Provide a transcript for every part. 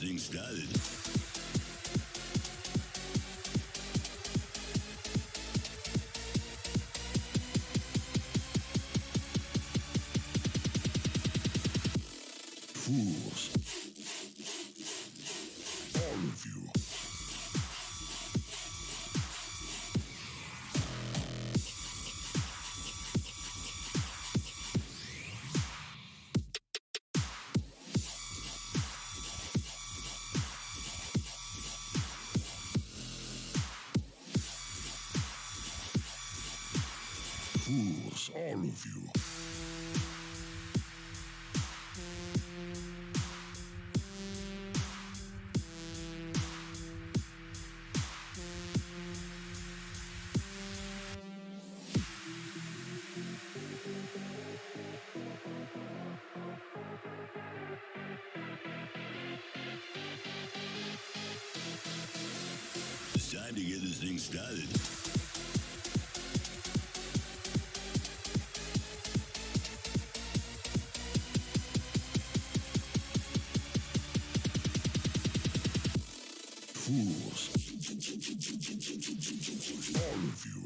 thing started. Fools. All of you. Fools, all of you. It's time to get this thing started. Fools. All of you.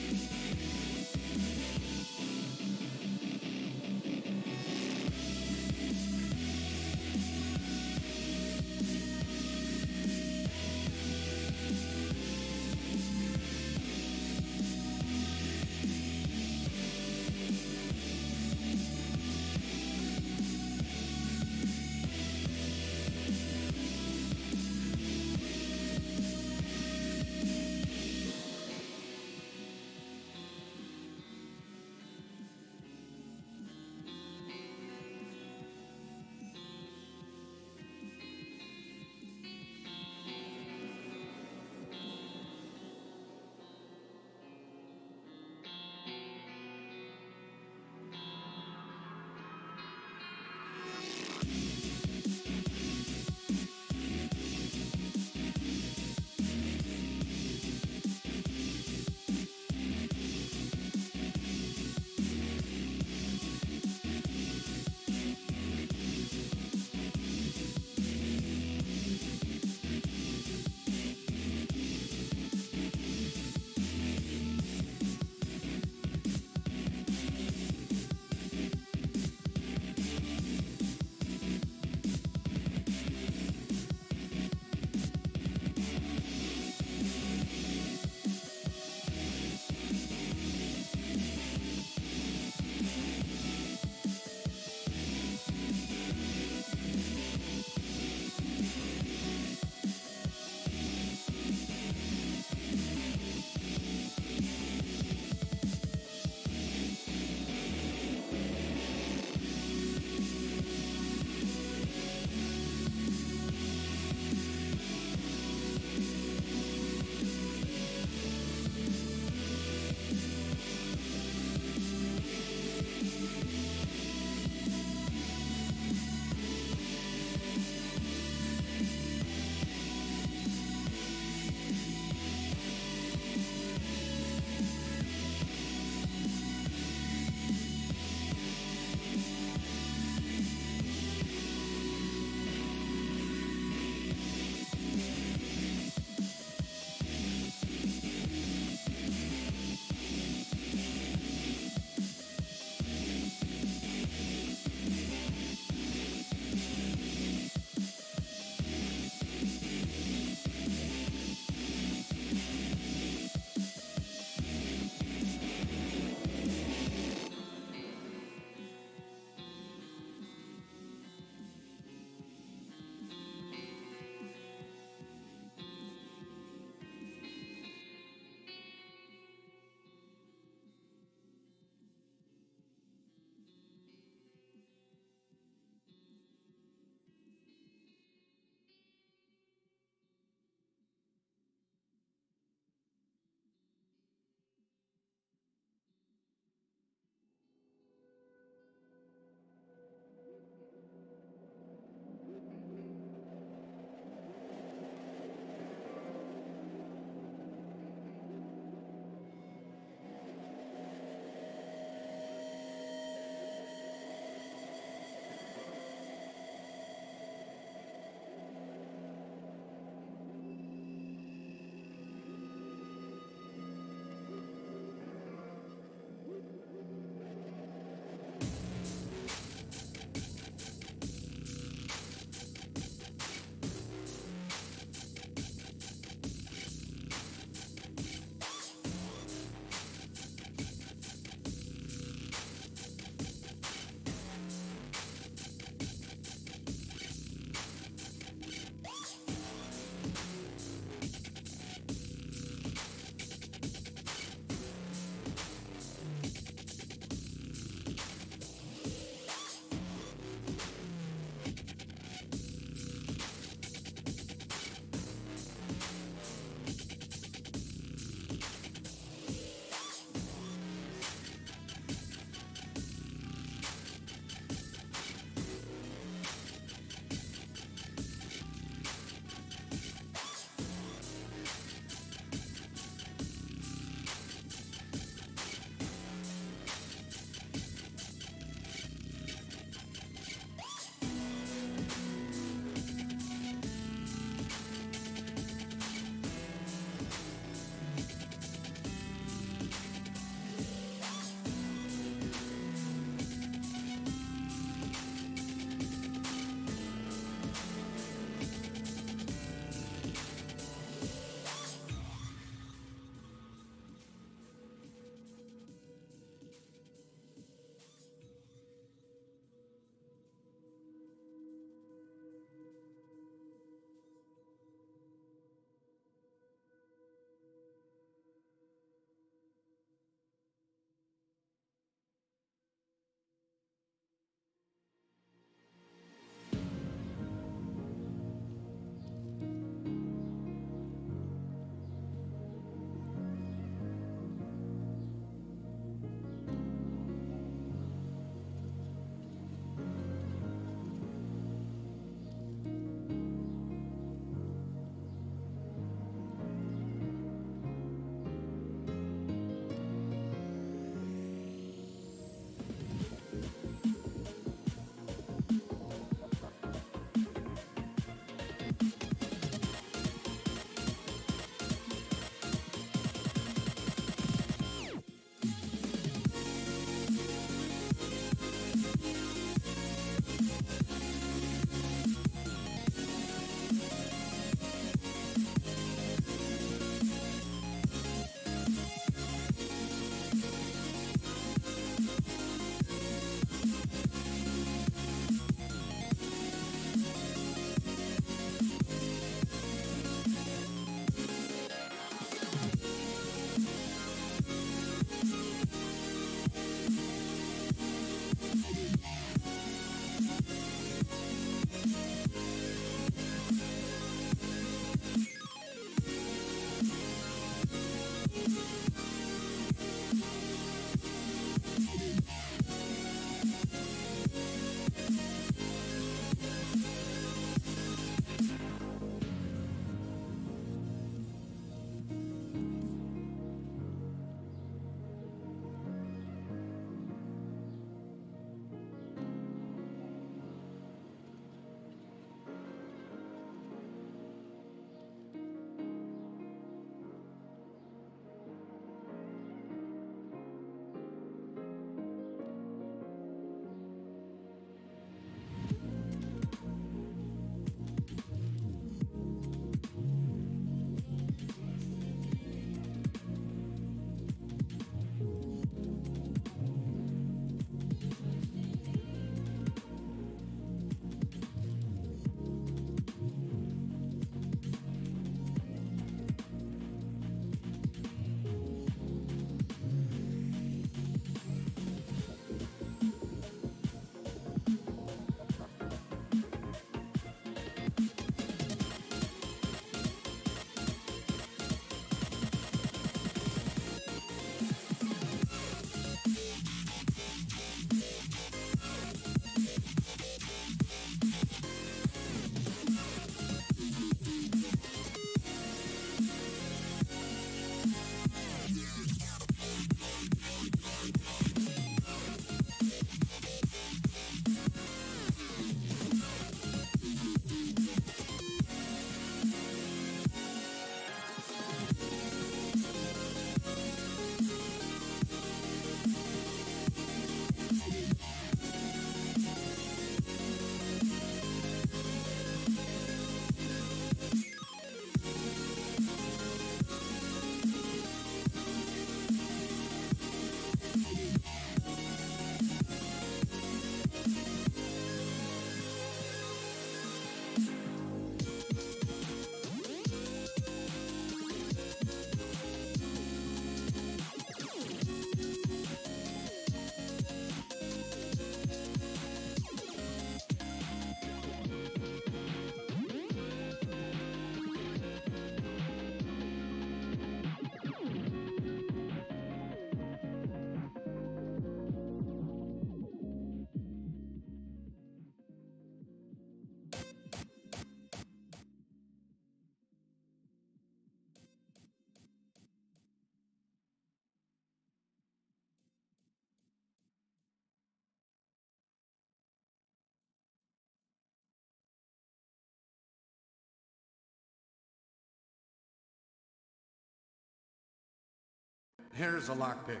Here's a lockpick.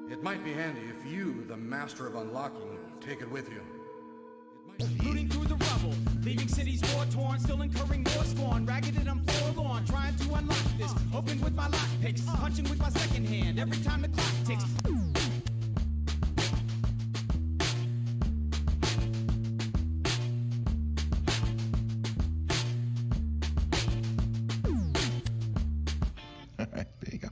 It might be handy if you, the master of unlocking, take it with you. Looting through the rubble, leaving cities war-torn, still incurring war scorn. Ragged and I'm forlorn, trying to unlock this. Open with my lockpicks, punching with my second hand every time the clock ticks. All right, there you go.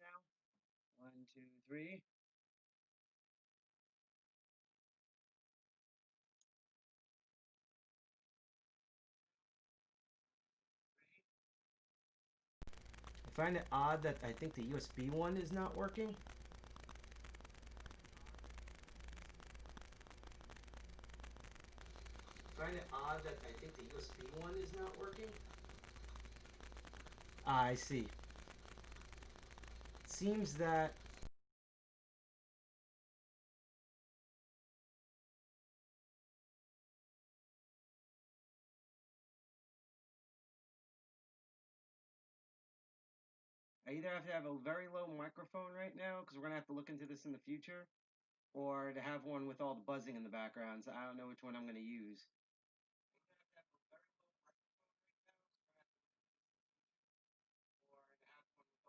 Now, 1, 2, 3. I find it odd that I think the USB one is not working. I find it odd that I think the USB one is not working. I see. It seems that I either have to have a very low microphone right now, because we're going to have to look into this in the future, or to have one with all the buzzing in the background, so I don't know which one I'm going to use.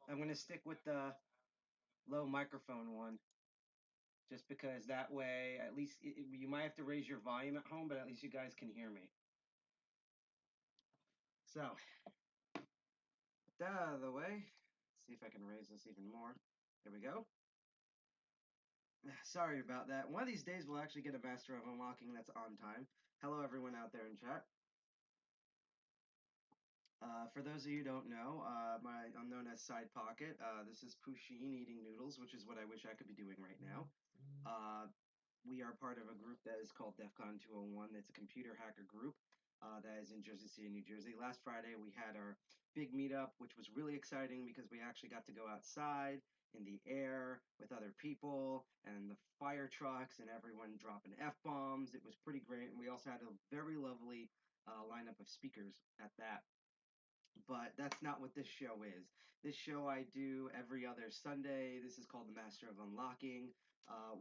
I'm going to stick with the low microphone one, just because that way, at least, you might have to raise your volume at home, but at least you guys can hear me. So, with that out of the way, see if I can raise this even more. There we go. Sorry about that. One of these days we'll actually get a master of unlocking that's on time. Hello everyone out there in chat. For those of you who don't know, I'm known as Sidepocket. This is Pusheen eating noodles, which is what I wish I could be doing right now. We are part of a group that is called DEFCON 201. It's a computer hacker group that is in Jersey City, New Jersey. Last Friday we had our big meetup, which was really exciting because we actually got to go outside in the air with other people and the fire trucks and everyone dropping F-bombs. It was pretty great, and we also had a very lovely lineup of speakers at that. But that's not what this show is. This show I do every other Sunday. This is called the Master of Unlocking,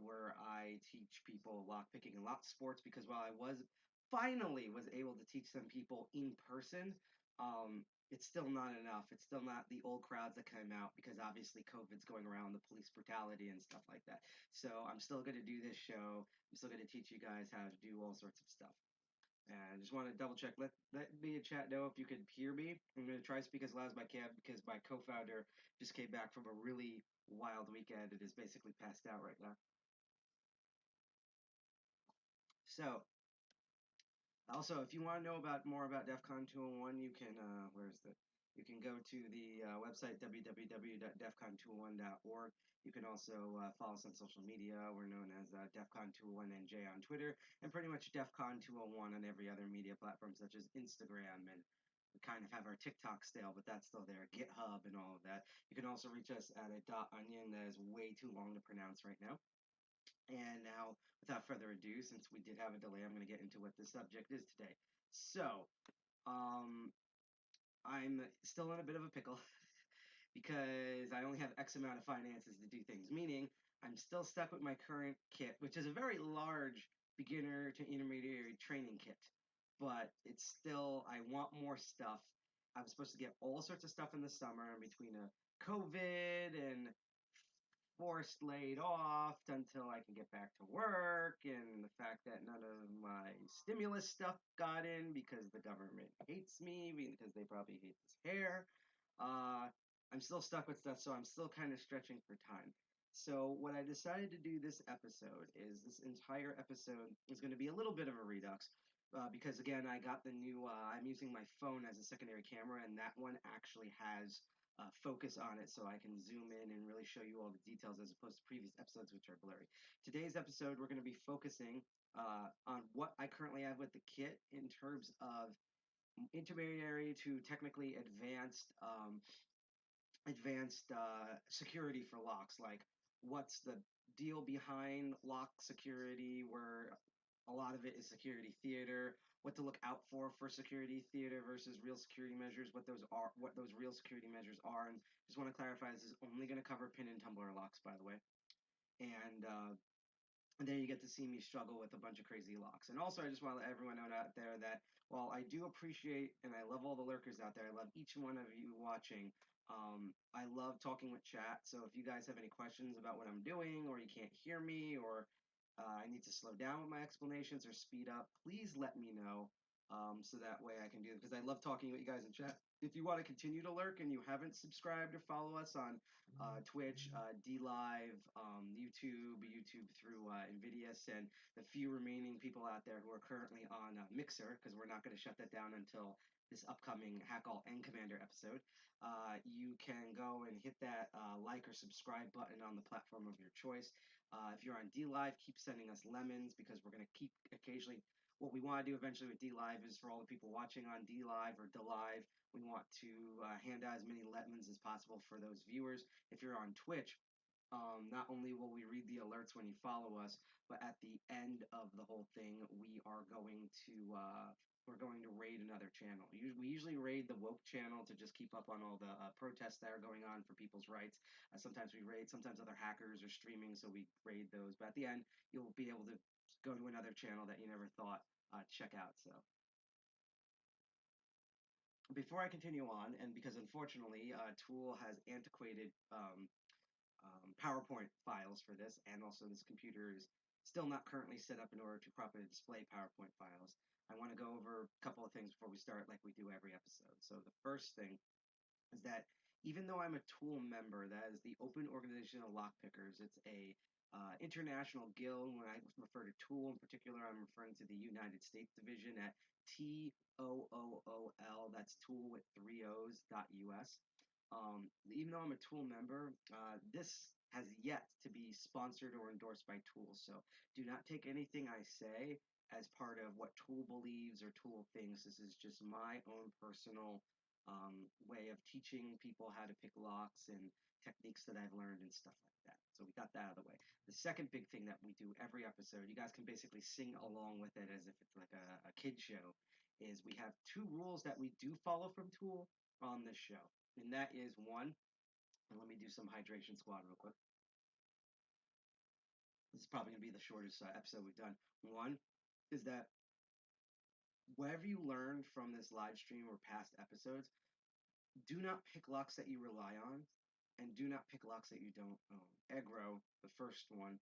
where I teach people lockpicking and lock sports. Because while I finally was able to teach some people in person, it's still not enough. It's still not the old crowds that came out because obviously COVID's going around, the police brutality and stuff like that. So I'm still going to do this show. I'm still going to teach you guys how to do all sorts of stuff. And I just want to double check. Let me in chat know if you can hear me. I'm going to try to speak as loud as I can because my co-founder just came back from a really wild weekend and is basically passed out right now. So also, if you want to know more about DEFCON 201, you can you can go to the website www.defcon201.org. You can also follow us on social media. We're known as DEFCON 201NJ on Twitter, and pretty much DEFCON 201 on every other media platform such as Instagram, and we kind of have our TikTok stale, but that's still there. GitHub and all of that. You can also reach us at a .onion that is way too long to pronounce right now. And now, without further ado, since we did have a delay, I'm going to get into what the subject is today. So, I'm still in a bit of a pickle because I only have X amount of finances to do things, meaning I'm still stuck with my current kit, which is a very large beginner to intermediary training kit. But it's still, I want more stuff. I was supposed to get all sorts of stuff in the summer between a COVID and forced laid off until I can get back to work, and the fact that none of my stimulus stuff got in because the government hates me, because they probably hate this hair. I'm still stuck with stuff, so I'm still kind of stretching for time. So what I decided to do this episode is this entire episode is going to be a little bit of a redux. Because again, I got the new. I'm using my phone as a secondary camera, and that one actually has focus on it so I can zoom in and really show you all the details as opposed to previous episodes which are blurry. Today's episode we're going to be focusing on what I currently have with the kit in terms of intermediary to technically advanced security for locks. Like what's the deal behind lock security, where a lot of it is security theater, what to look out for security theater versus real security measures, what those real security measures are. And just want to clarify, this is only going to cover pin and tumbler locks, by the way. And then you get to see me struggle with a bunch of crazy locks. And also, I just want to let everyone know out there that while I do appreciate and I love all the lurkers out there, I love each one of you watching. I love talking with chat. So if you guys have any questions about what I'm doing, or you can't hear me, or I need to slow down with my explanations or speed up, please let me know. So that way I can do it, because I love talking with you guys in chat. If you want to continue to lurk and you haven't subscribed or follow us on Twitch, DLive, YouTube through Invidious, and the few remaining people out there who are currently on Mixer, because we're not going to shut that down until this upcoming Hack All and Commander episode. You can go and hit that like or subscribe button on the platform of your choice. If you're on DLive, keep sending us lemons, because we're going to keep occasionally. What we want to do eventually with DLive is for all the people watching on DLive or DLive, we want to hand out as many lemons as possible for those viewers. If you're on Twitch, not only will we read the alerts when you follow us, but at the end of the whole thing, we're going to raid another channel. We usually raid the woke channel to just keep up on all the protests that are going on for people's rights. Sometimes we raid, sometimes other hackers are streaming, so we raid those. But at the end, you'll be able to go to another channel that you never thought check out. So before I continue on, and because unfortunately Tool has antiquated PowerPoint files for this, and also this computer is still not currently set up in order to properly display PowerPoint files, I want to go over a couple of things before we start, like we do every episode. So the first thing is that even though I'm a Tool member, that is the Open Organization of Lockpickers, it's a international guild. When I refer to Tool in particular, I'm referring to the United States division at TOOOL. That's Tool with 3 O's.us. Even though I'm a Tool member, this has yet to be sponsored or endorsed by Tool. So do not take anything I say as part of what Tool believes or Tool thinks. This is just my own personal way of teaching people how to pick locks and techniques that I've learned and stuff like that. So we got that out of the way. The second big thing that we do every episode, you guys can basically sing along with it as if it's like a kid show, is we have 2 rules that we do follow from Tool on this show. And that is one, and let me do some hydration squad real quick. This is probably going to be the shortest episode we've done. One is that whatever you learned from this live stream or past episodes, do not pick locks that you rely on, and do not pick locks that you don't own. Egro, the first one,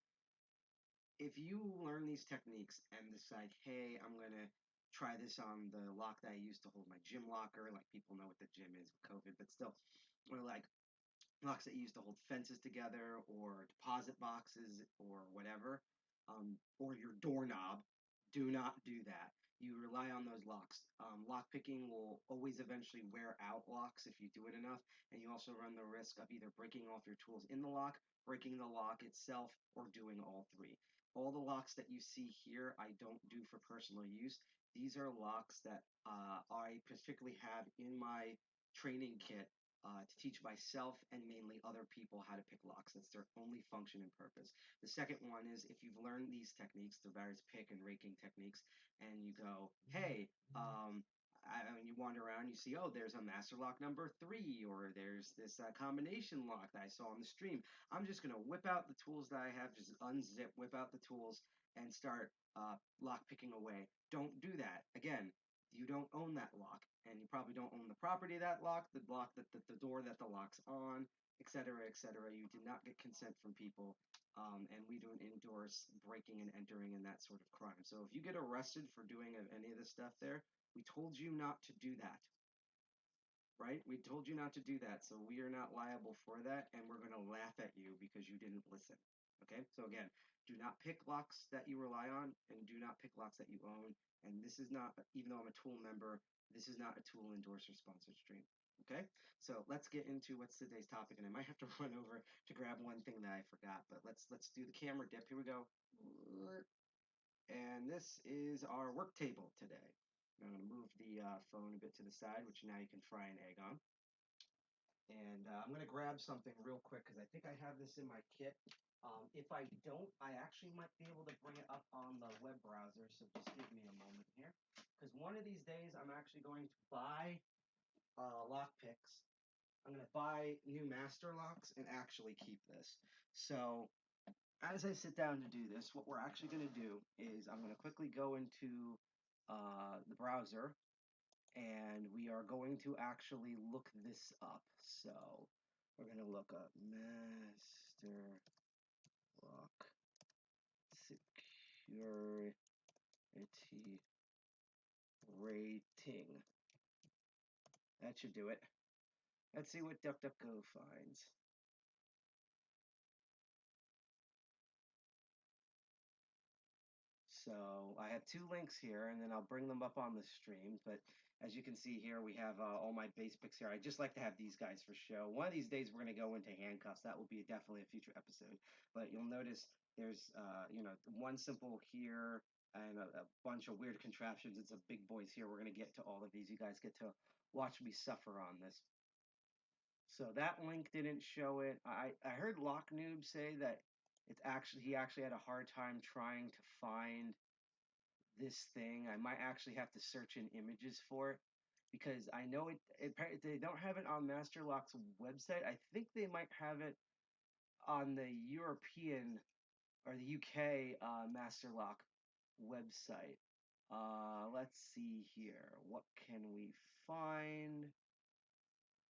if you learn these techniques and decide, hey, I'm going to try this on the lock that I used to hold my gym locker, like people know what the gym is with COVID, but still, or like locks that you use to hold fences together or deposit boxes or whatever, or your doorknob, do not do that. You rely on those locks. Lock picking will always eventually wear out locks if you do it enough, and you also run the risk of either breaking off your tools in the lock, breaking the lock itself, or doing all three. All the locks that you see here, I don't do for personal use. These are locks that I particularly have in my training kit to teach myself and mainly other people how to pick locks. That's their only function and purpose. The second one is if you've learned these techniques, the various pick and raking techniques, and you go, hey, and you wander around, you see, oh, there's a master lock number 3, or there's this combination lock that I saw on the stream. I'm just going to whip out the tools that I have, just unzip, whip out the tools, and start lock picking away. Don't do that. Again, you don't own that lock, and you probably don't own the property of that lock, the door that the lock's on, etc., etc. You did not get consent from people, and we don't endorse breaking and entering and that sort of crime. So if you get arrested for doing any of this stuff there, we told you not to do that, right? We told you not to do that, so we are not liable for that, and we're going to laugh at you because you didn't listen. Okay, so again, do not pick locks that you rely on, and do not pick locks that you own. And this is not, even though I'm a Tool member, this is not a Tool endorser sponsored stream. Okay, so let's get into what's today's topic, and I might have to run over to grab one thing that I forgot, but let's do the camera dip. Here we go. And this is our work table today. I'm going to move the phone a bit to the side, which now you can fry an egg on. And I'm going to grab something real quick because I think I have this in my kit. If I don't, I actually might be able to bring it up on the web browser, so just give me a moment here. Because one of these days, I'm actually going to buy lock picks. I'm going to buy new master locks and actually keep this. So as I sit down to do this, what we're actually going to do is I'm going to quickly go into the browser, and we are going to actually look this up. So we're going to look up master lock security rating. That should do it. Let's see what DuckDuckGo finds. So I have 2 links here, and then I'll bring them up on the stream. But as you can see here, we have all my base picks here. I just like to have these guys for show. One of these days, we're going to go into handcuffs. That will be definitely a future episode. But you'll notice there's, one simple here and a bunch of weird contraptions and some big boys here. We're going to get to all of these. You guys get to watch me suffer on this. So that link didn't show it. I heard Lock Noob say that he actually had a hard time trying to find this thing. I might actually have to search in images for it because I know they don't have it on Master Lock's website. I think they might have it on the European or the UK Master Lock website. Let's see here. What can we find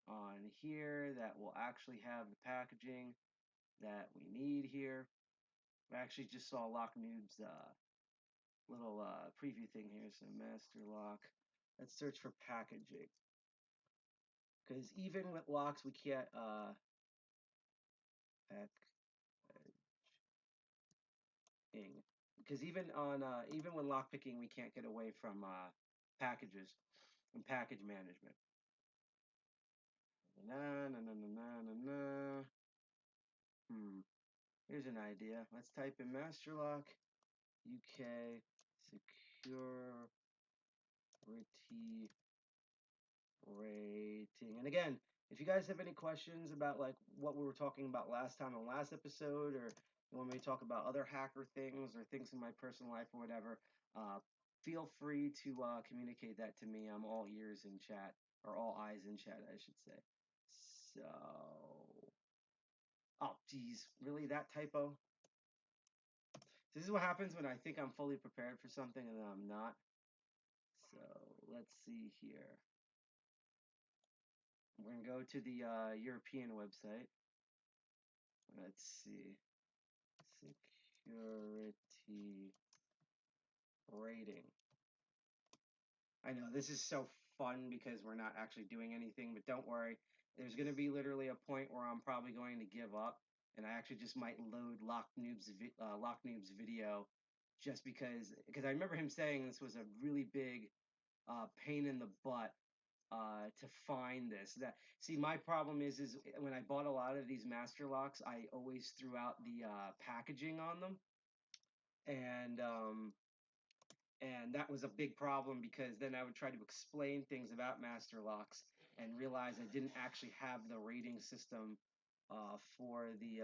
on here that will actually have the packaging that we need here? I actually just saw Lock Noob's little preview thing here. So Master Lock. Let's search for packaging. Because even with locks, we can't packaging. Because even when lock picking, we can't get away from packages and package management. Na na na na na na na. Here's an idea. Let's type in Master Lock UK security rating. And again, if you guys have any questions about like what we were talking about last time on last episode, or you want me to talk about other hacker things or things in my personal life or whatever, feel free to communicate that to me. I'm all ears in chat, or all eyes in chat, I should say. So, oh geez, really, that typo? This is what happens when I think I'm fully prepared for something and then I'm not. So let's see here. We're going to go to the European website. Let's see. Security rating. I know this is so fun because we're not actually doing anything, but don't worry. There's going to be literally a point where I'm probably going to give up, and I actually just might load Locknoob's video, just because I remember him saying this was a really big pain in the butt to find this. My problem is when I bought a lot of these master locks, I always threw out the packaging on them, and that was a big problem because then I would try to explain things about master locks and realize I didn't actually have the rating system for the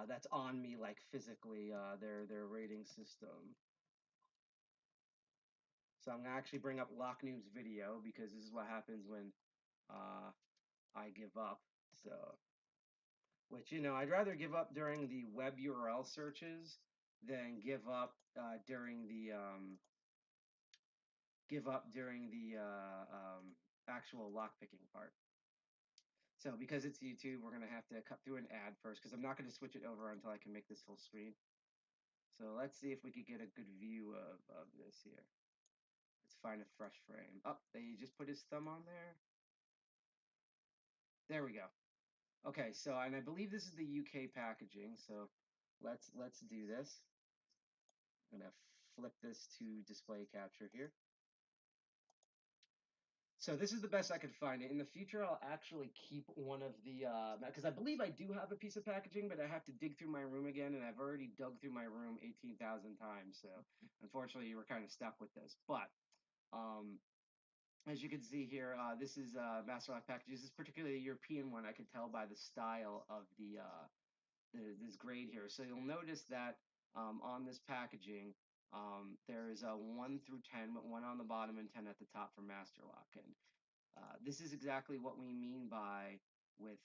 that's on me, like physically, their rating system. So I'm gonna actually bring up Locknoob's video because this is what happens when I give up. So, which, I'd rather give up during the web URL searches than give up during the actual lockpicking part. So because it's YouTube, we're gonna have to cut through an ad first because I'm not gonna switch it over until I can make this full screen. So let's see if we could get a good view of this here. Let's find a fresh frame. Oh, they just put his thumb on there. There we go. Okay, so, and I believe this is the UK packaging, so let's do this. I'm gonna flip this to display capture here. So this is the best I could find. In the future, I'll actually keep one of the, because I believe I do have a piece of packaging, but I have to dig through my room again, and I've already dug through my room 18,000 times, so unfortunately, we're kind of stuck with this. But, as you can see here, this is Master Lock packages. This is particularly a European one. I can tell by the style of this grade here. So you'll notice that on this packaging, there is a 1 through 10, but 1 on the bottom and 10 at the top for Master Lock. And this is exactly what we mean by with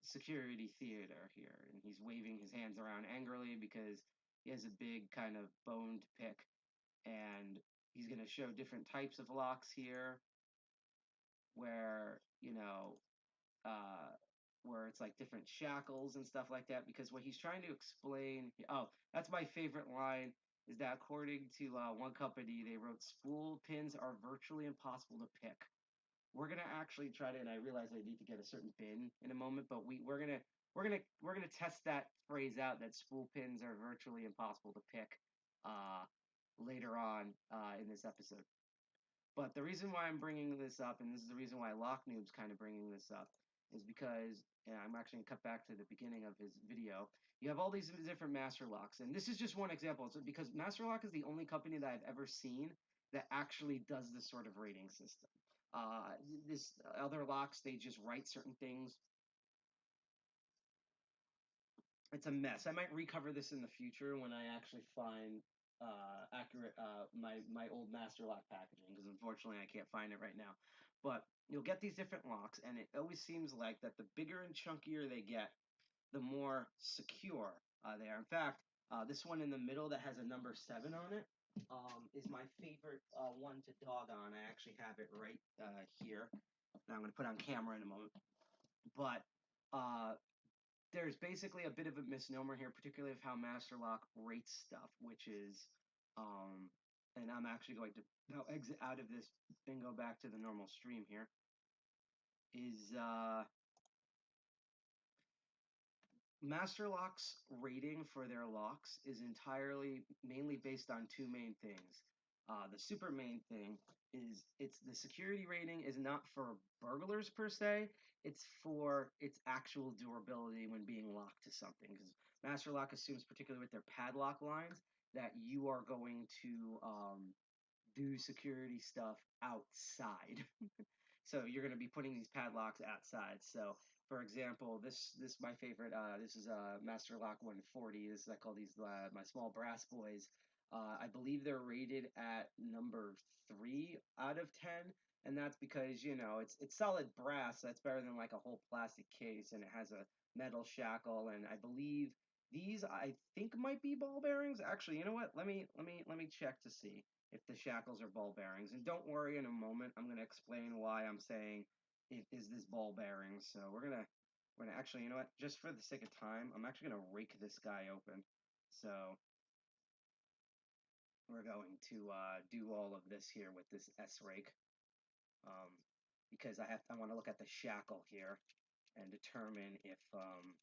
Security Theater here. And he's waving his hands around angrily because he has a big kind of bone to pick. And he's going to show different types of locks here where, where it's like different shackles and stuff like that, because what he's trying to explain, oh, that's my favorite line, is that according to one company, they wrote spool pins are virtually impossible to pick. We're gonna actually try to, and I realize I need to get a certain bin in a moment, but we're gonna test that phrase out, that spool pins are virtually impossible to pick later on in this episode. But the reason why I'm bringing this up, and this is the reason why Locknoob's kind of bringing this up, is because, and I'm actually going to cut back to the beginning of his video, you have all these different master locks, and this is just one example. So because Master Lock is the only company that I've ever seen that actually does this sort of rating system. This other locks, they just write certain things. It's a mess. I might recover this in the future when I actually find accurate my old Master Lock packaging, because unfortunately I can't find it right now. But you'll get these different locks, and it always seems like that the bigger and chunkier they get, the more secure they are. In fact, this one in the middle that has a number 7 on it is my favorite one to dog on. I actually have it right here. Now I'm going to put on camera in a moment. But there's basically a bit of a misnomer here, particularly of how Master Lock rates stuff, which is, and I'm actually going to now exit out of this and go back to the normal stream here, is Master Lock's rating for their locks is mainly based on 2 main things. The super main thing is the security rating is not for burglars per se, it's for its actual durability when being locked to something. Because Master Lock assumes, particularly with their padlock lines, that you are going to do security stuff outside. So you're going to be putting these padlocks outside. So for example, this my favorite. This is Master Lock 140. This is, I call these my small brass boys. I believe they're rated at number 3 out of 10, and that's because it's solid brass. So that's better than like a whole plastic case, and it has a metal shackle. And I believe these, I think, might be ball bearings. Actually, you know what? Let me check to see if the shackles are ball bearings. And don't worry, in a moment, I'm going to explain why I'm saying is this ball bearings. So we're gonna actually, you know what? Just for the sake of time, I'm actually gonna rake this guy open. So we're going to do all of this here with this S rake, because I want to look at the shackle here and determine if I'm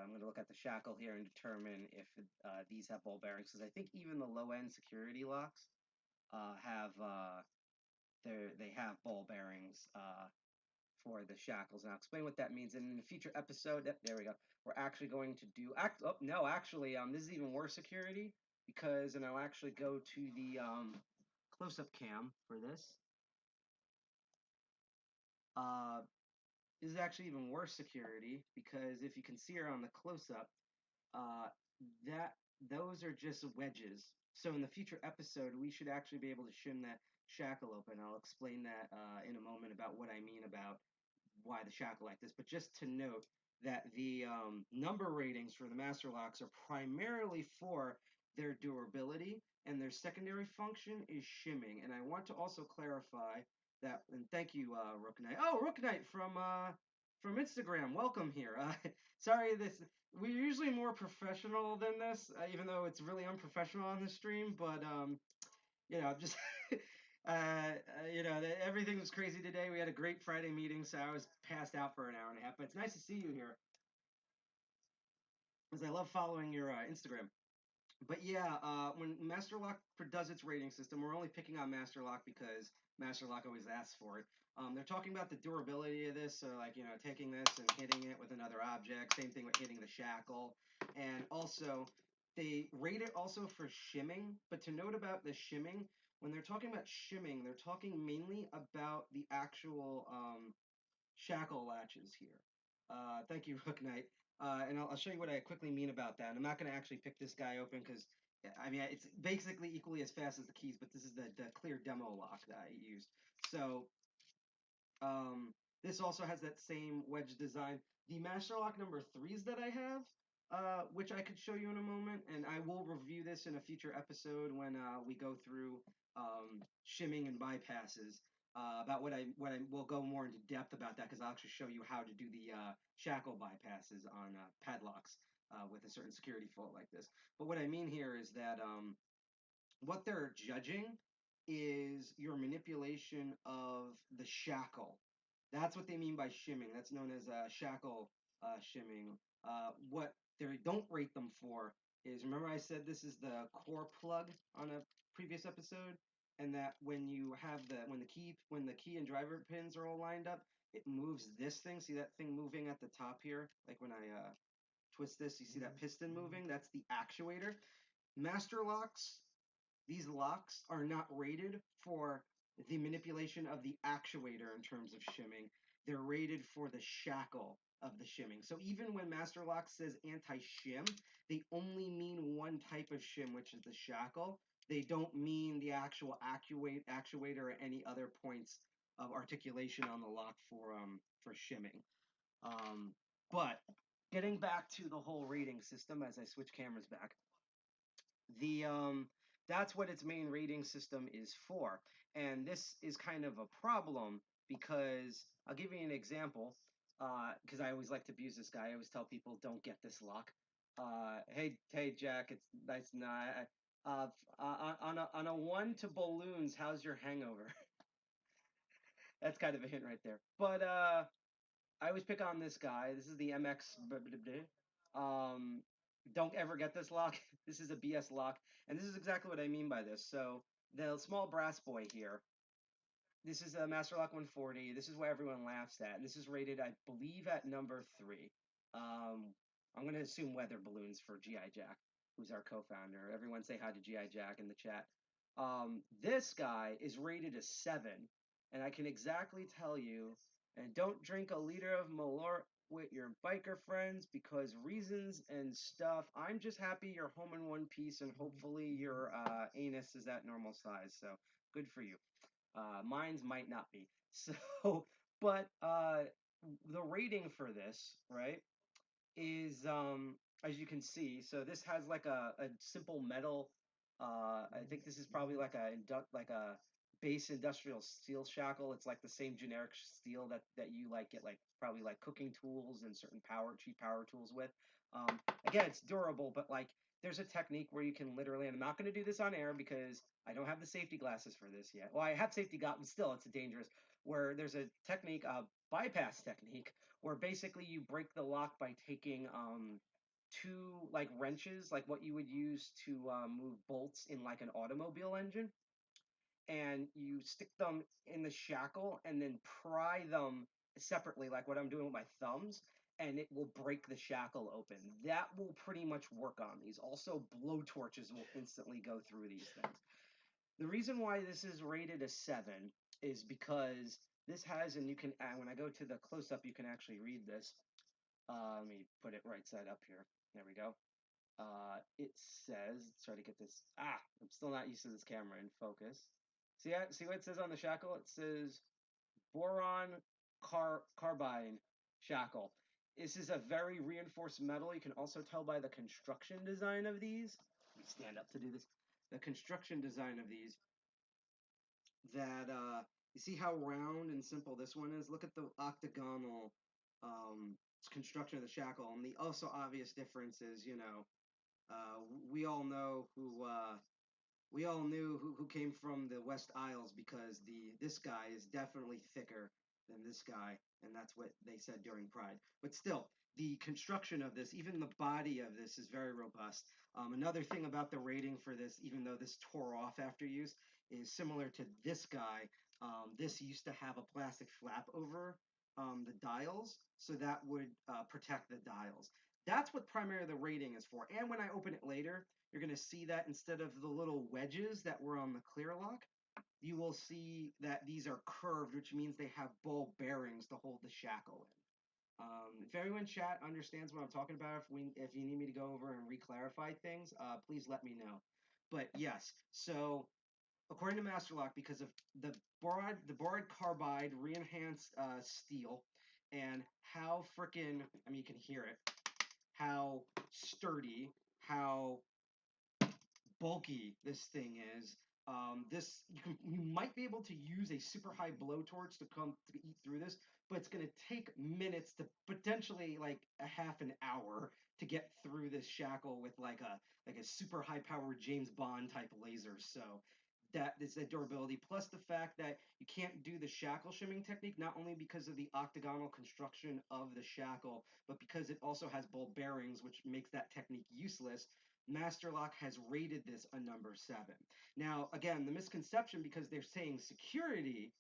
going to look at the shackle here and determine if these have ball bearings, because I think even the low end Security locks have they have ball bearings for the shackles. And I'll explain what that means. And in a future episode, there we go. We're actually going to do actually, this is even worse Security, because, and I'll actually go to the close-up cam for this. This is actually even worse Security, because if you can see her on the close-up, that those are just wedges. So in the future episode, we should actually be able to shim that shackle open. I'll explain that in a moment about what I mean about why the shackle like this. But just to note that the number ratings for the master locks are primarily for their durability, and their secondary function is shimming. And I want to also clarify that, and thank you, Rook Knight. Oh, Rook Knight from Instagram, welcome here. Sorry, we're usually more professional than this, even though it's really unprofessional on the stream. But you know, just you know, everything was crazy today. We had a great Friday meeting, so I was passed out for an hour and a half. But it's nice to see you here, because I love following your Instagram. But yeah, when Master Lock does its rating system, we're only picking on Master Lock because Master Lock always asks for it. They're talking about the durability of this, so like, you know, taking this and hitting it with another object. Same thing with hitting the shackle. And also, they rate it also for shimming. But to note about the shimming, when they're talking about shimming, they're talking mainly about the actual shackle latches here. Thank you, Hook Knight. And I'll show you what I quickly mean about that. I'm not going to actually pick this guy open because, I mean, it's basically equally as fast as the keys, but this is the clear demo lock that I used. So this also has that same wedge design. The Master Lock number 3s that I have, which I could show you in a moment, and I will review this in a future episode when we go through shimming and bypasses. About what I will go more into depth about that, because I'll actually show you how to do the shackle bypasses on padlocks with a certain security fault like this. But what I mean here is that what they're judging is your manipulation of the shackle. That's what they mean by shimming. That's known as shackle shimming. What they don't rate them for is, remember I said this is the core plug on a previous episode, and that when you have when the key and driver pins are all lined up, it moves this thing. See that thing moving at the top here? Like when I twist this, you see that piston moving? That's the actuator. Master locks, these locks are not rated for the manipulation of the actuator in terms of shimming. They're rated for the shackle of the shimming. So even when Master Lock says anti-shim, they only mean one type of shim, which is the shackle. They don't mean the actual actuator or any other points of articulation on the lock for shimming. But getting back to the whole rating system, as I switch cameras back, the that's what its main rating system is for. And this is kind of a problem because I'll give you an example, because I always like to abuse this guy. I always tell people, don't get this lock. Hey Jack, it's nice. On a 1 to balloons, how's your hangover? That's kind of a hint right there. But I always pick on this guy. This is the MX. Don't ever get this lock. This is a BS lock. And this is exactly what I mean by this. So the small brass boy here, this is a Master Lock 140. This is what everyone laughs at. And this is rated, I believe, at number 3. I'm going to assume weather balloons for G.I. Jack, who's our co-founder. Everyone say hi to G.I. Jack in the chat. This guy is rated a 7. And I can exactly tell you, and don't drink a liter of Malort with your biker friends because reasons and stuff. I'm just happy you're home in one piece, and hopefully your anus is at normal size. So good for you. Mine's might not be. So, but the rating for this, right, is as you can see. So this has like a simple metal I think this is probably like a base industrial steel shackle. It's like the same generic steel that you like get like probably like cooking tools and certain cheap power tools with. Again, it's durable, but like there's a technique where you can literally, and I'm not going to do this on air because I don't have the safety glasses for this yet. Well, I have safety glasses, still it's dangerous. Where there's a technique, a bypass technique, where basically you break the lock by taking two like wrenches, like what you would use to move bolts in like an automobile engine, and you stick them in the shackle and then pry them separately, like what I'm doing with my thumbs, and it will break the shackle open. That will pretty much work on these. Also, blow torches will instantly go through these things. The reason why this is rated a 7 is because this has, and you can, when I go to the close up, you can actually read this. Let me put it right side up here. There we go. It says, let's try to get this. I'm still not used to this camera in focus. See what it says on the shackle? It says boron carbide shackle. This is a very reinforced metal. You can also tell by the construction design of these. Let me stand up to do this. The construction design of these, that you see how round and simple this one is? Look at the octagonal construction of the shackle, and the also obvious difference is, we all know we all knew who came from the West Isles, because this guy is definitely thicker than this guy, and that's what they said during Pride. But still, the construction of this, even the body of this, is very robust. Another thing about the rating for this, even though this tore off after use, is similar to this guy. This used to have a plastic flap over the dials, so that would protect the dials. That's what primarily the rating is for. And when I open it later, you're going to see that instead of the little wedges that were on the clear lock, you will see that these are curved, which means they have ball bearings to hold the shackle in. If everyone in chat understands what I'm talking about, if you need me to go over and re-clarify things, please let me know. But yes, so according to Masterlock, because of the boron carbide re-enhanced steel, and how freaking, I mean, you can hear it, how sturdy, how bulky this thing is. This you might be able to use a super high blowtorch to eat through this, but it's going to take minutes to potentially like a half an hour to get through this shackle with like a super high powered James Bond type laser. So that is the durability, plus the fact that you can't do the shackle shimming technique, not only because of the octagonal construction of the shackle, but because it also has ball bearings, which makes that technique useless. Masterlock has rated this a number 7. Now, again, the misconception, because they're saying Security,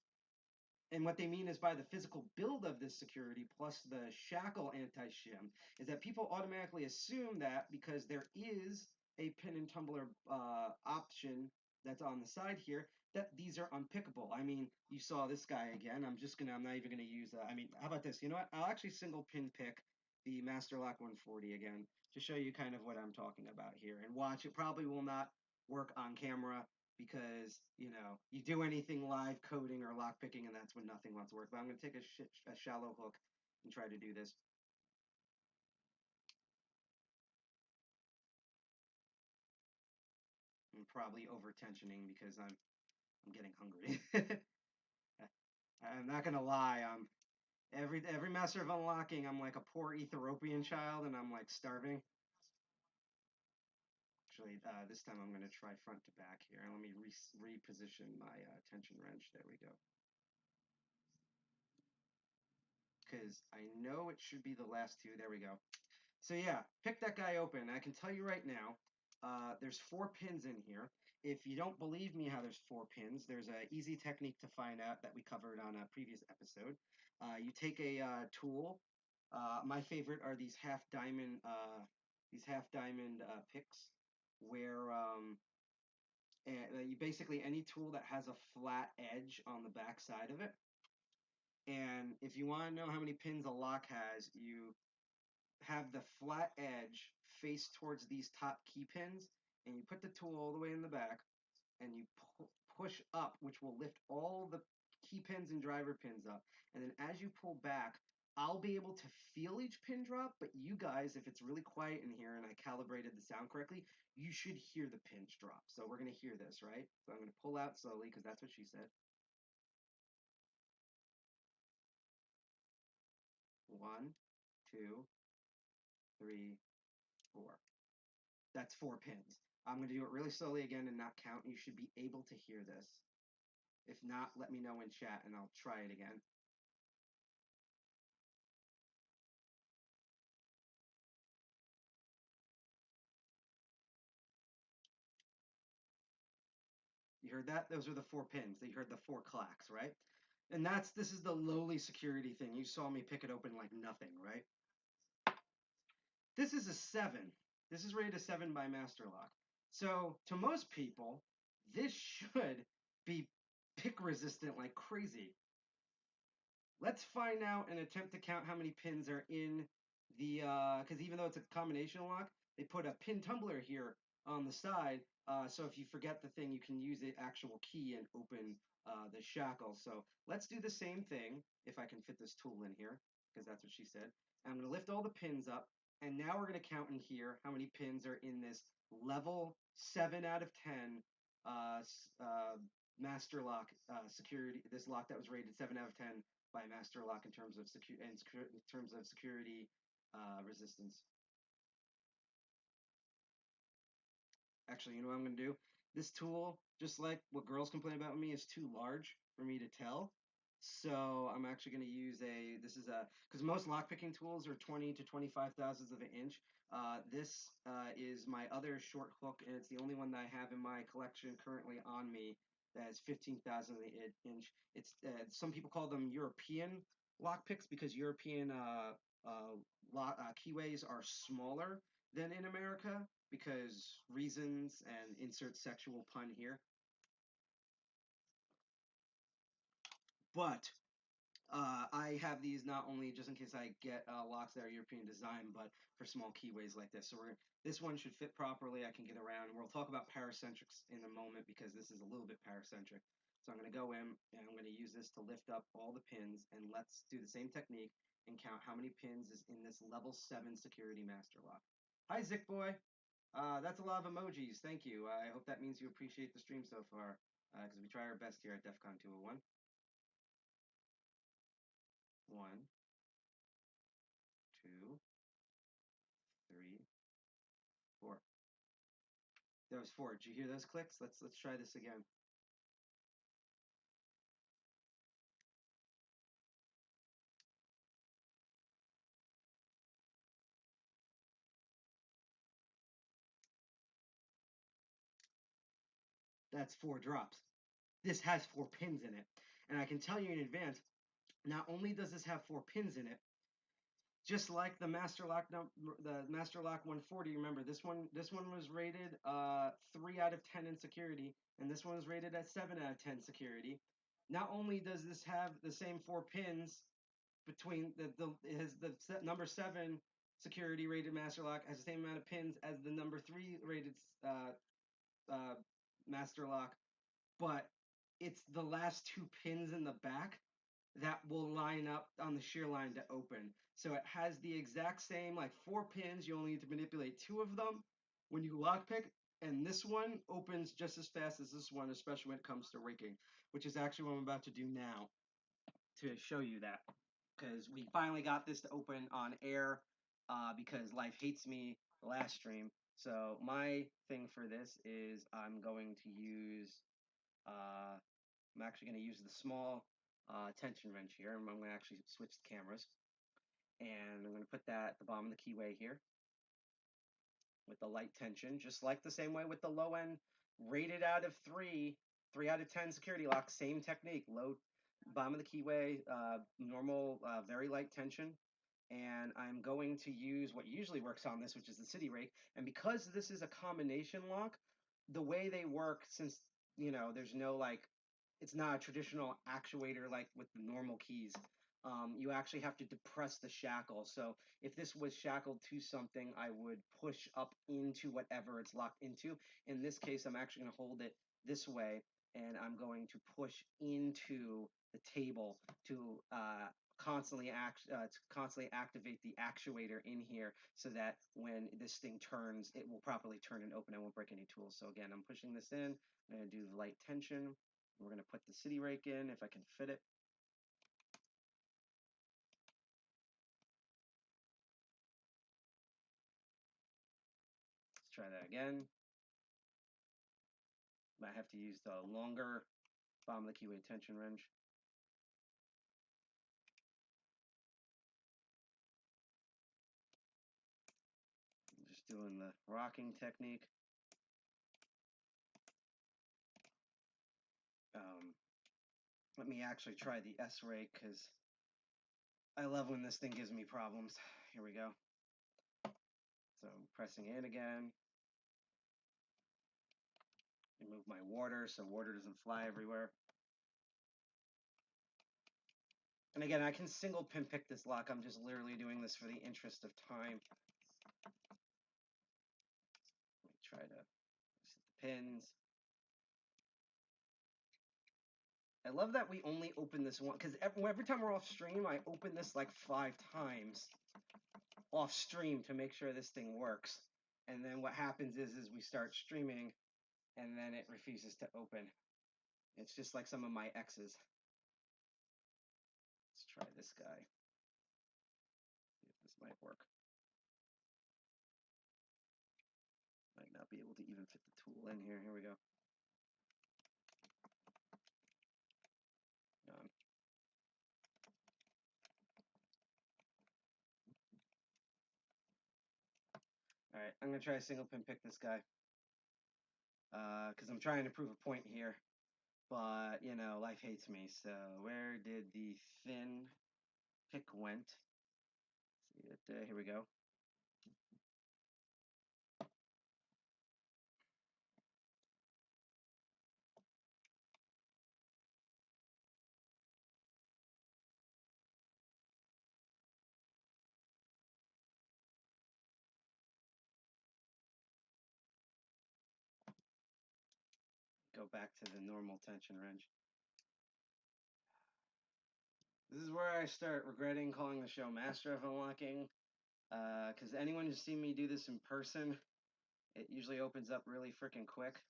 and what they mean is by the physical build of this Security plus the shackle anti-shim, is that people automatically assume that because there is a pin and tumbler option that's on the side here, that these are unpickable. I mean, you saw this guy again. I'm not even gonna use that. I mean, how about this? You know what? I'll actually single pin pick the Masterlock 140 again to show you kind of what I'm talking about here. And watch, it probably will not work on camera because, you do anything live coding or lockpicking, and that's when nothing wants to work. But I'm going to take a shallow hook and try to do this. I'm probably over tensioning because I'm getting hungry. I'm not gonna lie. Every master of unlocking, I'm like a poor Ethiopian child, and I'm like starving. Actually, this time I'm gonna try front to back here. Let me reposition my tension wrench. There we go. Because I know it should be the last two. There we go. So yeah, pick that guy open. I can tell you right now, there's 4 pins in here. If you don't believe me how there's 4 pins, there's an easy technique to find out that we covered on a previous episode. You take a tool. My favorite are these half diamond picks, where you basically any tool that has a flat edge on the back side of it. And if you want to know how many pins a lock has, you have the flat edge face towards these top key pins, and you put the tool all the way in the back, and you push up, which will lift all the key pins and driver pins up. And then as you pull back, I'll be able to feel each pin drop, but you guys, if it's really quiet in here and I calibrated the sound correctly, you should hear the pins drop. So we're going to hear this, right? So I'm going to pull out slowly because that's what she said. 1, 2, 3, 4. That's 4 pins. I'm going to do it really slowly again and not count. You should be able to hear this. If not, let me know in chat and I'll try it again. You heard that? Those are the 4 pins. You heard the 4 clacks, right? And this is the lowly security thing. You saw me pick it open like nothing, right? This is a 7. This is rated a 7 by Master Lock. So to most people, this should be pick resistant like crazy. Let's find out and attempt to count how many pins are in the, because even though it's a combination lock, they put a pin tumbler here on the side. So if you forget the thing, you can use the actual key and open the shackle. So let's do the same thing, if I can fit this tool in here, because that's what she said. I'm going to lift all the pins up, and now we're going to count in here how many pins are in this level 7 out of 10 Master Lock security, this lock that was rated 7 out of 10 by Master Lock in terms of security resistance. Actually, you know what I'm going to do? This tool, just like what girls complain about with me, is too large for me to tell. So I'm actually going to use because most lockpicking tools are 20 to 25 thousandths of an inch. This is my other short hook, and it's the only one that I have in my collection currently on me that is 15 thousandths of an inch. It's some people call them European lockpicks because European Keyways are smaller than in America because reasons, and insert sexual pun here. But I have these not only just in case I get locks that are European design, but for small keyways like this. So this one should fit properly. I can get around. We'll talk about paracentrics in a moment because this is a little bit paracentric. So I'm going to go in and I'm going to use this to lift up all the pins, and let's do the same technique and count how many pins is in this level 7 security master lock. Hi, Zick Boy. That's a lot of emojis. Thank you. I hope that means you appreciate the stream so far because we try our best here at DEFCON 201. 1, 2, 3, 4. That was 4. Did you hear those clicks? Let's try this again. That's 4 drops. This has 4 pins in it. And I can tell you in advance, not only does this have 4 pins in it, just like the Master Lock 140, remember this one was rated 3 out of 10 in security, and this one was rated at 7 out of 10 security. Not only does this have the same 4 pins between the number 7 security rated Master Lock has the same amount of pins as the number 3 rated Master Lock, but it's the last 2 pins in the back that will line up on the shear line to open. So it has the exact same, like 4 pins. You only need to manipulate 2 of them when you lockpick, and this one opens just as fast as this one, especially when it comes to raking, which is actually what I'm about to do now to show you that. Because we finally got this to open on air because life hates me the last stream. So my thing for this is I'm going to use, I'm actually going to use the small tension wrench here. I'm going to actually switch the cameras. And I'm going to put that at the bottom of the keyway here with the light tension, just like the same way with the low end rated out of 3 out of 10 security lock, same technique, low bottom of the keyway, normal, very light tension. And I'm going to use what usually works on this, which is the city rake. And because this is a combination lock, the way they work, since, you know, there's no, like, it's not a traditional actuator like with the normal keys. You actually have to depress the shackle. So if this was shackled to something, I would push up into whatever it's locked into. In this case, I'm actually going to hold it this way, and I'm going to push into the table to constantly activate the actuator in here so that when this thing turns, it will properly turn and open. I won't break any tools. So again, I'm pushing this in. I'm going to do the light tension. We're going to put the city rake in if I can fit it. Let's try that again. Might have to use the longer bottom of the keyway tension wrench. I'm just doing the rocking technique. Let me actually try the S rake because I love when this thing gives me problems. Here we go. So I'm pressing in again. Remove my water so water doesn't fly everywhere. And again, I can single pin pick this lock. I'm just literally doing this for the interest of time. Let me try to set the pins. I love that we only open this one, because every time we're off stream, I open this like 5 times off stream to make sure this thing works. And then what happens is we start streaming, and then it refuses to open. It's just like some of my X's. Let's try this guy. See if this might work. Might not be able to even fit the tool in here. Here we go. All right, I'm gonna try to single pin pick this guy because I'm trying to prove a point here, but you know, life hates me. So where did the thin pick went? See it? Here we go. Go back to the normal tension wrench. This is where I start regretting calling the show Master of Unlocking, because anyone who's seen me do this in person, it usually opens up really freaking quick.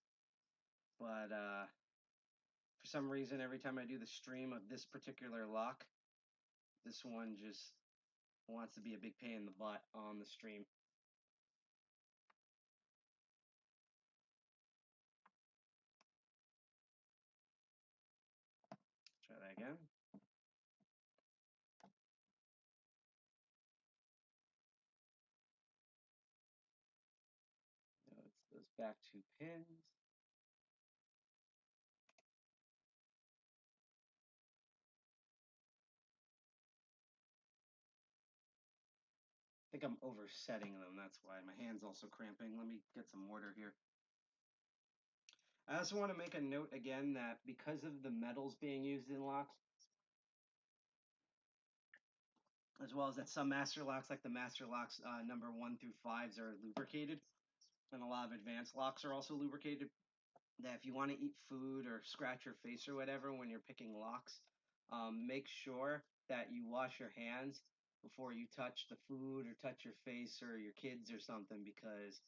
But for some reason, every time I do the stream of this particular lock, this one just wants to be a big pain in the butt on the stream. Try that again. Now it's those back 2 pins. I think I'm oversetting them, that's why. My hand's also cramping. Let me get some water here. I also want to make a note again that because of the metals being used in locks, as well as that some master locks, like the master locks number 1 through 5s, are lubricated, and a lot of advanced locks are also lubricated, that if you want to eat food or scratch your face or whatever when you're picking locks, make sure that you wash your hands before you touch the food or touch your face or your kids or something, because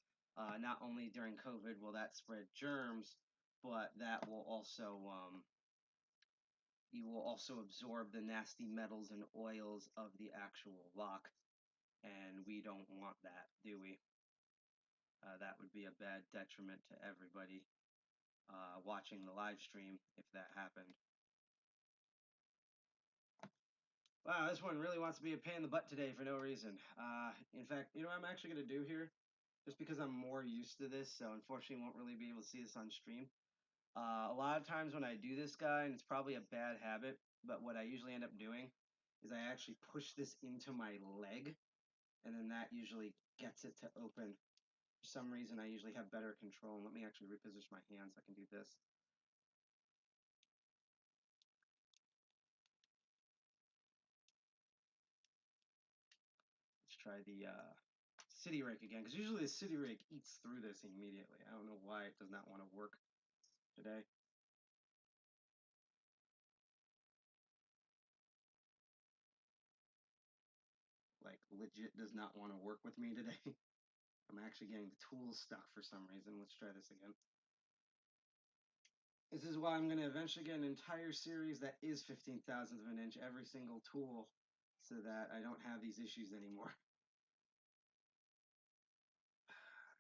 not only during COVID will that spread germs, but that will also you will also absorb the nasty metals and oils of the actual lock, and we don't want that, do we? That would be a bad detriment to everybody watching the live stream if that happened. Wow, this one really wants to be a pain in the butt today for no reason. In fact, you know what I'm actually going to do here? Just because I'm more used to this, so unfortunately won't really be able to see this on stream. A lot of times when I do this guy, and it's probably a bad habit, but what I usually end up doing is I actually push this into my leg, and then that usually gets it to open. For some reason, I usually have better control. Let me actually reposition my hands so I can do this. Let's try the city rake again, because usually the city rake eats through this immediately. I don't know why it does not want to work today. legit does not want to work with me today. I'm actually getting the tools stuck for some reason. Let's try this again. This is why I'm going to eventually get an entire series that is 15 thousandths of an inch every single tool so that I don't have these issues anymore.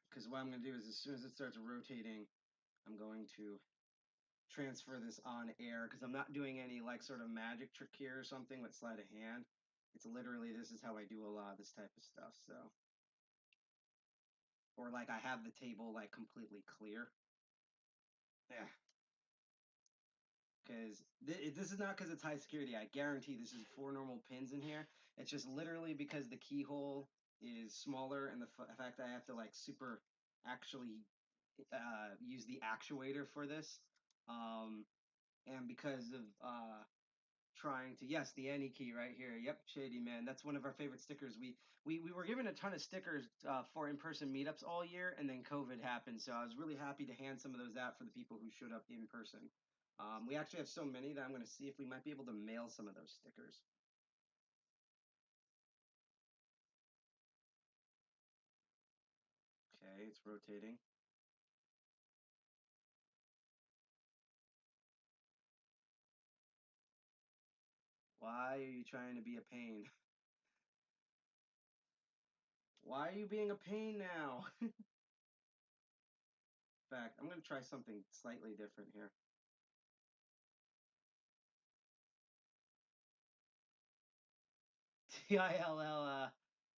Because what I'm going to do is as soon as it starts rotating, I'm going to transfer this on air because I'm not doing any like sort of magic trick here or something with sleight of hand. It's literally, this is how I do a lot of this type of stuff. So, or like I have the table like completely clear. Yeah. Because this is not because it's high security. I guarantee this is 4 normal pins in here. It's just literally because the keyhole is smaller and the fact that I have to like super actually use the actuator for this. And because of trying to, yes, the any key right here. Yep, Shady Man. That's one of our favorite stickers. We were given a ton of stickers for in-person meetups all year, and then COVID happened. So I was really happy to hand some of those out for the people who showed up in person. We actually have so many that I'm going to see if we might be able to mail some of those stickers. Okay, it's rotating. Why are you trying to be a pain? Why are you being a pain now? In fact, I'm going to try something slightly different here. TILL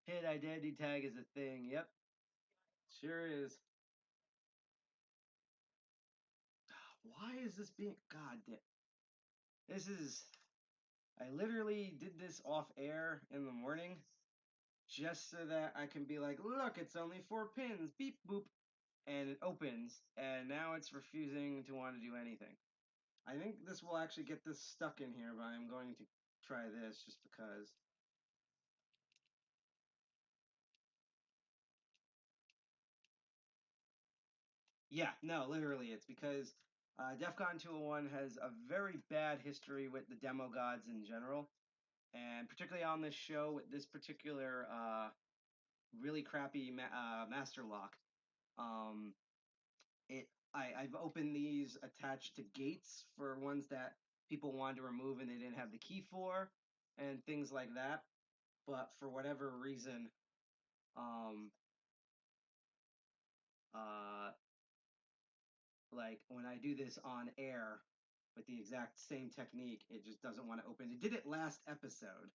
hit identity tag is a thing. Yep, sure is. Why is this being... God damn. This is... I literally did this off air in the morning just so that I can be like, look, it's only 4 pins. Beep, boop. And it opens. And now it's refusing to want to do anything. I think this will actually get this stuck in here, but I'm going to try this just because. Yeah, no, literally, it's because DEFCON 201 has a very bad history with the demo gods in general, and particularly on this show with this particular really crappy master lock. I've opened these attached to gates for ones that people wanted to remove and they didn't have the key for, and things like that. But for whatever reason, um, uh, like when I do this on air with the exact same technique, it just doesn't want to open. It did it last episode.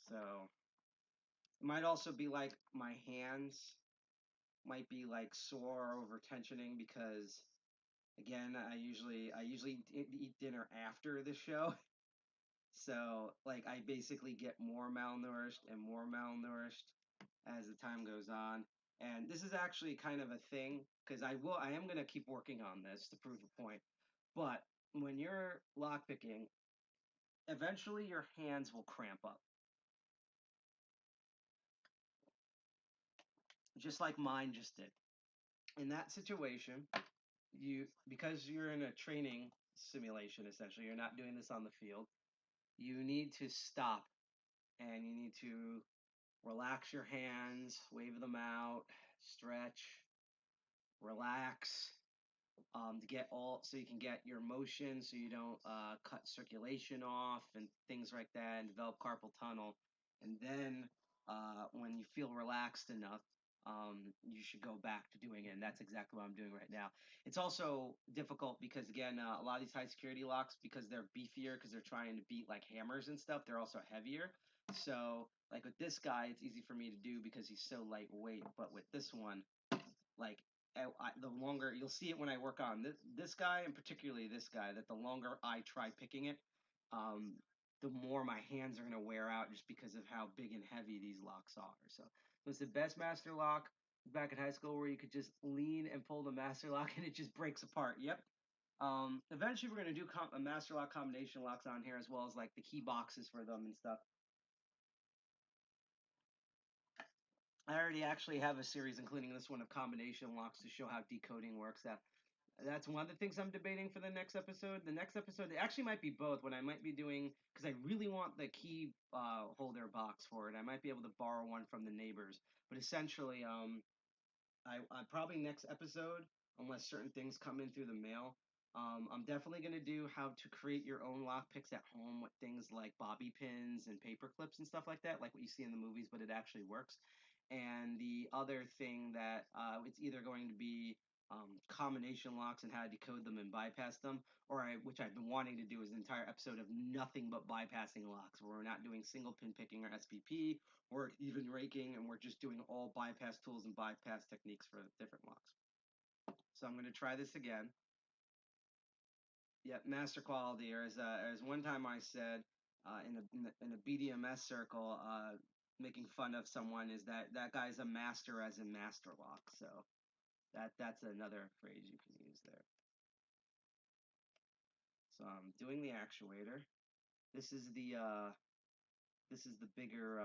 So it might also be like my hands might be like sore over tensioning because again, I usually eat dinner after the show. So like I basically get more malnourished and more malnourished as the time goes on. And this is actually kind of a thing because I am going to keep working on this to prove a point. But when you're lockpicking, eventually your hands will cramp up. Just like mine just did. In that situation, because you're in a training simulation essentially, you're not doing this on the field. You need to stop and you need to relax your hands, wave them out, stretch, relax, to get all so you can get your motion so you don't cut circulation off and things like that and develop carpal tunnel. And then when you feel relaxed enough, you should go back to doing it. And that's exactly what I'm doing right now. It's also difficult because, again, a lot of these high security locks, because they're beefier, because they're trying to beat like hammers and stuff, they're also heavier. So like with this guy, it's easy for me to do because he's so lightweight. But with this one, like the longer you'll see it when I work on this guy and particularly this guy, that the longer I try picking it, the more my hands are going to wear out just because of how big and heavy these locks are. So it was the best master lock back in high school where you could just lean and pull the master lock and it just breaks apart. Yep. Eventually we're going to do a master lock combination locks on here as well as like the key boxes for them and stuff. I already actually have a series, including this one, of combination locks to show how decoding works. That That's one of the things I'm debating for the next episode. The next episode, it actually might be both. What I might be doing, because I really want the key holder box for it, I might be able to borrow one from the neighbors. But essentially, I probably next episode, unless certain things come in through the mail, I'm definitely gonna do how to create your own lockpicks at home with things like bobby pins and paper clips and stuff like that, like what you see in the movies, but it actually works. And the other thing that it's either going to be combination locks and how to decode them and bypass them, or which I've been wanting to do, is an entire episode of nothing but bypassing locks, where we're not doing single pin picking or SPP or even raking, and we're just doing all bypass tools and bypass techniques for different locks. So I'm going to try this again. Yep, master quality, or as one time I said in a BDMS circle, making fun of someone, is that guy's a master as in master lock. So that's another phrase you can use there. So I'm doing the actuator. This is the bigger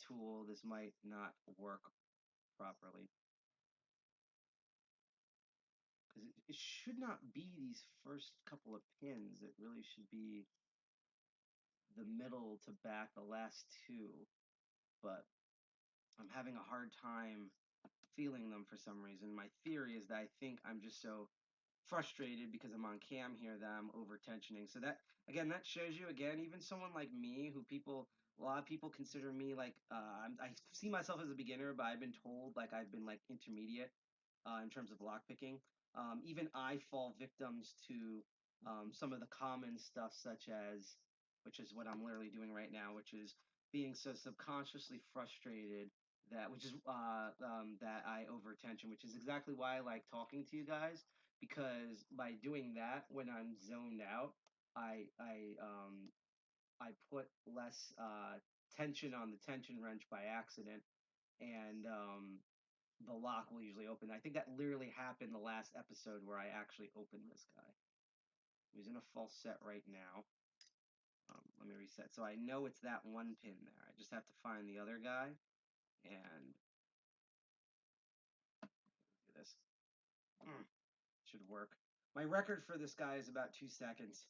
tool. This might not work properly, because it should not be these first couple of pins. It really should be the middle to back, the last two. But I'm having a hard time feeling them for some reason. My theory is that I think I'm just so frustrated because I'm on cam here that I'm over tensioning. So that, again, that shows you, again, even someone like me, who a lot of people consider me like, I see myself as a beginner, but I've been told like I've been like intermediate in terms of lockpicking. Even I fall victims to some of the common stuff, such as, which is what I'm literally doing right now, which is being so subconsciously frustrated that I overtension, which is exactly why I like talking to you guys, because by doing that, when I'm zoned out, I put less tension on the tension wrench by accident, and the lock will usually open. I think that literally happened the last episode where I actually opened this guy. He's in a false set right now. Let me reset. So I know it's that one pin there. I just have to find the other guy and do this. Should work. My record for this guy is about 2 seconds.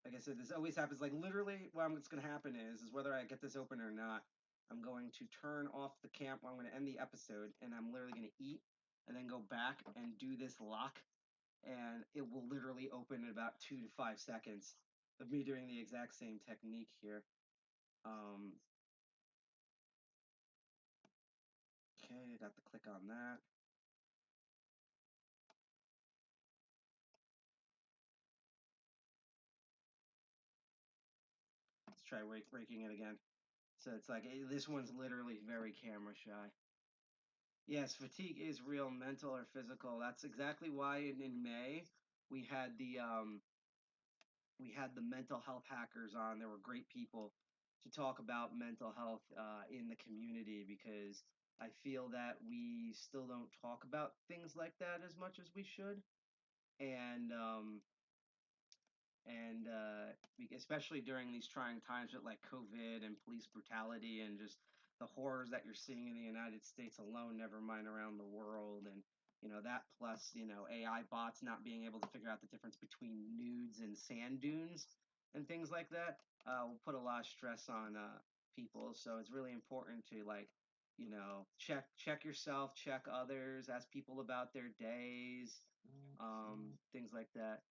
Like I said, this always happens. Like literally, what's going to happen is whether I get this open or not, I'm going to turn off the camp. I'm going to end the episode, and I'm literally going to eat, and then go back and do this lock, and it will literally open in about 2 to 5 seconds of me doing the exact same technique here. Okay, I got the click on that. Let's try raking it again. So it's like, this one's literally very camera shy. Yes, fatigue is real, mental or physical. That's exactly why in May we had the mental health hackers on. There were great people to talk about mental health in the community, because I feel that we still don't talk about things like that as much as we should, and especially during these trying times with like COVID and police brutality and just the horrors that you're seeing in the United States alone, never mind around the world. And that, plus AI bots not being able to figure out the difference between nudes and sand dunes and things like that will put a lot of stress on people. So it's really important to, like, check yourself, check others, ask people about their days, things like that.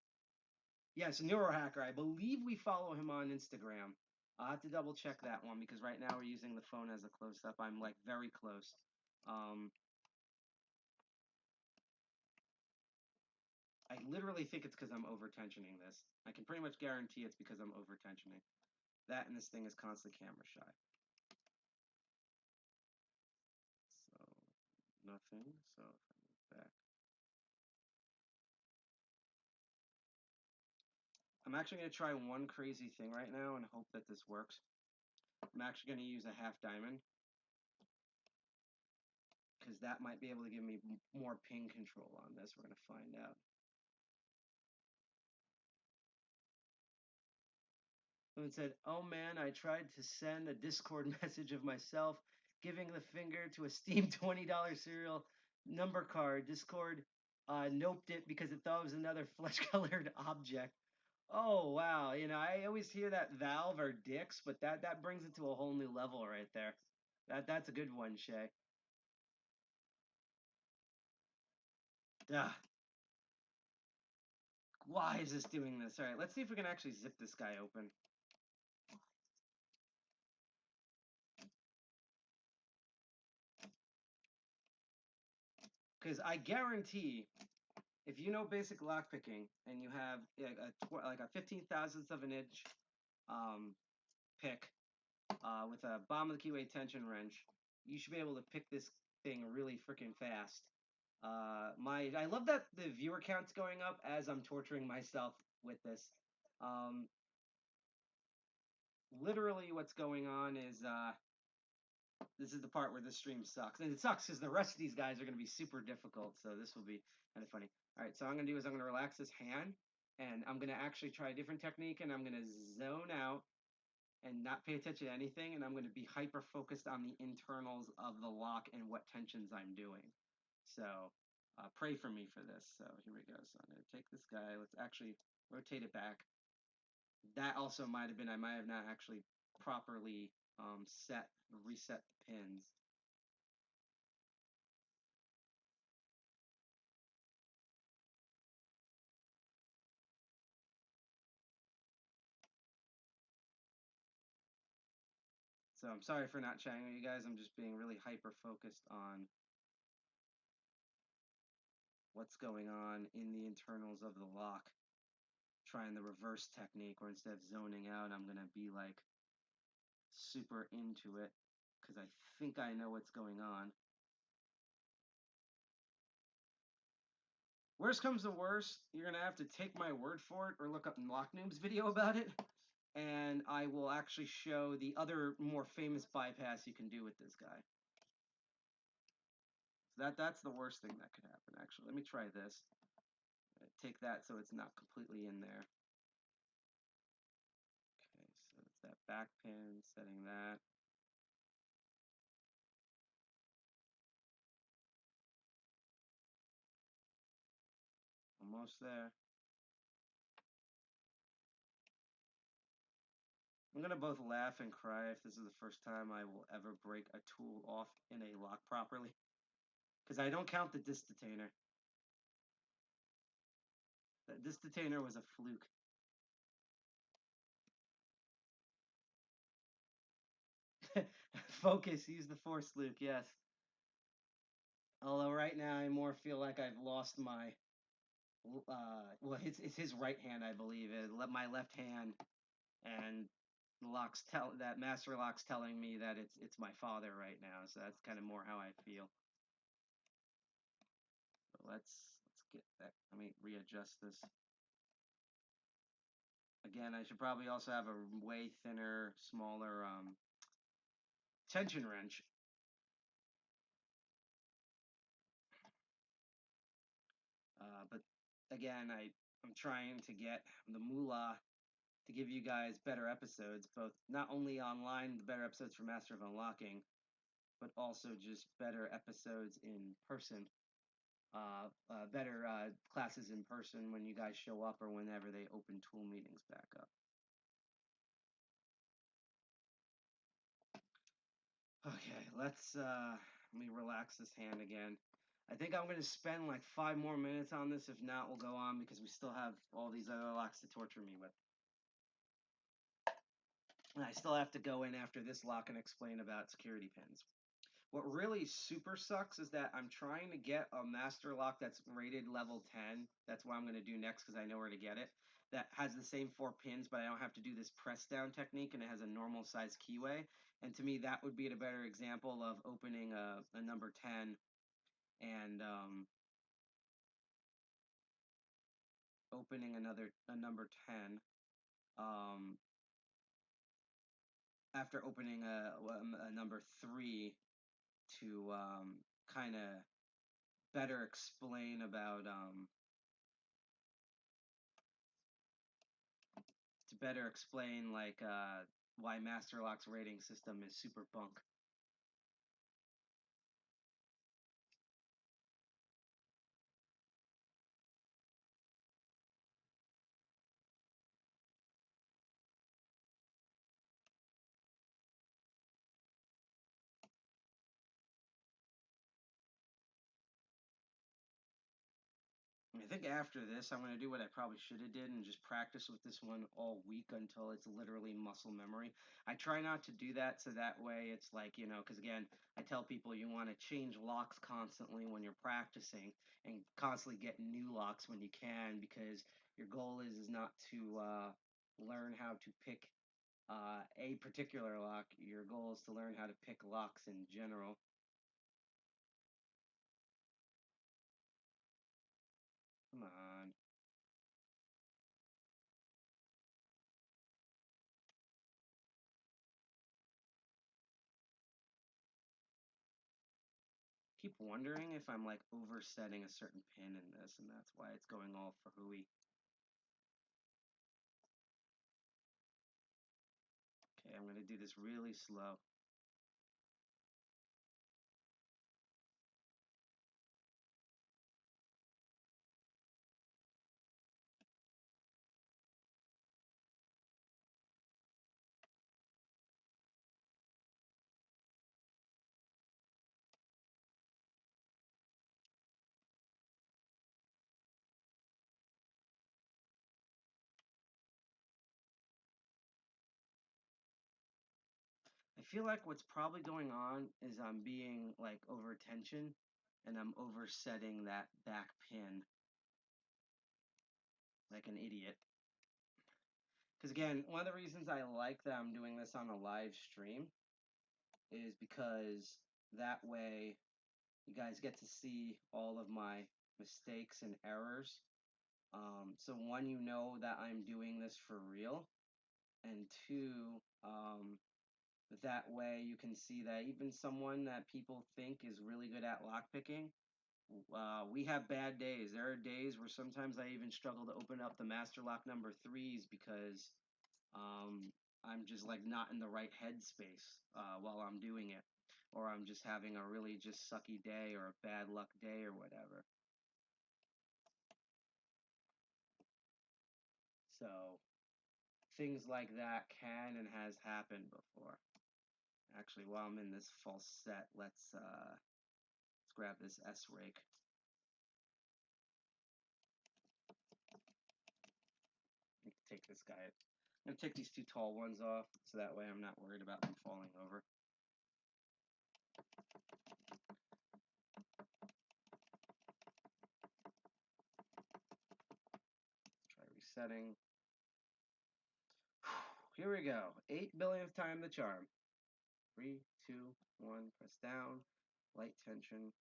Yes, Neurohacker. I believe we follow him on Instagram. I'll have to double check that one, because right now we're using the phone as a close up. I'm like very close. I literally think it's because I'm over tensioning this. I can pretty much guarantee it's because I'm over tensioning. That, and this thing is constant camera shy. So nothing. So if I move back, I'm actually going to try one crazy thing right now and hope that this works. I'm actually going to use a half diamond, because that might be able to give me more ping control on this. We're going to find out. Someone said, "Oh man, I tried to send a Discord message of myself giving the finger to a Steam $20 serial number card. Discord noped it because it thought it was another flesh-colored object. Oh wow, you know, I always hear that Valve are dicks, but that brings it to a whole new level right there. That's a good one, Shay. Duh. Why is this doing this? All right, let's see if we can actually zip this guy open. Because I guarantee, if you know basic lockpicking and you have like a 15,000th of an inch pick with a bottom of the keyway tension wrench, you should be able to pick this thing really freaking fast. I love that the viewer count's going up as I'm torturing myself with this. Literally, what's going on is this is the part where the stream sucks, and it sucks because the rest of these guys are going to be super difficult. So this will be kind of funny. All right, so I'm going to do is I'm going to relax this hand, and I'm going to actually try a different technique, and I'm going to zone out and not pay attention to anything, and I'm going to be hyper focused on the internals of the lock and what tensions I'm doing. So pray for me for this. So here we go. So I'm going to take this guy. Let's actually rotate it back. That also might have been, I might have not actually properly reset the pins. So I'm sorry for not chatting with you guys. I'm just being really hyper focused on what's going on in the internals of the lock. Trying the reverse technique where instead of zoning out, I'm going to be like super into it because I think I know what's going on. Worst comes to worst, you're going to have to take my word for it or look up Lock Noob's video about it, and I will actually show the other more famous bypass you can do with this guy. So that's the worst thing that could happen, actually. Let me try this. Take that so it's not completely in there. Okay, so it's that back pin, setting that. Almost there. I'm going to both laugh and cry if this is the first time I will ever break a tool off in a lock properly. Because I don't count the disc detainer. The disc detainer was a fluke. Focus, use the force, Luke, yes. Although right now I more feel like I've lost my, well, it's his right hand, I believe. My left hand, and that master lock's telling me that it's my father right now. So that's kind of more how I feel. So let's get that. Let me readjust this. Again, I should probably also have a way thinner, smaller tension wrench. But again, I'm trying to get the moolah to give you guys better episodes, both not only online, the better episodes for Master of Unlocking, but also just better episodes in person. Better classes in person when you guys show up or whenever they open tool meetings back up. Okay, let me relax this hand again. I think I'm going to spend like 5 more minutes on this. If not, we'll go on because we still have all these other locks to torture me with. And I still have to go in after this lock and explain about security pins. What really super sucks is that I'm trying to get a master lock that's rated level 10. That's what I'm going to do next because I know where to get it. That has the same 4 pins, but I don't have to do this press down technique, and it has a normal size keyway. And to me, that would be a better example of opening a number 10 and opening a number 10 after opening a number 3 to kind of better explain about like why Master Lock's rating system is super bunk. think after this, I'm going to do what I probably should have did and just practice with this one all week until it's literally muscle memory. I try not to do that so that way it's like, you know, because again, I tell people you want to change locks constantly when you're practicing and constantly get new locks when you can, because your goal is not to learn how to pick a particular lock. Your goal is to learn how to pick locks in general. Come on. Keep wondering if I'm like oversetting a certain pin in this, and that's why it's going all for hooey. Okay, I'm gonna do this really slow. I feel like what's probably going on is I'm being like over tension and I'm oversetting that back pin like an idiot. Because again, one of the reasons I like that I'm doing this on a live stream is because that way you guys get to see all of my mistakes and errors. So one, you know that I'm doing this for real, and two, that way you can see that even someone that people think is really good at lockpicking, we have bad days. There are days where sometimes I even struggle to open up the master lock number 3s because I'm just like not in the right headspace while I'm doing it, or I'm just having a really just sucky day or a bad luck day or whatever. So things like that can and has happened before. Actually, while I'm in this false set, let's grab this S rake. Take this guy. I'm gonna take these two tall ones off, so that way I'm not worried about them falling over. Try resetting. Here we go. 8 billionth time the charm. 3, 2, 1. Press down. Light tension.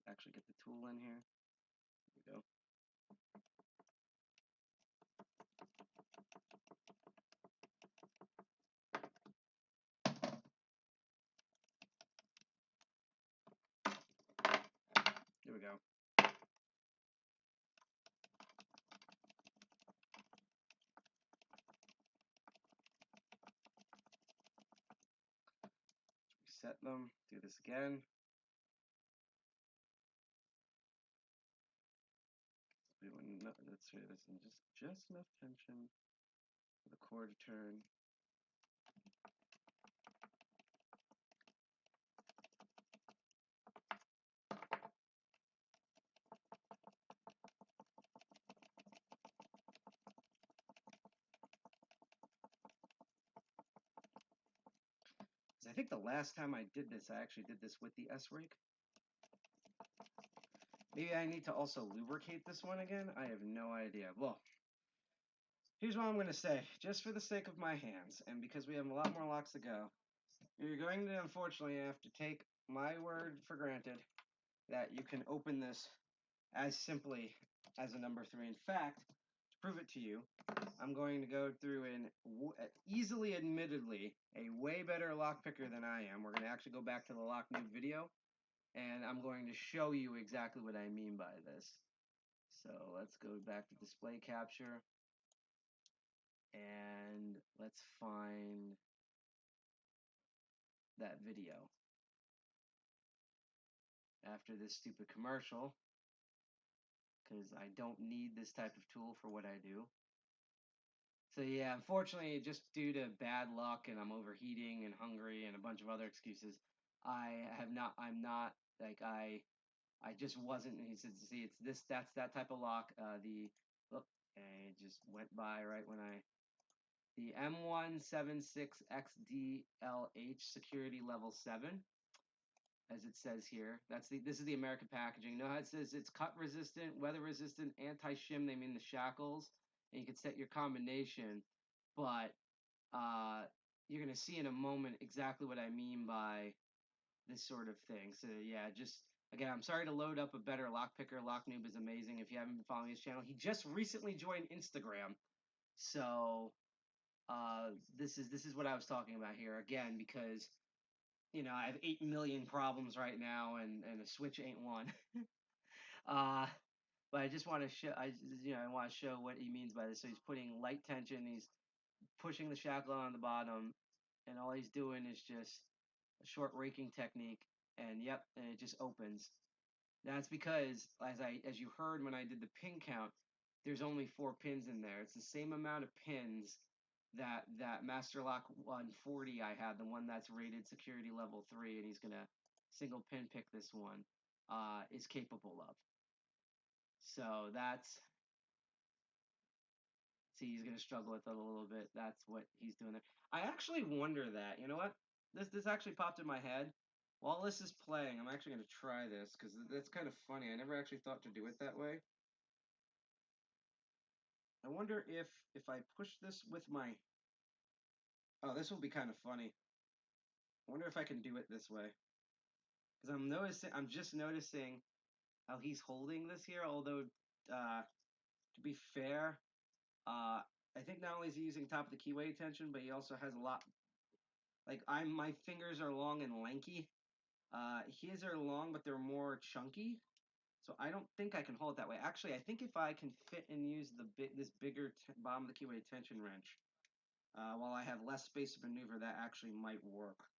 Let's actually get the tool in here. Here we go. Here we go. Reset them. Do this again. Let's try this in just enough tension for the core to turn. I think the last time I did this, I actually did this with the S rake. Maybe I need to also lubricate this one again. I have no idea. Well, here's what I'm going to say. Just for the sake of my hands, and because we have a lot more locks to go, you're going to unfortunately have to take my word for granted that you can open this as simply as a number 3. In fact, to prove it to you, I'm going to go through and easily, admittedly, a way better lock picker than I am. We're going to actually go back to the lock new video, and I'm going to show you exactly what I mean by this. So let's go back to display capture, and let's find that video after this stupid commercial, because I don't need this type of tool for what I do. So yeah, unfortunately, just due to bad luck and I'm overheating and hungry and a bunch of other excuses, I'm not like I just wasn't. He said, "See, it's this. That's that type of lock." And it just went by right when the M176XDLH security level 7, as it says here. This is the American packaging. You know how it says it's cut resistant, weather resistant, anti-shim. They mean the shackles, and you can set your combination. But you're gonna see in a moment exactly what I mean by this sort of thing. So yeah, just again, I'm sorry to load up a better lock picker. Lock Noob is amazing. If you haven't been following his channel, he just recently joined Instagram. So this is what I was talking about here again, because I have 8 million problems right now, and a switch ain't one. uh, but I just want to show I want to show what he means by this. So he's putting light tension. He's pushing the shackle on the bottom, and all he's doing is just a short raking technique, and yep, and it just opens. That's because, as you heard when I did the pin count, there's only 4 pins in there. It's the same amount of pins that Master Lock 140 I had, the one that's rated security level 3, and he's gonna single pin pick this one, is capable of. So that's, see, he's gonna struggle with it a little bit. That's what he's doing there. I actually wonder that. You know what? This actually popped in my head. While this is playing, I'm actually gonna try this because that's kind of funny. I never actually thought to do it that way. I wonder if I push this with my. Oh, this will be kind of funny. I wonder if I can do it this way. Because I'm just noticing how he's holding this here. Although, to be fair, I think not only is he using top of the keyway tension, but he also has a lot. Like my fingers are long and lanky. His are long, but they're more chunky. So I don't think I can hold it that way. Actually, I think if I can fit and use this bigger bottom of the keyway tension wrench, while I have less space to maneuver, that actually might work.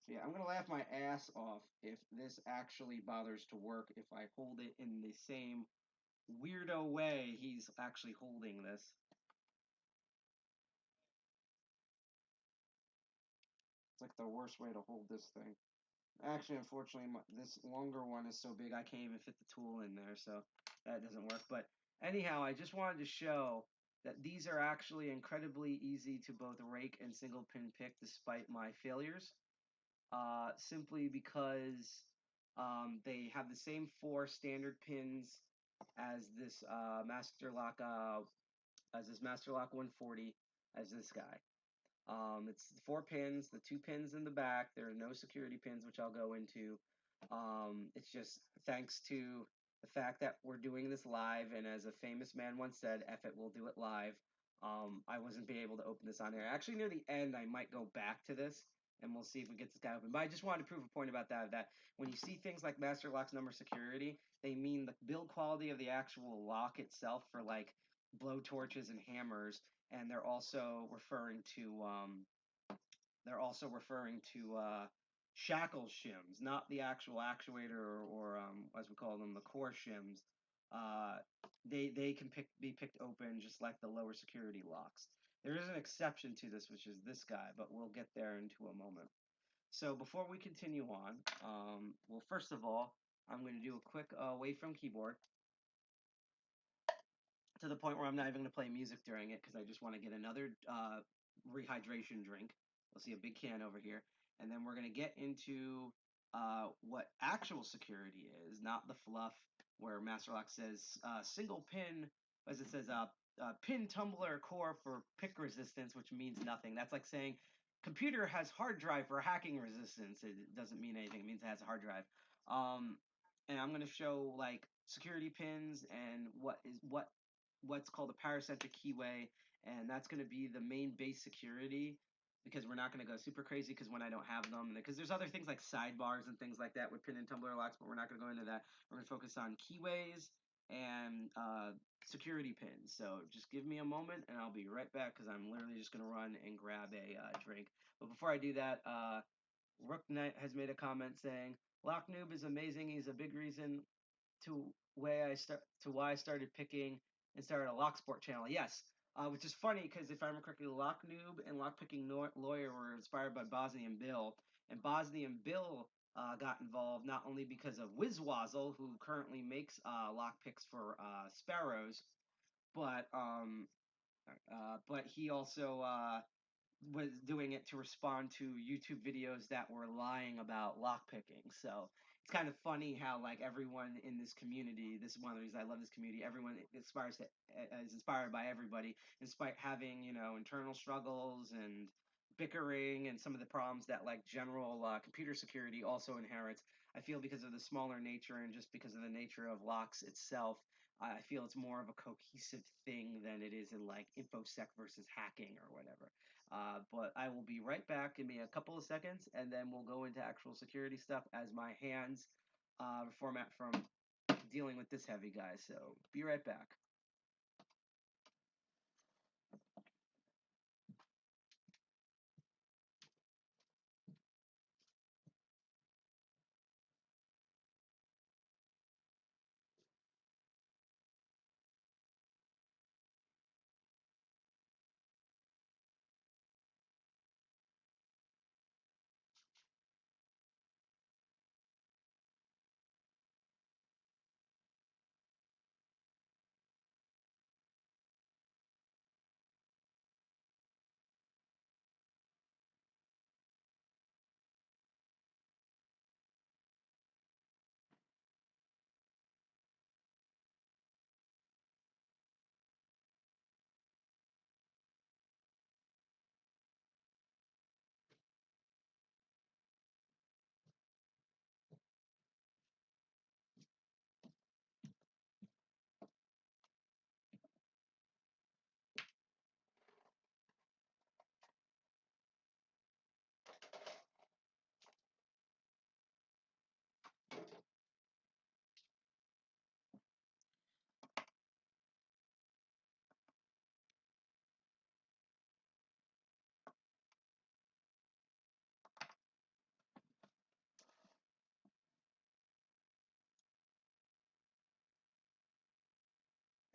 So yeah, I'm gonna laugh my ass off if this actually bothers to work, if I hold it in the same weirdo way he's actually holding this. It's like the worst way to hold this thing. Actually, unfortunately, this longer one is so big I can't even fit the tool in there, so that doesn't work. But anyhow, I just wanted to show that these are actually incredibly easy to both rake and single pin pick despite my failures. Simply because they have the same 4 standard pins as this Master Lock 140, as this guy. It's 4 pins, the 2 pins in the back. There are no security pins, which I'll go into. It's just thanks to the fact that we're doing this live, and as a famous man once said, "F it, we'll do it live." I wasn't being able to open this on air. Actually, near the end, I might go back to this, and we'll see if we get this guy open. But I just wanted to prove a point about that when you see things like Master Lock's number security, they mean the build quality of the actual lock itself for like blow torches and hammers, and they're also referring to shackle shims, not the actual actuator or as we call them, the core shims. They can be picked open just like the lower security locks. There is an exception to this, which is this guy, but we'll get there into a moment. So before we continue on, well, first of all, I'm going to do a quick away from keyboard, to the point where I'm not even going to play music during it because I just want to get another rehydration drink. You'll see a big can over here. And then we're going to get into what actual security is, not the fluff where Master Lock says single pin, as it says, pin tumbler core for pick resistance, which means nothing. That's like saying computer has hard drive for hacking resistance. It doesn't mean anything. It means it has a hard drive. And I'm going to show like security pins and what's called a paracentric keyway, and that's going to be the main base security, because we're not going to go super crazy because when I don't have them, because there's other things like sidebars and things like that with pin and tumbler locks, but we're not going to go into that. We're going to focus on keyways and security pins. So just give me a moment and I'll be right back, because I'm literally just going to run and grab a drink. But before I do that, Rook Knight has made a comment saying Lock Noob is amazing. He's a big reason to why I started picking and started a locksport channel. Yes, which is funny because if I remember correctly, Lock Noob and Lockpicking Lawyer were inspired by Bosnian Bill, and Bosnian Bill got involved not only because of Wizwazzle, who currently makes lockpicks for Sparrows, but he also was doing it to respond to YouTube videos that were lying about lockpicking. So it's kind of funny how like everyone in this community, this is one of the reasons I love this community. Everyone is inspired by everybody, despite having internal struggles and bickering and some of the problems that like general computer security also inherits. I feel because of the smaller nature and just because of the nature of locks itself, I feel it's more of a cohesive thing than it is in like infosec versus hacking or whatever. But I will be right back. Give me a couple of seconds, and then we'll go into actual security stuff as my hands format from dealing with this heavy guy. So be right back.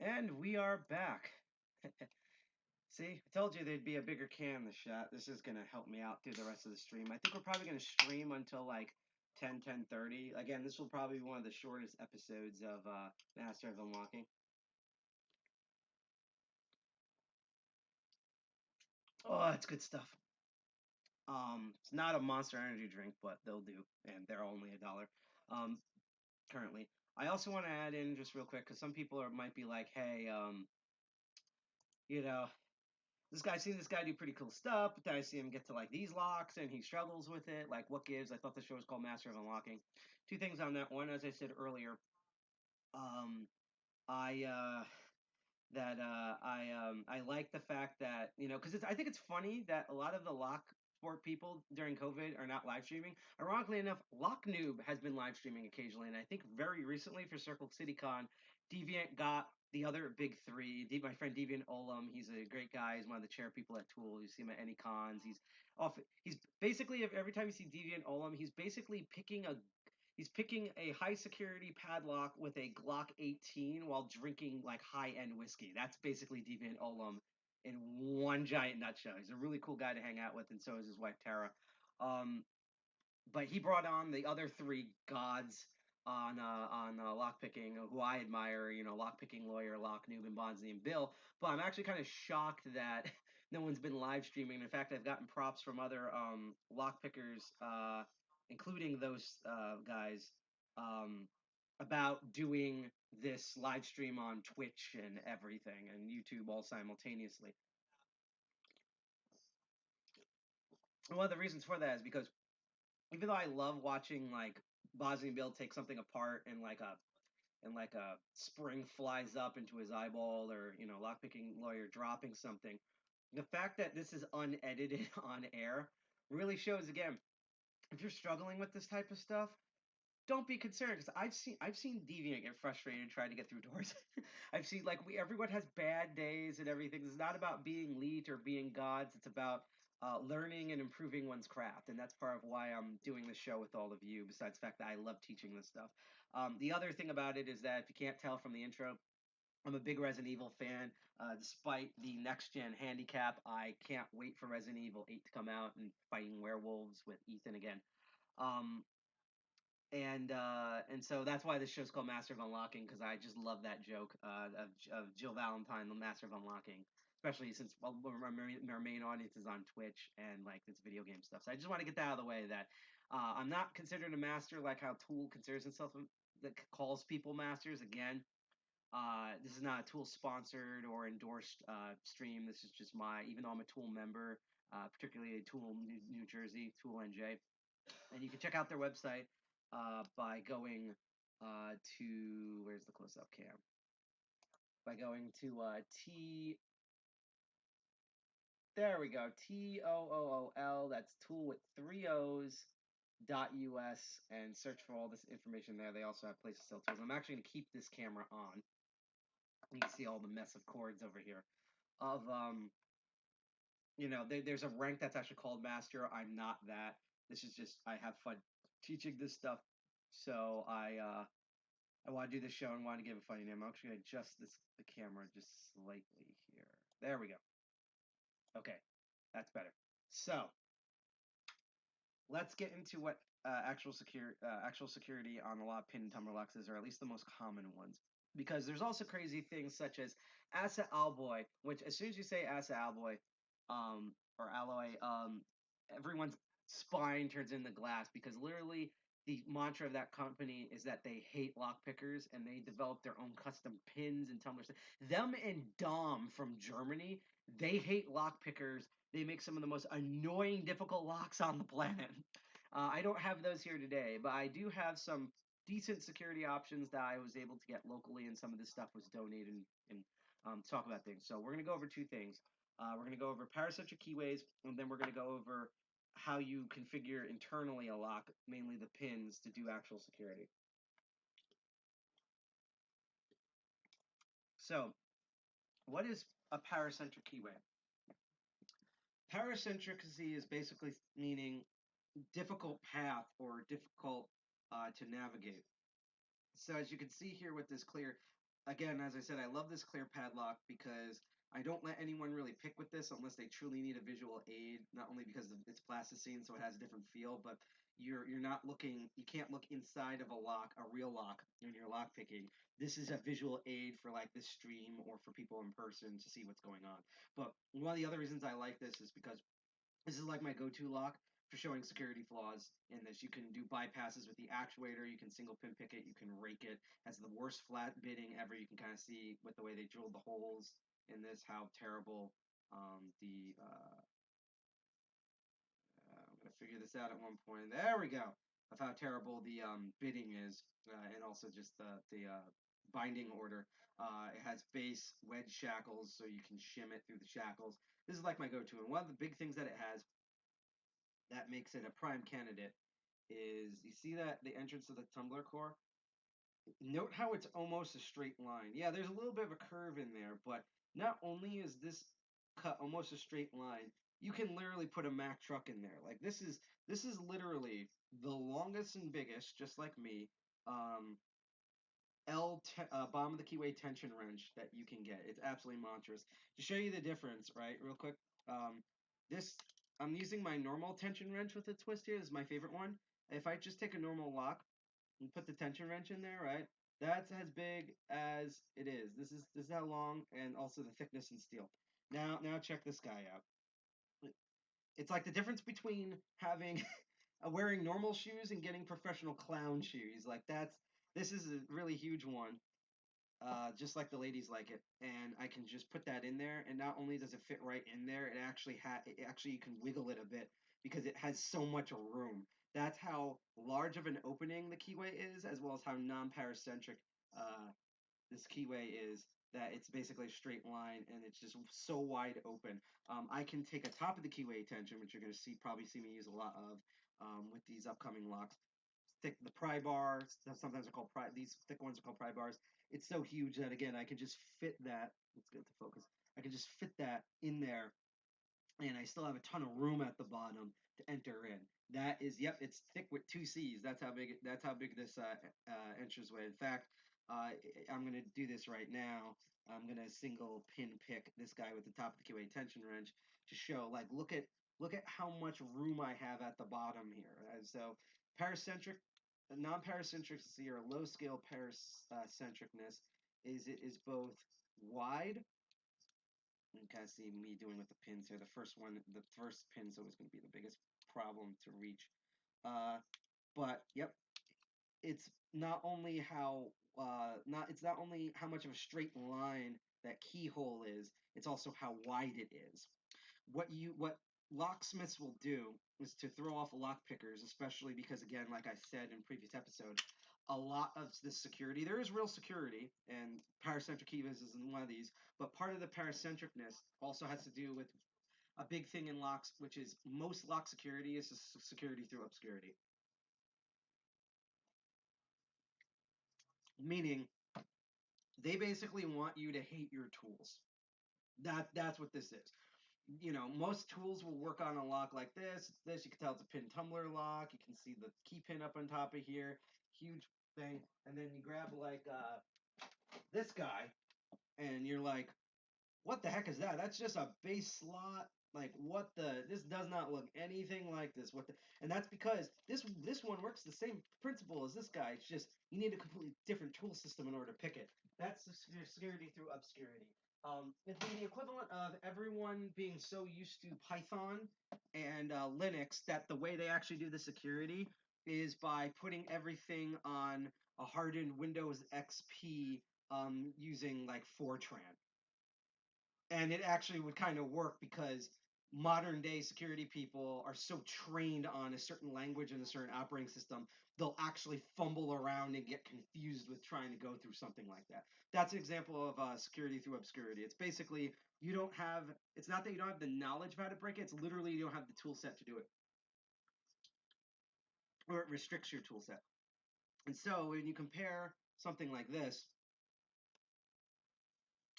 And we are back. See, I told you there'd be a bigger can in the shot. This is gonna help me out through the rest of the stream. I think we're probably gonna stream until like 10:30. Again, this will probably be one of the shortest episodes of Master of Unlocking. Oh, it's good stuff. It's not a Monster Energy drink, but they'll do, and they're only $1 currently. I also want to add in just real quick because some people might be like, "Hey, you know, I've seen this guy do pretty cool stuff, but then I see him get to like these locks and he struggles with it. Like, what gives?" I thought the show was called Master of Unlocking. Two things on that. One, as I said earlier, um, I I like the fact that because I think it's funny that a lot of the lock sport people during COVID are not live streaming. Ironically enough, Lock Noob has been live streaming occasionally, and I think very recently for Circle City Con, Deviant got the other big three. My friend Deviant Olam, he's a great guy. He's one of the chair people at Tool. You see him at any cons. He's off. He's basically every time you see Deviant Olam, he's picking a high security padlock with a Glock 18 while drinking like high end whiskey. That's basically Deviant Olam in one giant nutshell. He's a really cool guy to hang out with, and so is his wife Tara. Um, but he brought on the other three gods on lockpicking, who I admire. Lockpicking lawyer, Lock Noob, and Bonzi and Bill. But I'm actually kind of shocked that no one's been live streaming. In fact, I've gotten props from other lockpickers, including those guys, um, about doing this live stream on Twitch and everything, and YouTube all simultaneously. And one of the reasons for that is because even though I love watching like Bonzi and Bill take something apart and like a spring flies up into his eyeball, or lockpicking lawyer dropping something, the fact that this is unedited on air really shows again, if you're struggling with this type of stuff, don't be concerned, because I've seen Deviant get frustrated trying to get through doors. I've seen like everyone has bad days and everything. It's not about being elite or being gods. It's about learning and improving one's craft, and that's part of why I'm doing this show with all of you. Besides the fact that I love teaching this stuff, the other thing about it is that if you can't tell from the intro, I'm a big Resident Evil fan. Despite the next gen handicap, I can't wait for Resident Evil 8 to come out and fighting werewolves with Ethan again. Um, And so that's why this show's called Master of Unlocking, because I just love that joke of Jill Valentine, the Master of Unlocking, especially since our main audience is on Twitch and like this video game stuff. So I just want to get that out of the way that I'm not considered a master like how Tool considers himself that calls people masters. Again, this is not a Tool sponsored or endorsed stream. This is just even though I'm a Tool member, particularly Tool New Jersey, Tool NJ, and you can check out their website by going to where's the close-up cam? By going to there we go, TOOOL. That's Tool with 3 O's. .us and search for all this information there. They also have places to sell tools. I'm actually going to keep this camera on. You can see all the mess of cords over here. Of there's a rank that's actually called master. I'm not that. This is just I have fun teaching this stuff. So I want to do this show and want to give a funny name. I'm actually going to adjust the camera just slightly here. There we go. Okay, that's better. So let's get into what actual security on a lot of pin and tumbler locks is, or at least the most common ones. Because there's also crazy things such as Asa Alloy, which as soon as you say Asa Alloy, or alloy, everyone's spine turns into glass because literally the mantra of that company is that they hate lock pickers and they develop their own custom pins and tumblers. Them and Dom from Germany, they hate lock pickers. They make some of the most annoying, difficult locks on the planet. I don't have those here today, but I do have some decent security options that I was able to get locally, and some of this stuff was donated and talk about things. So we're going to go over two things. We're going to go over Paracentric Keyways, and then we're going to go over how you configure internally a lock, mainly the pins, to do actual security. So, what is a paracentric keyway? Paracentricity is basically meaning difficult path or difficult to navigate. So as you can see here with this clear, again, as I said, I love this clear padlock because I don't let anyone really pick with this unless they truly need a visual aid, not only because it's plasticine, so it has a different feel, but you're not looking, you can't look inside of a lock, a real lock, when you're lock picking. This is a visual aid for like this stream or for people in person to see what's going on. But one of the other reasons I like this is because this is like my go-to lock for showing security flaws in this. You can do bypasses with the actuator, you can single pin pick it, you can rake it. Has the worst flat bitting ever. You can kind of see with the way they drilled the holes in this how terrible I'm going to figure this out at one point. There we go. Of how terrible the bitting is, and also just the binding order. It has base wedge shackles, so you can shim it through the shackles. This is like my go-to, and one of the big things that it has that makes it a prime candidate is, you see that the entrance of the tumbler core? Note how it's almost a straight line. Yeah, there's a little bit of a curve in there, but not only is this cut almost a straight line, you can literally put a Mack truck in there. Like this is literally the longest and biggest, just like me, bottom of the keyway tension wrench that you can get. It's absolutely monstrous. To show you the difference, right, real quick, this, I'm using my normal tension wrench with a twist here. This is my favorite one. If I just take a normal lock and put the tension wrench in there, right, that's as big as it is. This is how long, and also the thickness in steel. Now check this guy out. It's like the difference between having wearing normal shoes and getting professional clown shoes. Like this is a really huge one. Just like the ladies like it, and I can just put that in there, and not only does it fit right in there, it actually you can wiggle it a bit because it has so much room. That's how large of an opening the keyway is, as well as how non-paracentric this keyway is. That it's basically a straight line, and it's just so wide open. I can take a top of the keyway tension, which you're going to probably see me use a lot of with these upcoming locks. The pry bars, sometimes they're called these thick ones are called pry bars. It's so huge that, again, I can just fit that. Let's get to focus. I can just fit that in there, and I still have a ton of room at the bottom to enter in. That is, yep, it's thick with 2 C's. That's how big this entranceway. In fact, I'm gonna do this right now. I'm gonna single pin pick this guy with the top of the QA tension wrench to show, like, look at how much room I have at the bottom here. So paracentric, non-paracentricity or low-scale paracentricness is it is both wide. You can kind of see me doing with the pins here. The first pin's always going to be the biggest problem to reach. But yep, it's not only not only how much of a straight line that keyhole is, it's also how wide it is. What locksmiths will do is to throw off lock pickers, especially because, again, like I said in previous episode, a lot of this security, there is real security, and paracentric Keyways is one of these, but part of the paracentricness also has to do with a big thing in locks, which is most lock security is security through obscurity. Meaning, they basically want you to hate your tools. That's what this is. You know, most tools will work on a lock like this. You can tell it's a pin tumbler lock. You can see the key pin up on top of here, huge thing. And then you grab like this guy, and you're like, what the heck is that? That's just a base slot. Like, what the? This does not look anything like this. What the? And that's because this one works the same principle as this guy. It's just you need a completely different tool system in order to pick it. That's the security through obscurity. It'd be the equivalent of everyone being so used to Python and Linux that the way they actually do the security is by putting everything on a hardened Windows XP using like Fortran. And it actually would kind of work because modern day security people are so trained on a certain language and a certain operating system, they'll actually fumble around and get confused with trying to go through something like that. That's an example of security through obscurity. It's basically it's not that you don't have the knowledge of how to break it, it's literally you don't have the tool set to do it. Or it restricts your tool set. And so when you compare something like this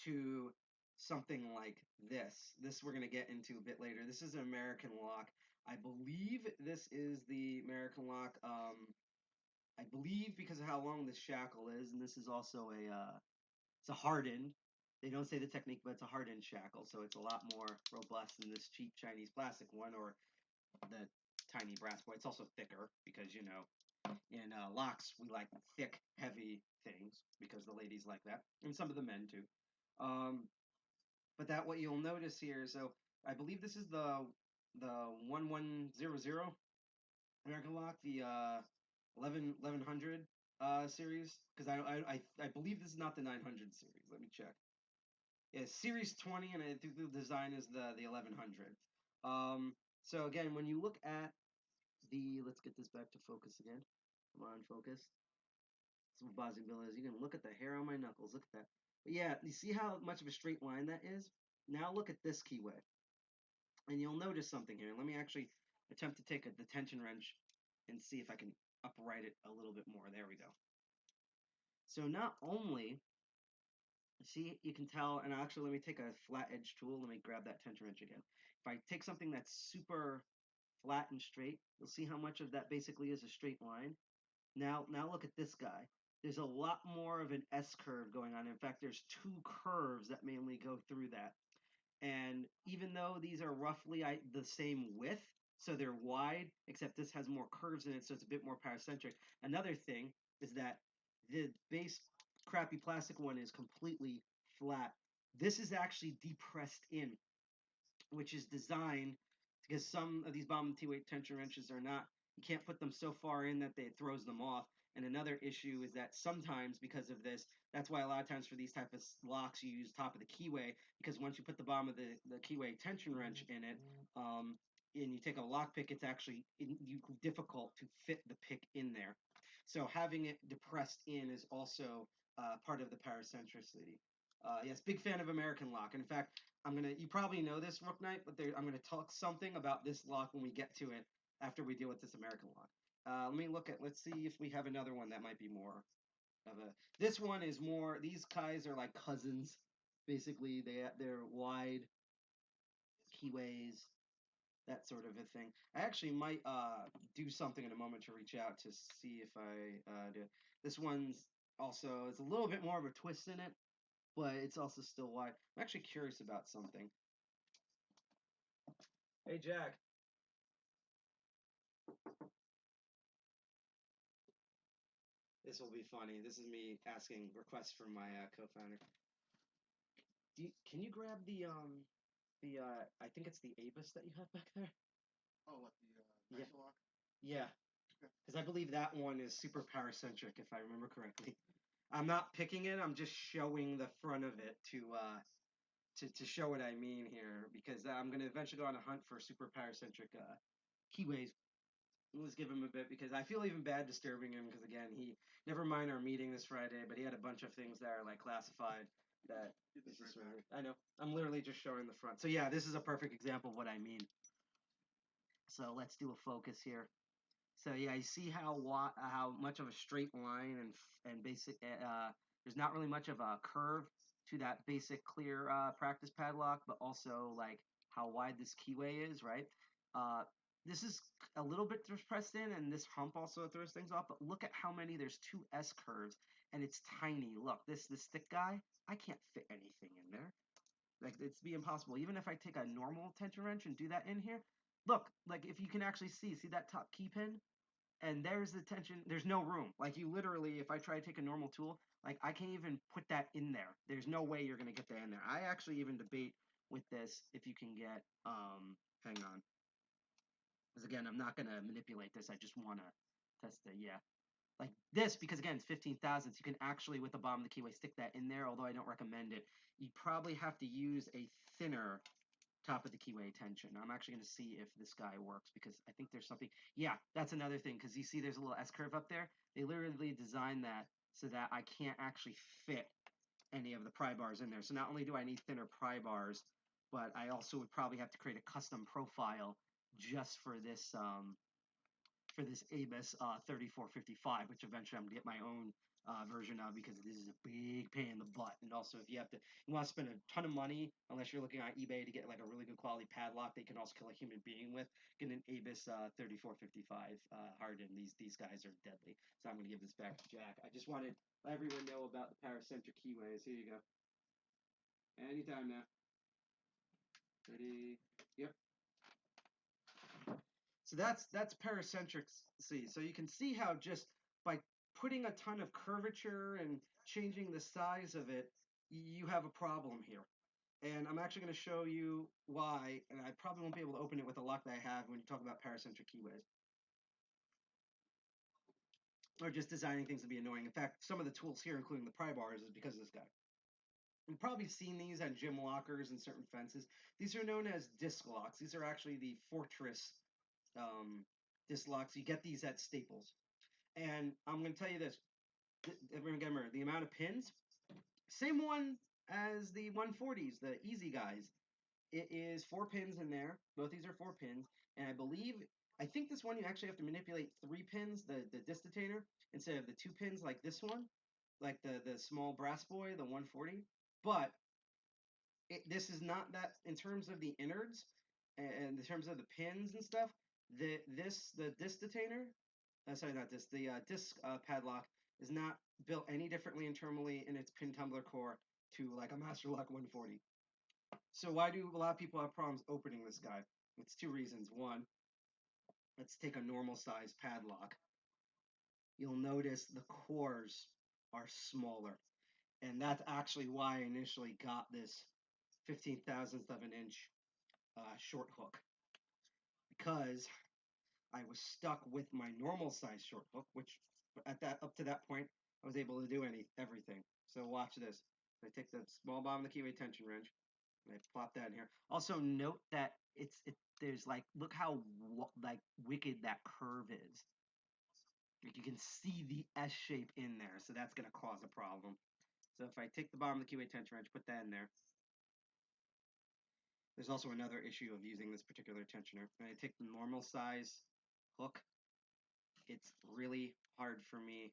to something like this we're going to get into a bit later. This is an American lock. I believe this is the American lock. I believe because of how long this shackle is, and this is also it's a hardened. They don't say the technique, but it's a hardened shackle, so it's a lot more robust than this cheap Chinese plastic one or the tiny brass boy. It's also thicker because, you know, in locks we like thick, heavy things because the ladies like that, and some of the men too. But that what you'll notice here, so I believe this is the 1100 American lock, the 1100 series, because I believe this is not the 900 series. Let me check. Yeah, series 20, and I think the design is the 1100. So again, when you look at let's get this back to focus again. Come on, focus. That's what Bossing Bill is. You can look at the hair on my knuckles. Look at that. But yeah, you see how much of a straight line that is? Now look at this keyway. And you'll notice something here. Let me actually attempt to take the tension wrench and see if I can upright it a little bit more. There we go. So not only, see, you can tell, and actually let me take a flat edge tool. Let me grab that tension wrench again. If I take something that's super flat and straight, you'll see how much of that basically is a straight line. Now look at this guy. There's a lot more of an S curve going on. In fact, there's two curves that mainly go through that. And even though these are roughly the same width, so they're wide, except this has more curves in it, so it's a bit more paracentric. Another thing is that the base crappy plastic one is completely flat. This is actually depressed in, which is designed because some of these bomb T-weight tension wrenches are not, you can't put them so far in that it throws them off. And another issue is that sometimes because of this, that's why a lot of times for these type of locks you use top of the keyway, because once you put the bottom of the keyway tension wrench in it, and you take a lock pick, it's actually difficult to fit the pick in there. So having it depressed in is also part of the paracentricity. Yes, big fan of American lock. In fact, you probably know this, Rook Knight, but I'm gonna talk something about this lock when we get to it after we deal with this American lock. Let's see if we have another one that might be more of this one is more, these guys are like cousins. Basically, they're wide keyways, that sort of a thing. I actually might do something in a moment to reach out to see if I do. This one's also, it's a little bit more of a twist in it, but it's also still wide. I'm actually curious about something. Hey, Jack. This will be funny. This is me asking requests from my co-founder. Can you grab the I think it's the Abus that you have back there? Oh, what the Yeah. Lock? Yeah, because I believe that one is super paracentric, if I remember correctly. I'm not picking it. I'm just showing the front of it to show what I mean here, because I'm gonna eventually go on a hunt for super paracentric Keyways. Let's give him a bit, because I feel even bad disturbing him, because again, he never mind our meeting this Friday, but he had a bunch of things that are like classified that This this is right really, I know. I'm literally just showing the front. So yeah, this is a perfect example of what I mean. So let's do a focus here. So yeah, you see how much of a straight line and basic there's not really much of a curve to that basic clear practice padlock, but also like how wide this keyway is, right? This is a little bit pressed in, and this hump also throws things off. But look at how many. There's two S curves, and it's tiny. Look, this thick guy, I can't fit anything in there. Like, it's be impossible. Even if I take a normal tension wrench and do that in here, look, like if you can actually see that top key pin, and there's the tension. There's no room. Like, you literally, if I try to take a normal tool, like I can't even put that in there. There's no way you're gonna get that in there. I actually even debate with this if you can get hang on. Because again, I'm not gonna manipulate this. I just wanna test it. Yeah. Like this, because again, it's 15 thousandths. You can actually, with the bottom of the keyway, stick that in there, although I don't recommend it. You probably have to use a thinner top of the keyway tension. I'm actually going to see if this guy works, because I think there's something. Yeah, that's another thing, because you see there's a little S-curve up there. They literally designed that so that I can't actually fit any of the pry bars in there. So not only do I need thinner pry bars, but I also would probably have to create a custom profile just for this Abus 3455, which eventually I'm going to get my own version of, because this is a big pain in the butt. And also, if you want to spend a ton of money, unless you're looking on eBay to get like a really good quality padlock they can also kill a human being with, get an Abus 3455 hardened. These guys are deadly. So I'm going to give this back to Jack. I just wanted to let everyone know about the Paracentric Keyways. Here you go. Anytime now. Ready? Yep. So that's paracentric C. So you can see how just by putting a ton of curvature and changing the size of it, you have a problem here. And I'm actually going to show you why, and I probably won't be able to open it with the lock that I have when you talk about paracentric keyways. Or just designing things to be annoying. In fact, some of the tools here, including the pry bars, is because of this guy. You've probably seen these on gym lockers and certain fences. These are known as disc locks. These are actually the Fortress disc locks. You get these at Staples. And I'm going to tell you this. Remember, the amount of pins, same one as the 140s, the easy guys. It is 4 pins in there. Both these are 4 pins. And I think this one you actually have to manipulate 3 pins, the distatator, instead of the 2 pins like this one, like the small brass boy, the 140. But this is not that, in terms of the innards and in terms of the pins and stuff, the distatator, sorry, not this, the disc padlock is not built any differently internally in its pin tumbler core to like a Master Lock 140. So why do a lot of people have problems opening this guy? It's 2 reasons. One, let's take a normal size padlock. You'll notice the cores are smaller. And that's actually why I initially got this 15 thousandth of an inch short hook. Because I was stuck with my normal size short hook, which up to that point I was able to do everything. So watch this. I take the small bottom of the keyway tension wrench and I plop that in here. Also note that there's like, look how like wicked that curve is. Like, you can see the S shape in there, so that's going to cause a problem. So if I take the bottom of the keyway tension wrench, put that in there. There's also another issue of using this particular tensioner. When I take the normal size hook, it's really hard for me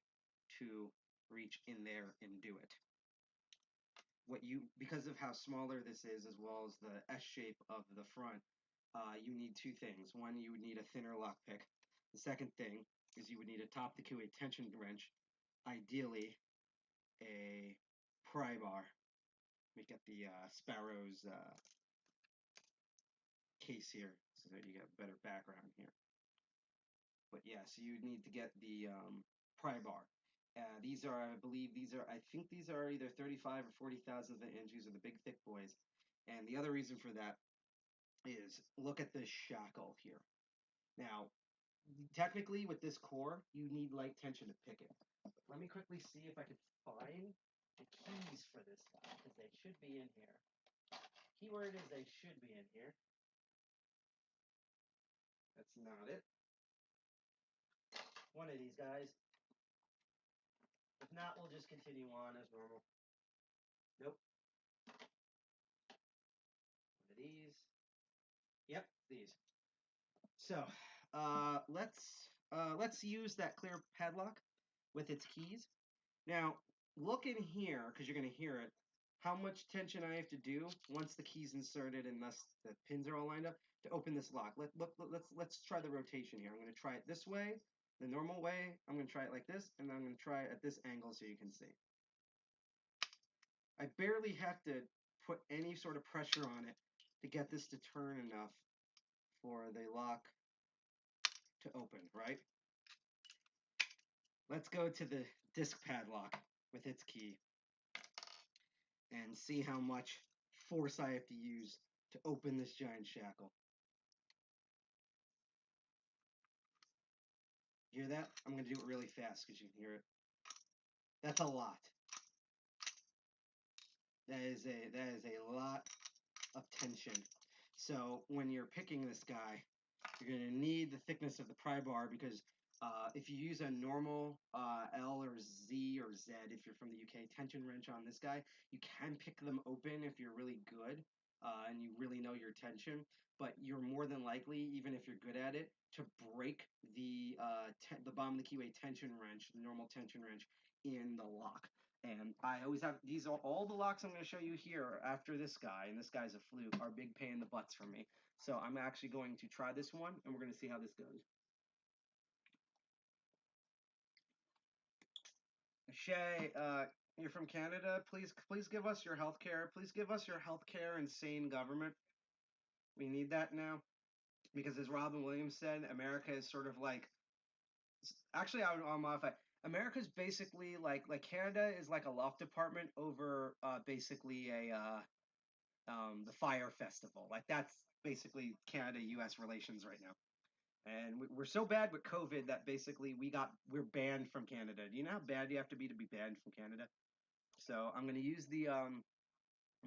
to reach in there and do it. Because of how smaller this is, as well as the S shape of the front, you need 2 things. One, you would need a thinner lockpick. The second thing is you would need a top the keyway tension wrench, ideally a pry bar. Let me get the Sparrow's case here so that you get a better background here. But yeah, so you need to get the pry bar. These are, I believe, I think these are either 35 or 40 thousandths of an inch. These are the big, thick boys. And the other reason for that is look at this shackle here. Now, technically, with this core, you need light tension to pick it. Let me quickly see if I can find the keys for this guy, because they should be in here. Keyword is they should be in here. That's not it. One of these guys. If not, we'll just continue on as normal. Nope. One of these. Yep, these. So, let's use that clear padlock with its keys. Now, look in here, because you're going to hear it, how much tension I have to do once the key's inserted and thus the pins are all lined up to open this lock. Let's try the rotation here. I'm going to try it this way, the normal way. I'm going to try it like this, and then I'm going to try it at this angle so you can see. I barely have to put any sort of pressure on it to get this to turn enough for the lock to open, right? Let's go to the disc padlock with its key and see how much force I have to use to open this giant shackle. Hear that? I'm going to do it really fast because you can hear it. That's a lot. That is a lot of tension. So when you're picking this guy, you're going to need the thickness of the pry bar, because if you use a normal L or Z or Z, if you're from the UK, tension wrench on this guy, you can pick them open if you're really good and you really know your tension. But you're more than likely, even if you're good at it, to break the bottom of the keyway tension wrench, the normal tension wrench, in the lock. And I always have these, all the locks I'm going to show you here after this guy, and this guy's a fluke, are big pain in the butts for me. So I'm actually going to try this one, and we're going to see how this goes. Shay, you're from Canada. Please give us your healthcare. Please give us your healthcare and sane government. We need that now, because as Robin Williams said, America is sort of like. Actually, I'll modify. America's basically like Canada is like a loft department over basically the Fire Festival. Like that's basically Canada-U.S. relations right now. And we're so bad with COVID that basically we're banned from Canada. Do you know how bad you have to be banned from Canada? So I'm going to use I'm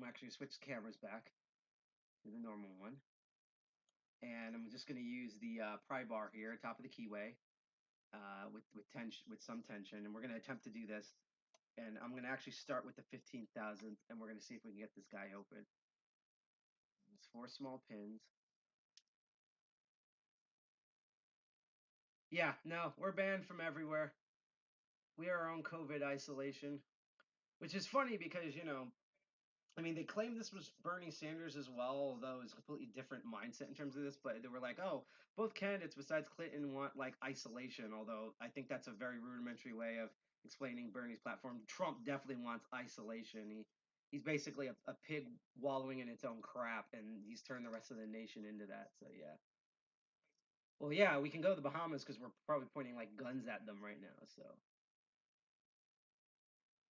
actually going to switch cameras back to the normal one. And I'm just going to use the pry bar here, top of the keyway, with some tension. And we're going to attempt to do this. And I'm going to actually start with the 15,000th, and we're going to see if we can get this guy open. It's 4 small pins. Yeah, no, we're banned from everywhere. We are our own COVID isolation, which is funny because, I mean, they claimed this was Bernie Sanders as well, although it's a completely different mindset in terms of this. But they were like, oh, both candidates besides Clinton want like isolation, although I think that's a very rudimentary way of explaining Bernie's platform. Trump definitely wants isolation. He's basically a pig wallowing in its own crap, and he's turned the rest of the nation into that. So, yeah. Well, yeah, we can go to the Bahamas because we're probably pointing like guns at them right now. So,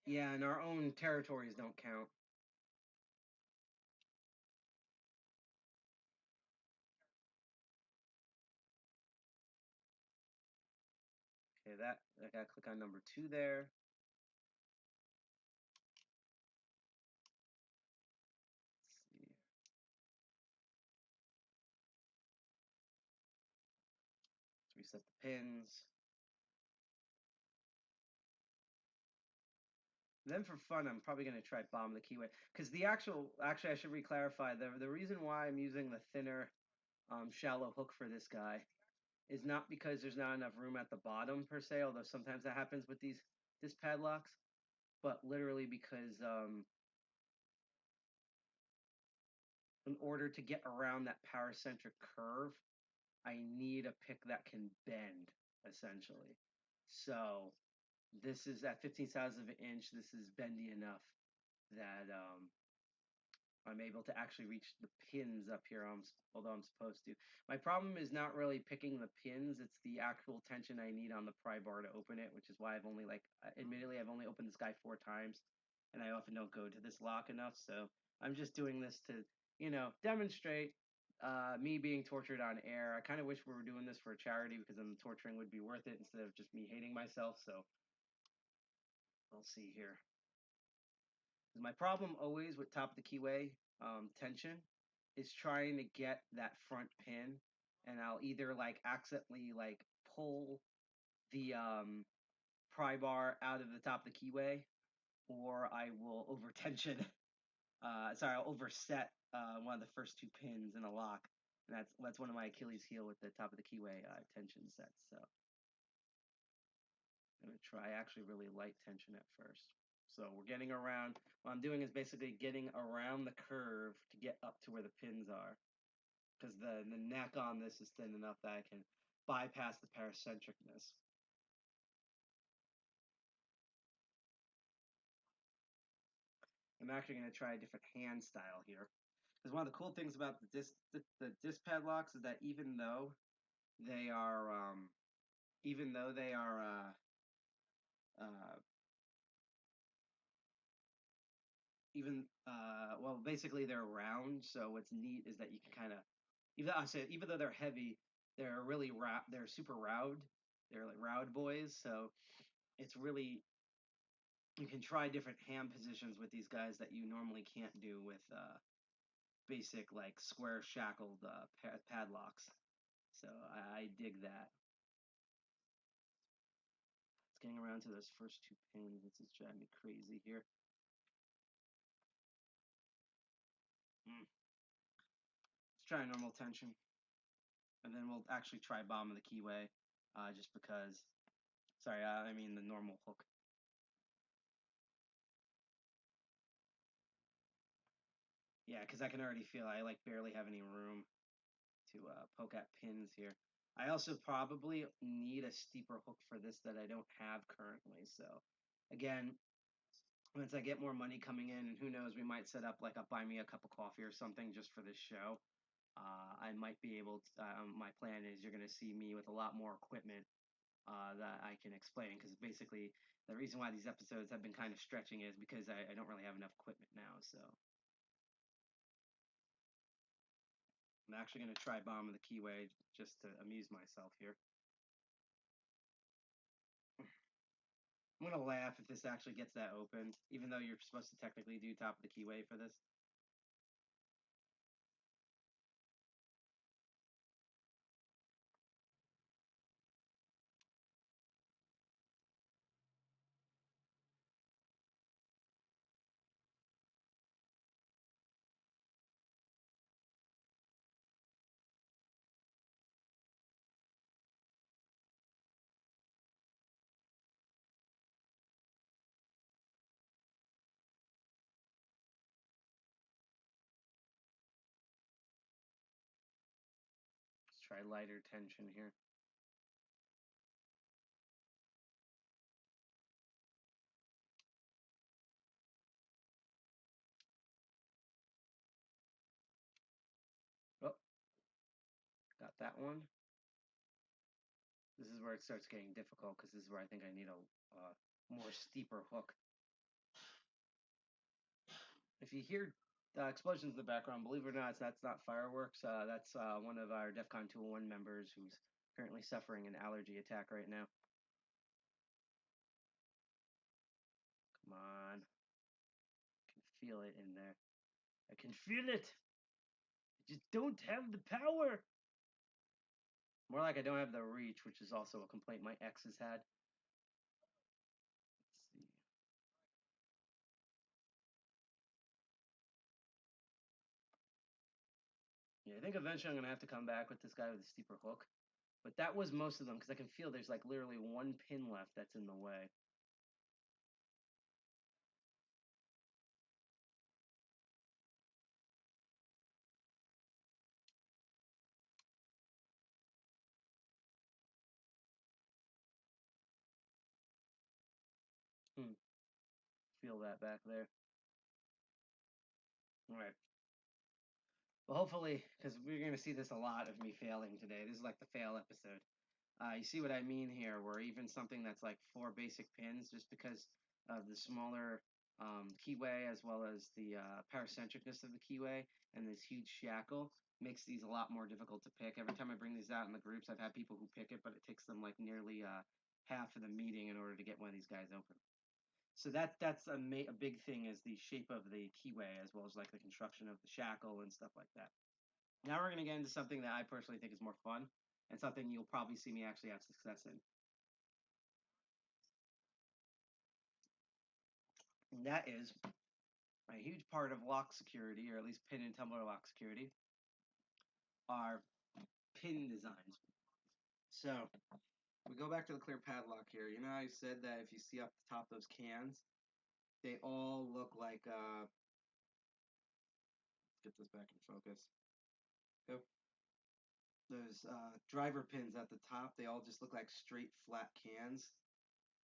yeah, and our own territories don't count. Okay, I gotta click on number 2 there. Let's see. Let's reset the pins. Then for fun, I'm probably going to try bottom of the keyway. Because actually I should re-clarify, the reason why I'm using the thinner shallow hook for this guy is not because there's not enough room at the bottom per se, although sometimes that happens with these padlocks, but literally because in order to get around that paracentric curve, I need a pick that can bend, essentially. So this is at 15 thousandths of an inch. This is bendy enough that I'm able to actually reach the pins up here, although I'm supposed to. My problem is not really picking the pins, it's the actual tension I need on the pry bar to open it, which is why I've only, admittedly, I've only opened this guy 4 times, and I often don't go to this lock enough, so I'm just doing this to, demonstrate me being tortured on air. I kind of wish we were doing this for a charity, because then the torturing would be worth it instead of just me hating myself, so we'll see here. My problem always with top of the keyway tension is trying to get that front pin, and I'll either accidentally pull the pry bar out of the top of the keyway, or I will over tension. I'll overset one of the first 2 pins in a lock, and that's one of my Achilles heel with the top of the keyway tension sets. So I'm gonna try actually really light tension at first. So we're getting around, what I'm doing is basically getting around the curve to get up to where the pins are. Because the neck on this is thin enough that I can bypass the paracentricness. I'm actually going to try a different hand style here. Because one of the cool things about the disc padlocks is that even though they are, well, basically they're round. So what's neat is that you can kind of, even though they're heavy, they're really they're super round. They're like round boys. So it's really, you can try different hand positions with these guys that you normally can't do with basic square shackled padlocks. So I dig that. It's getting around to those first 2 pins. This is driving me crazy here. Let's try normal tension, and then we'll actually try bottom of the keyway, just because. Sorry, I mean the normal hook. Yeah, because I can already feel I barely have any room to poke at pins here. I also probably need a steeper hook for this that I don't have currently. So again, once I get more money coming in, and who knows, we might set up a buy me a cup of coffee or something just for this show. I might be able to, my plan is you're going to see me with a lot more equipment that I can explain, because basically the reason why these episodes have been kind of stretching is because I don't really have enough equipment now. So I'm actually going to try bottom of the keyway just to amuse myself here. I'm going to laugh if this actually gets that open, even though you're supposed to technically do top of the keyway for this. Let's try lighter tension here. Oh, got that one. This is where it starts getting difficult, because this is where I think I need a more steeper hook. If you hear explosions in the background, believe it or not, that's not fireworks. That's one of our DEFCON TOOOL members who's currently suffering an allergy attack right now. Come on. I can feel it in there. I can feel it. I just don't have the power. More like I don't have the reach, which is also a complaint my ex has had. Let's see. Yeah, I think eventually I'm going to have to come back with this guy with a steeper hook. But that was most of them, because I can feel there's literally 1 pin left that's in the way. Feel that back there. All right. Well, hopefully, because we're going to see this a lot of me failing today. This is like the fail episode. You see what I mean here, where even something that's like 4 basic pins, just because of the smaller keyway as well as the paracentricness of the keyway and this huge shackle, makes these a lot more difficult to pick. Every time I bring these out in the groups, I've had people who pick it, but it takes them like nearly half of the meeting in order to get one of these guys open. So that's a big thing, is the shape of the keyway as well as like the construction of the shackle and stuff like that. Now we're going to get into something that I personally think is more fun and something you'll probably see me actually have success in. And that is a huge part of lock security, or at least pin and tumbler lock security, are pin designs. So we go back to the clear padlock here. You know how I said that if you see up the top those cans, they all look like, get this back in focus. Go. Those driver pins at the top, they all just look like straight flat cans.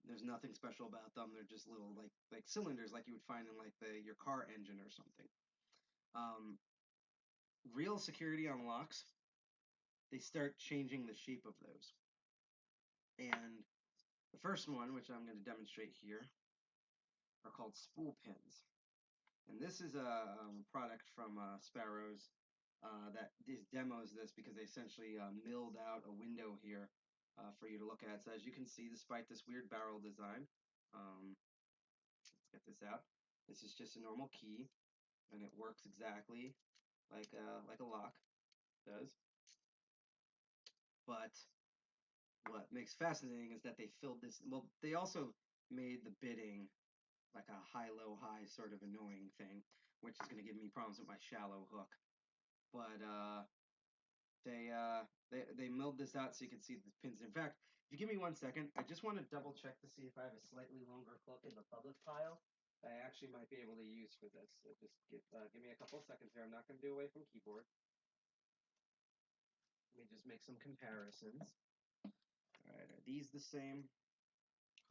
There's nothing special about them. They're just little like cylinders, like you would find in like your car engine or something. Real security on locks, they start changing the shape of those. And the first one, which I'm going to demonstrate here, are called spool pins. And this is a product from Sparrows that demos this, because they essentially milled out a window here for you to look at. So as you can see, despite this weird barrel design, let's get this out. This is just a normal key, and it works exactly like a lock does. But what makes fascinating is that they filled this. Well, they also made the bidding like a high-low high sort of annoying thing, which is going to give me problems with my shallow hook. But they milled this out so you can see the pins. In fact, if you give me 1 second, I just want to double check to see if I have a slightly longer hook in the public pile that I actually might be able to use for this. So just give me a couple seconds here. I'm not going to do away from keyboard. Let me just make some comparisons. All right, are these the same?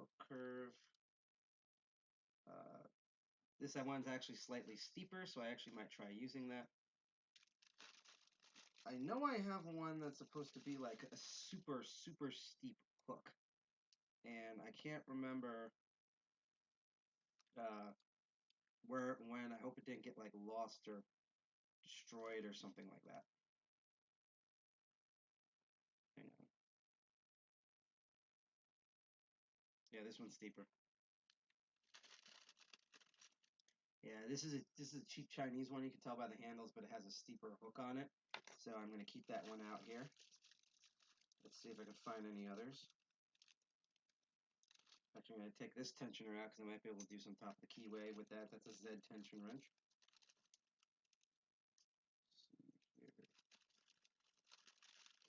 Hook curve. This one's actually slightly steeper, so I actually might try using that. I know I have one that's supposed to be like a super, super steep hook, and I can't remember when. I hope it didn't get like lost or destroyed or something like that. Hang on. Yeah, this one's steeper. Yeah, this is a cheap Chinese one. You can tell by the handles, but it has a steeper hook on it. So I'm going to keep that one out here. Let's see if I can find any others. Actually, I'm going to take this tensioner out because I might be able to do some top of the keyway with that. That's a Z tension wrench.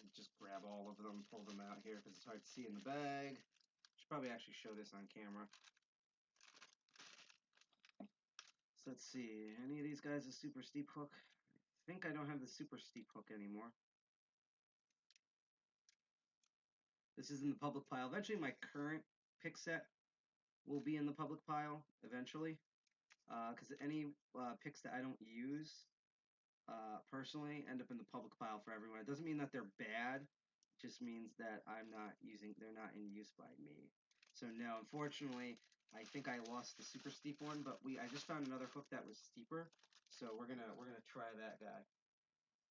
And just grab all of them, pull them out here because it's hard to see in the bag. Should probably actually show this on camera. So let's see, any of these guys a super steep hook? I think I don't have the super steep hook anymore. This is in the public pile. Eventually my current pick set will be in the public pile eventually, because any picks that I don't use personally end up in the public pile for everyone. It doesn't mean that they're bad, it just means that they're not in use by me. So no, unfortunately, I think I lost the super steep one, but I just found another hook that was steeper, so we're gonna try that guy.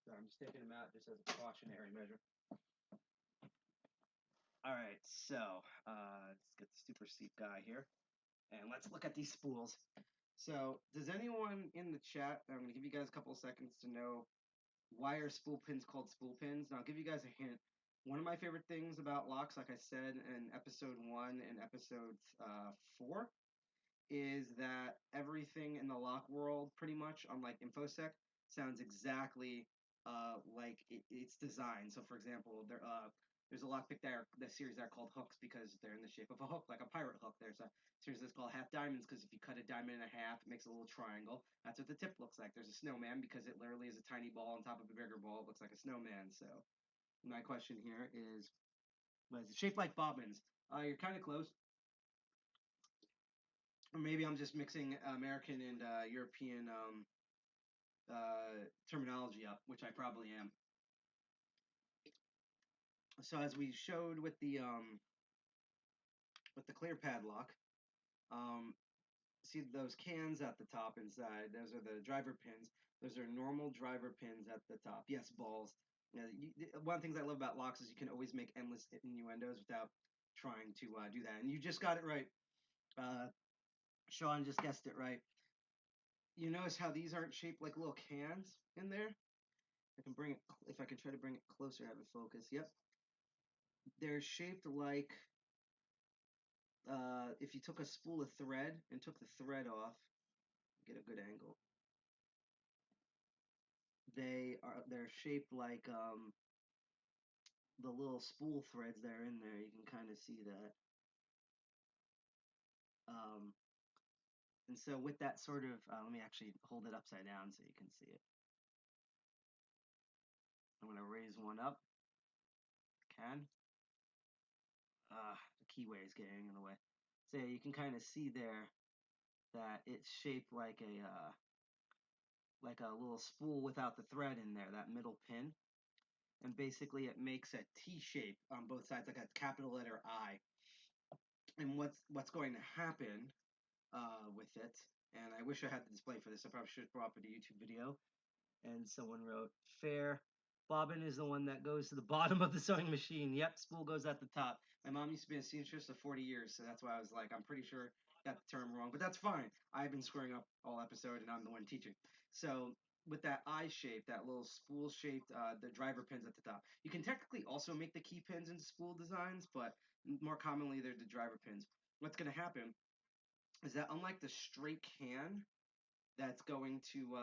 So I'm just taking him out just as a precautionary measure. All right, so let's get the super steep guy here, and let's look at these spools. So does anyone in the chat, I'm going to give you guys a couple of seconds to know, why are spool pins called spool pins? Now I'll give you guys a hint. One of my favorite things about locks, like I said in episode 1 and episode 4, is that everything in the lock world, pretty much, unlike InfoSec, sounds exactly like it's designed. So, for example, there's a lockpick the series there called hooks because they're in the shape of a hook, like a pirate hook. There's a series that's called half diamonds because if you cut a diamond in half, it makes a little triangle. That's what the tip looks like. There's a snowman because it literally is a tiny ball on top of a bigger ball. It looks like a snowman. So, my question here is, is it shaped like bobbins? You're kind of close. Or maybe I'm just mixing American and European terminology up, which I probably am. So as we showed with the clear padlock, see those cans at the top inside, those are the driver pins. Those are normal driver pins at the top. Yes, balls. One of the things I love about locks is you can always make endless innuendos without trying to do that. And you just got it right. Sean just guessed it right. You notice how these aren't shaped like little cans in there? I can bring it, if I can try to bring it closer, have it focus. Yep. They're shaped like if you took a spool of thread and took the thread off, get a good angle. They're shaped like the little spool threads that are in there. You can kind of see that. And so with that sort of, let me actually hold it upside down so you can see it. I'm going to raise one up. Can. The Keyways getting in the way. So you can kind of see there that it's shaped like a little spool without the thread in there, that middle pin. And basically it makes a T shape on both sides, like a capital letter I. And what's going to happen with it, and I wish I had the display for this. I probably should have brought up a YouTube video. And someone wrote, fair. Bobbin is the one that goes to the bottom of the sewing machine. Yep, spool goes at the top. My mom used to be a seamstress for 40 years, so that's why I was like, I'm pretty sure I got the term wrong. But that's fine. I've been screwing up all episode, and I'm the one teaching. So with that eye shape, that little spool shaped, the driver pins at the top. You can technically also make the key pins into spool designs, but more commonly they're the driver pins. What's going to happen is that unlike the straight can that's going to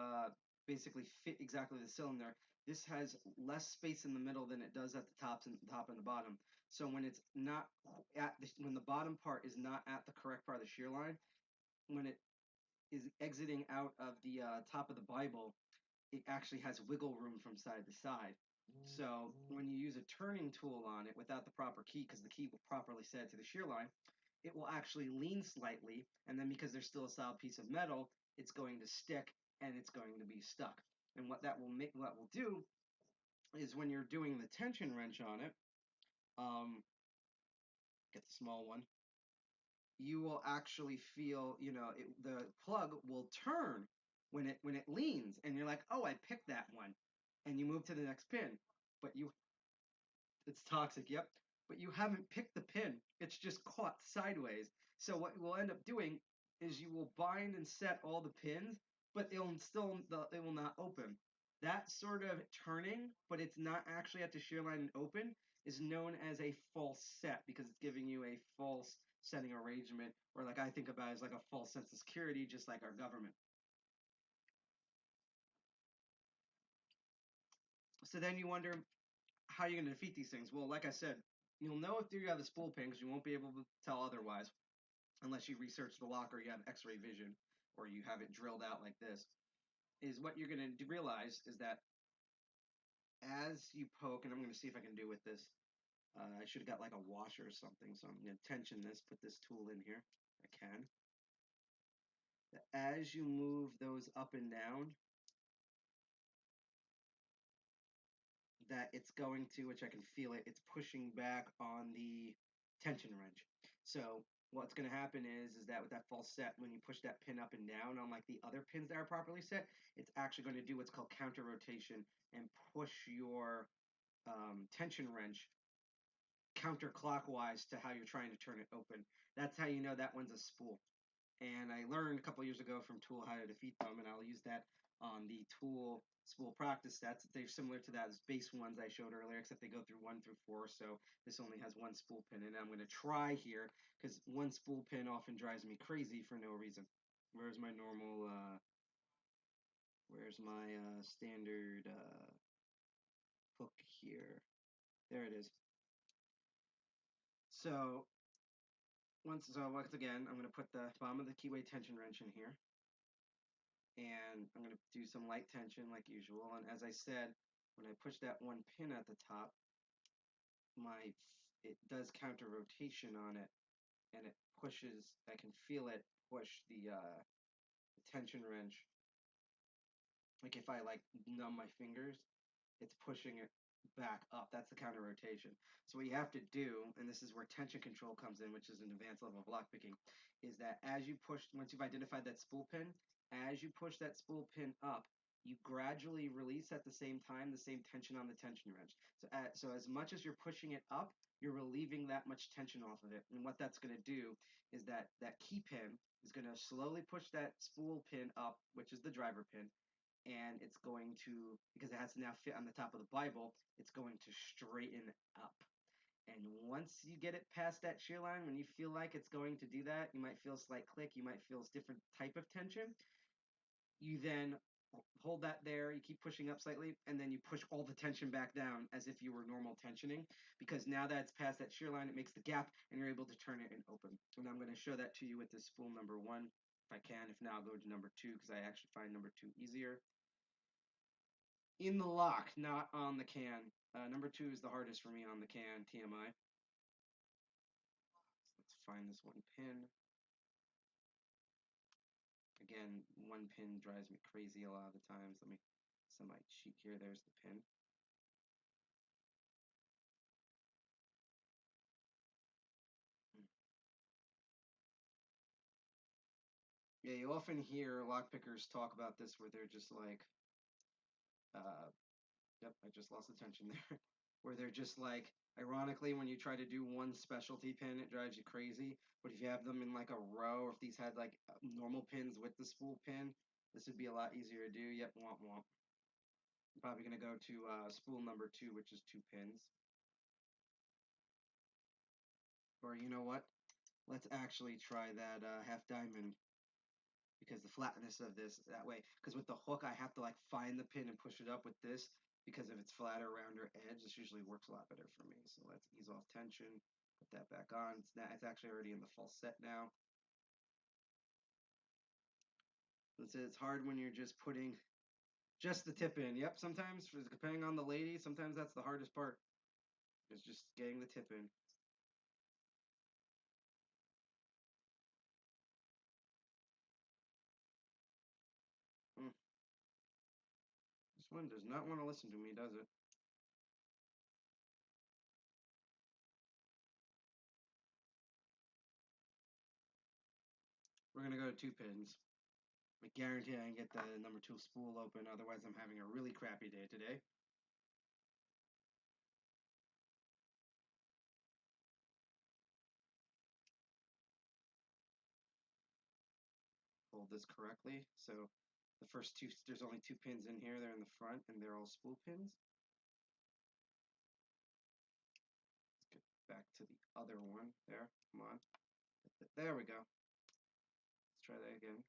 basically fit exactly the cylinder, this has less space in the middle than it does at the top and the bottom. So when it's not when the bottom part is not at the correct part of the shear line, when it is exiting out of the top of the Bible, it actually has wiggle room from side to side. So when you use a turning tool on it without the proper key, because the key will properly set to the shear line, it will actually lean slightly, and then because there's still a solid piece of metal, it's going to stick and it's going to be stuck. And what will do is when you're doing the tension wrench on it, get the small one, you will actually feel, the plug will turn when it leans, and you're like, oh, I picked that one, and you move to the next pin, but it's toxic, yep. But you haven't picked the pin. It's just caught sideways. So what we'll end up doing is you will bind and set all the pins, but it will not open. That sort of turning, but it's not actually at the shear line and open, is known as a false set because it's giving you a false setting arrangement, or like I think about it as like a false sense of security, just like our government. So then you wonder, how are you going to defeat these things? Well, like I said, you'll know if you have a spool pin because you won't be able to tell otherwise unless you research the lock or you have x-ray vision or you have it drilled out like this. Is what you're going to realize is that as you poke, and I'm going to see if I can do with this. I should have got like a washer or something, so I'm going to tension this, put this tool in here. I can. As you move those up and down, that it's going to, which I can feel it, it's pushing back on the tension wrench. So what's going to happen is that with that false set, when you push that pin up and down, unlike the other pins that are properly set, it's actually going to do what's called counter rotation and push your tension wrench counterclockwise to how you're trying to turn it open. That's how you know that one's a spool. And I learned a couple years ago from Tool how to defeat them, and I'll use that on the Tool spool practice sets. They're similar to that as base ones I showed earlier, except they go through 1 through 4, so this only has one spool pin. And I'm going to try here, because one spool pin often drives me crazy for no reason. Where's my normal, where's my standard hook here? There it is. So once again, I'm going to put the bottom of the keyway tension wrench in here. And I'm going to do some light tension like usual. And as I said, when I push that one pin at the top, it does counter rotation on it, and it pushes. I can feel it push the tension wrench like if I like numb my fingers, it's pushing it back up. That's the counter rotation. So what you have to do, and this is where tension control comes in, which is an advanced level of lockpicking, is that as you push, once you've identified that spool pin, as you push that spool pin up, you gradually release at the same time the same tension on the tension wrench. So as much as you're pushing it up, you're relieving that much tension off of it. And what that's going to do is that key pin is going to slowly push that spool pin up, which is the driver pin, and it's going to, because it has to now fit on the top of the Bible, it's going to straighten up. And once you get it past that shear line, when you feel like it's going to do that, you might feel a slight click, you might feel a different type of tension. You then hold that there, you keep pushing up slightly, and then you push all the tension back down as if you were normal tensioning, because now that it's past that shear line, it makes the gap, and you're able to turn it and open. And I'm going to show that to you with this spool number 1, if I can. If not, I'll go to number 2, because I actually find number 2 easier. In the lock, not on the can. Number 2 is the hardest for me on the can, TMI. So let's find this one pin. Again, one pin drives me crazy a lot of the times. Let me set my cheek here. There's the pin. Yeah, you often hear lockpickers talk about this where they're just like, yep, I just lost attention there. Where they're just like, ironically, when you try to do one specialty pin, it drives you crazy. But if you have them in like a row, or if these had like normal pins with the spool pin, this would be a lot easier to do. Yep, womp womp. I'm probably going to go to spool number 2, which is 2 pins. Or you know what? Let's actually try that half diamond, because the flatness of this, that way, because with the hook, I have to like find the pin and push it up. With this, because if it's flatter, rounder edge, this usually works a lot better for me. So let's ease off tension, put that back on. It's actually already in the false set now. It's hard when you're just putting just the tip in. Yep, sometimes, depending on the lady, sometimes that's the hardest part, is just getting the tip in. This one does not want to listen to me, does it? We're going to go to 2 pins. I guarantee I can get the number 2 spool open, otherwise I'm having a really crappy day today. Hold this correctly. So the first 2, there's only 2 pins in here. They're in the front, and they're all spool pins. Let's get back to the other one. There, come on. There we go. Let's try that again.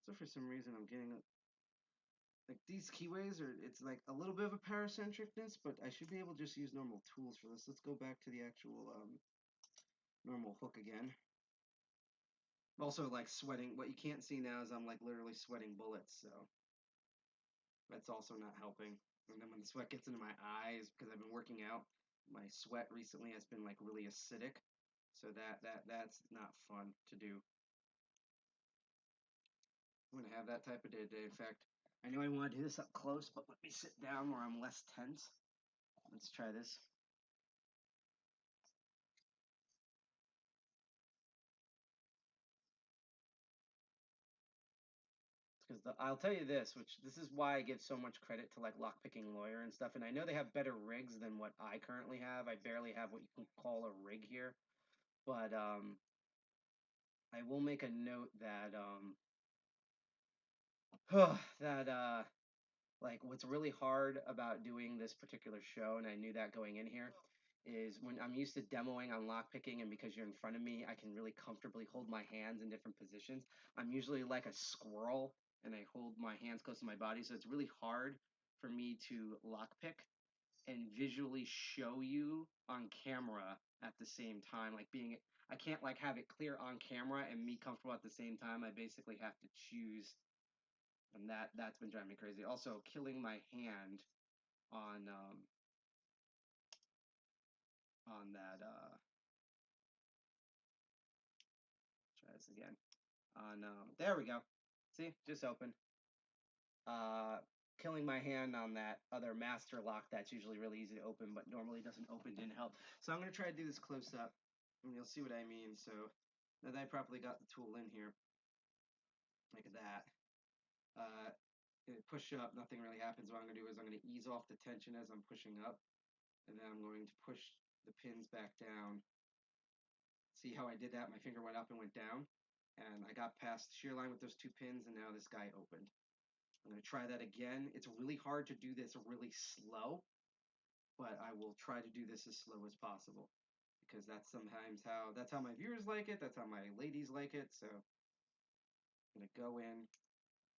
So for some reason I'm getting like these keyways are, it's like a little bit of a paracentricness, but I should be able to just use normal tools for this. Let's go back to the actual normal hook again. I'm also like sweating. What you can't see now is I'm like literally sweating bullets, so that's also not helping. And then when the sweat gets into my eyes, because I've been working out, my sweat recently has been like really acidic, so that's not fun to do. I'm gonna have that type of day today. In fact, I know I want to do this up close, but let me sit down where I'm less tense. Let's try this. Because I'll tell you this, which this is why I give so much credit to like lockpicking lawyer and stuff. And I know they have better rigs than what I currently have. I barely have what you can call a rig here, but I will make a note that that like what's really hard about doing this particular show, and I knew that going in here, is when I'm used to demoing on lockpicking, and because you're in front of me, I can really comfortably hold my hands in different positions. I'm usually like a squirrel, and I hold my hands close to my body, so it's really hard for me to lockpick and visually show you on camera at the same time. Like I can't like have it clear on camera and me comfortable at the same time. I basically have to choose, and that's been driving me crazy. Also, killing my hand on on that. Try this again. On there we go. See, just open. Killing my hand on that other master lock that's usually really easy to open, but normally doesn't open, didn't help. So I'm gonna try to do this close up, and you'll see what I mean. So now that I properly got the tool in here, like that. Push up, nothing really happens. What I'm going to do is I'm going to ease off the tension as I'm pushing up, and then I'm going to push the pins back down. See how I did that? My finger went up and went down, and I got past the shear line with those two pins, and now this guy opened. I'm going to try that again. It's really hard to do this really slow, but I will try to do this as slow as possible, because that's sometimes that's how my viewers like it, that's how my ladies like it. So I'm going to go in,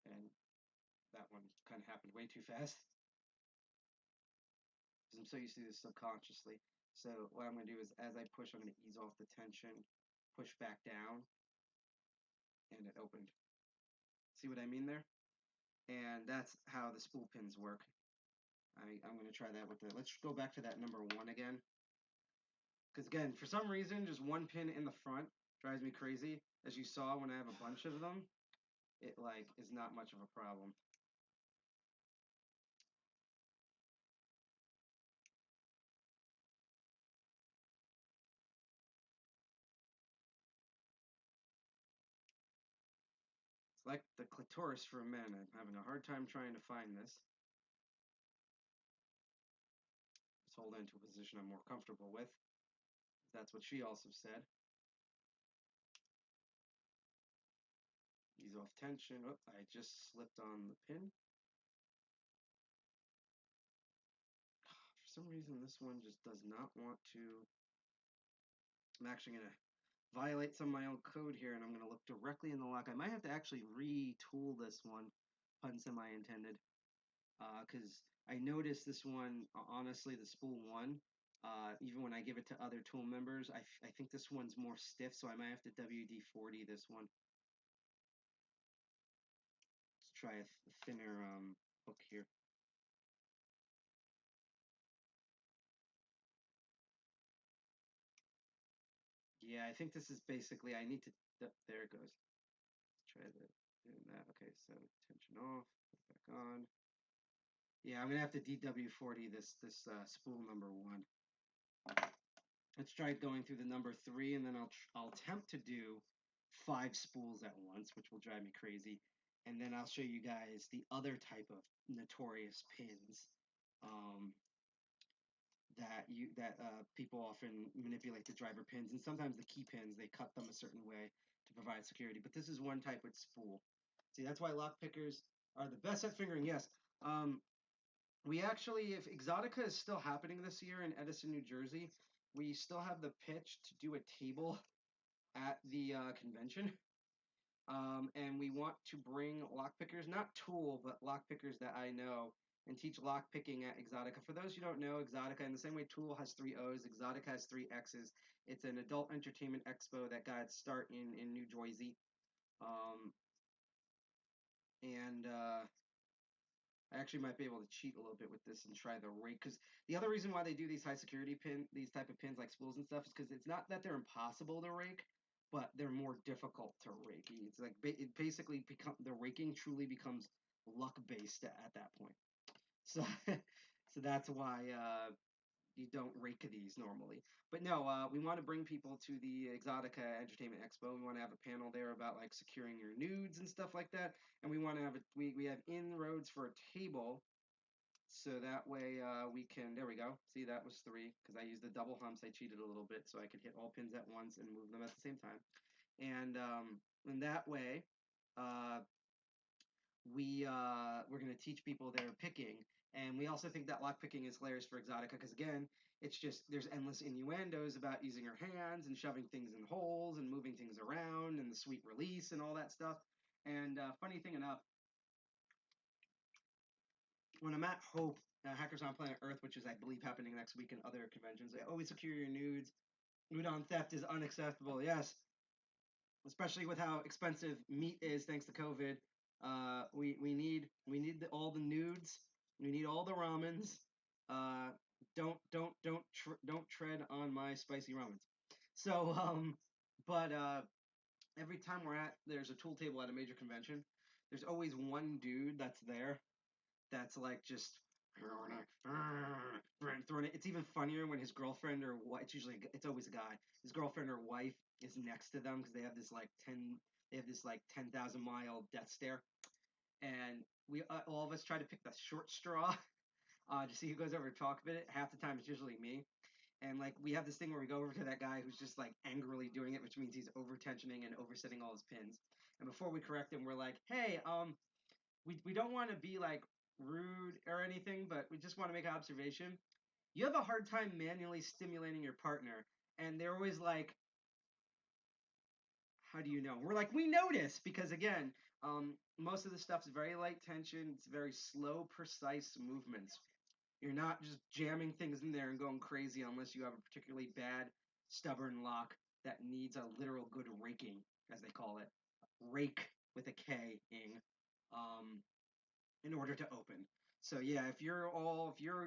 and that one kind of happened way too fast. I'm so used to this subconsciously. So what I'm going to do is as I push, I'm going to ease off the tension, push back down, and it opened. See what I mean there? And that's how the spool pins work. I'm going to try that with the, let's go back to that number 1 again. Because again, for some reason, just one pin in the front drives me crazy. As you saw, when I have a bunch of them, it like is not much of a problem. Like the clitoris for men. I'm having a hard time trying to find this. Just hold into a position I'm more comfortable with. That's what she also said. Ease off tension. Oh, I just slipped on the pin. For some reason, this one just does not want to. I'm actually going to violate some of my own code here, and I'm going to look directly in the lock. I might have to actually retool this one, pun semi-intended, because I noticed this one, honestly, the spool 1, even when I give it to other tool members, I think this one's more stiff, so I might have to WD-40 this one. Let's try a thinner hook here. Yeah, I think this is basically, I need to, there it goes. Let's try doing that. Okay, so tension off, put it back on. Yeah, I'm gonna have to DW40 this spool number 1. Let's try going through the number 3, and then I'll attempt to do 5 spools at once, which will drive me crazy. And then I'll show you guys the other type of notorious pins that people often manipulate the driver pins, and sometimes the key pins, they cut them a certain way to provide security. But this is one type with spool. See, that's why lock pickers are the best at fingering. Yes, we actually, if Exotica is still happening this year in Edison, New Jersey, we still have the pitch to do a table at the convention. And we want to bring lockpickers, not Tool, but lockpickers that I know, and teach lockpicking at Exotica. For those who don't know, Exotica, in the same way Tool has 3 O's, Exotica has 3 X's. It's an adult entertainment expo that got its start in New Jersey. I actually might be able to cheat a little bit with this and try the rake, because the other reason why they do these high security these type of pins like spools and stuff, is because it's not that they're impossible to rake, but they're more difficult to rake. It's like it basically the raking truly becomes luck based at that point. So so that's why you don't rake these normally. But no, we want to bring people to the Exotica Entertainment Expo. We want to have a panel there about like securing your nudes and stuff like that. And we want to have we have inroads for a table, so that way we can. There we go. See, that was 3 because I used the double humps. I cheated a little bit so I could hit all pins at once and move them at the same time. And that way, we're going to teach people their picking. And we also think that lockpicking is hilarious for Exotica because, again, it's just there's endless innuendos about using your hands and shoving things in holes and moving things around and the sweet release and all that stuff. And funny thing enough, when I'm at Hope, Hackers on Planet Earth, which is, I believe, happening next week and other conventions, they always secure your nudes. Udon theft is unacceptable. Yes, especially with how expensive meat is thanks to COVID. We need all the nudes. We need all the ramens. don't tread on my spicy ramens. So but every time there's a tool table at a major convention, there's always one dude that's there that's like just throwing it. It's even funnier when his girlfriend or what. It's always a guy. His girlfriend or wife is next to them because they have this like 10,000-mile death stare, and we all of us try to pick the short straw to see who goes over to talk a bit. Half the time it's usually me. And like we have this thing where we go over to that guy who's just like angrily doing it, which means he's over tensioning and oversetting all his pins. And before we correct him, we're like, hey, we don't want to be like rude or anything, but we just want to make an observation. You have a hard time manually stimulating your partner, and they're always like, how do you know? We're like, we notice because again, most of the stuff's very light tension. It's very slow, precise movements. You're not just jamming things in there and going crazy unless you have a particularly bad, stubborn lock that needs a literal good raking, as they call it. Rake with a K ing, in order to open. So yeah, if you're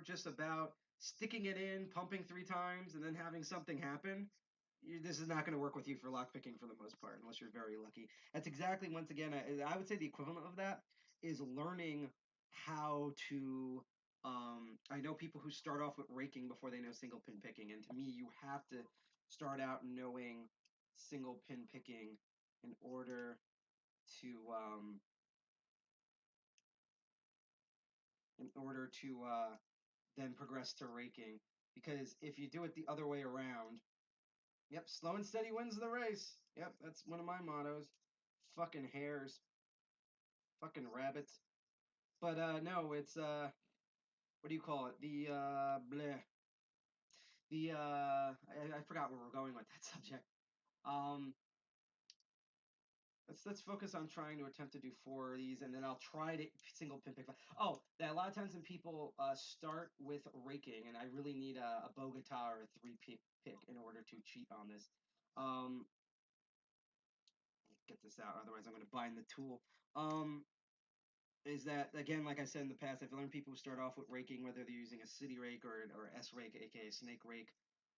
just about sticking it in, pumping 3 times, and then having something happen, this is not going to work with you for lockpicking for the most part, unless you're very lucky. That's exactly, once again, I would say the equivalent of that is learning how to. I know people who start off with raking before they know single pin picking, and to me, you have to start out knowing single pin picking in order to then progress to raking. Because if you do it the other way around, yep, slow and steady wins the race. Yep, that's one of my mottos. Fucking hares, fucking rabbits. But no, it's what do you call it? The bleh. I forgot where we're going with that subject. Um, let's focus on trying to attempt to do 4 of these, and then I'll try to single pin pick. Oh, that a lot of times when people start with raking, and I really need a Bogota or a 3 pick in order to cheat on this. Get this out, otherwise I'm going to bind the tool. Is that again, like I said in the past, I've learned people who start off with raking, whether they're using a city rake or S rake, aka snake rake,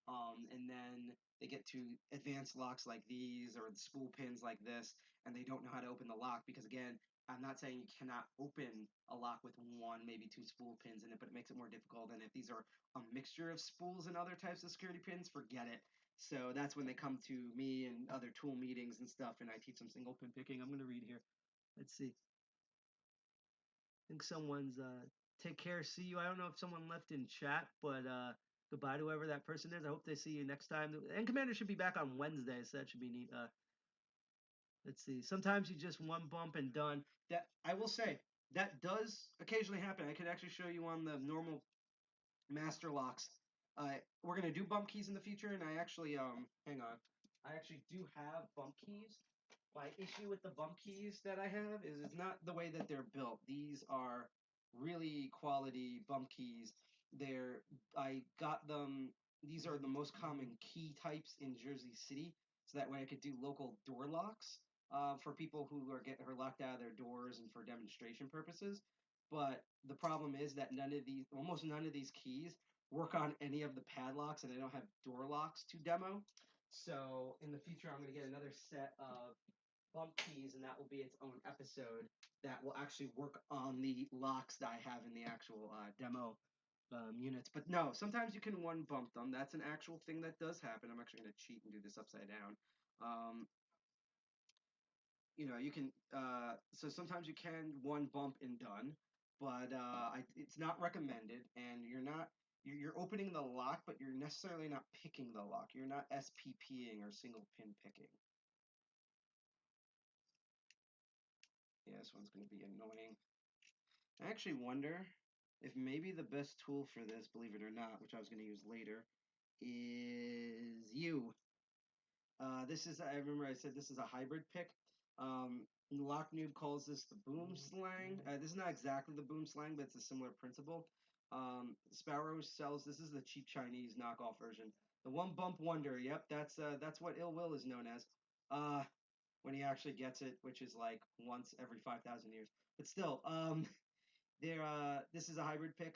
and then they get to advanced locks like these or the spool pins like this, and they don't know how to open the lock because again, I'm not saying you cannot open a lock with 1, maybe 2 spool pins in it, but it makes it more difficult. And if these are a mixture of spools and other types of security pins, forget it. So that's when they come to me and other tool meetings and stuff, and I teach them single pin picking. I'm going to read here. Let's see. I think someone's take care, see you. I don't know if someone left in chat, but goodbye to whoever that person is. I hope they see you next time. And Commander should be back on Wednesday, so that should be neat. Let's see. Sometimes you just one bump and done. That I will say that does occasionally happen. I could actually show you on the normal master locks. We're gonna do bump keys in the future, and I actually hang on. I actually do have bump keys. My issue with the bump keys that I have is it's not the way that they're built. These are really quality bump keys. I got them. These are the most common key types in Jersey City, so that way I could do local door locks for people who are getting her locked out of their doors and for demonstration purposes. But the problem is that almost none of these keys work on any of the padlocks, and I don't have door locks to demo. So in the future, I'm going to get another set of bump keys, and that will be its own episode that will actually work on the locks that I have in the actual demo units. But no, sometimes you can one bump them. That's an actual thing that does happen. I'm actually going to cheat and do this upside down. You can. So sometimes you can one bump and done, but it's not recommended, and you're opening the lock, but you're necessarily not picking the lock. You're not SPPing or single pin picking. Yeah, this one's going to be annoying. I actually wonder if maybe the best tool for this, believe it or not, which I was going to use later, is you. I remember I said this is a hybrid pick. Lock Noob calls this the boom slang. This is not exactly the boom slang, but it's a similar principle. Sparrow sells, this is the cheap Chinese knockoff version. The one bump wonder, yep, that's what ill will is known as. When he actually gets it, which is like once every 5,000 years. But still, This is a hybrid pick.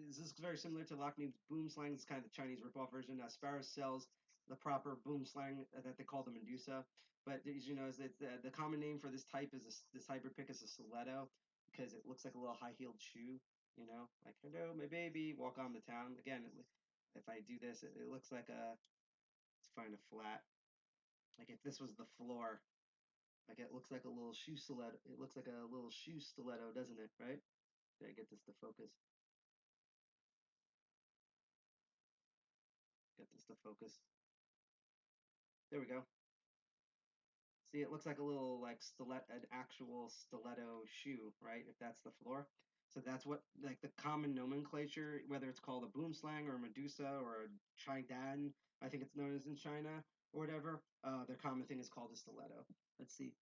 This is very similar to Lockneed's boom slang. It's kind of the Chinese ripoff version. Sparrow sells the proper boom slang that they call the Medusa. But as you know, is that the common name for this type is this hybrid pick is a stiletto because it looks like a little high-heeled shoe. You know, like hello, my baby, walk on the town. Again, if I do this, it looks like a. Let's find a flat. Like if this was the floor, like it looks like a little shoe stiletto. It looks like a little shoe stiletto, doesn't it? Right? Did I get this to focus? Get this to focus. There we go. See, it looks like a little like an actual stiletto shoe, right? If that's the floor. So that's what like the common nomenclature, whether it's called a boom slang or a Medusa or a Chaidan, I think it's known as in China or whatever. Their common thing is called a stiletto. Let's see.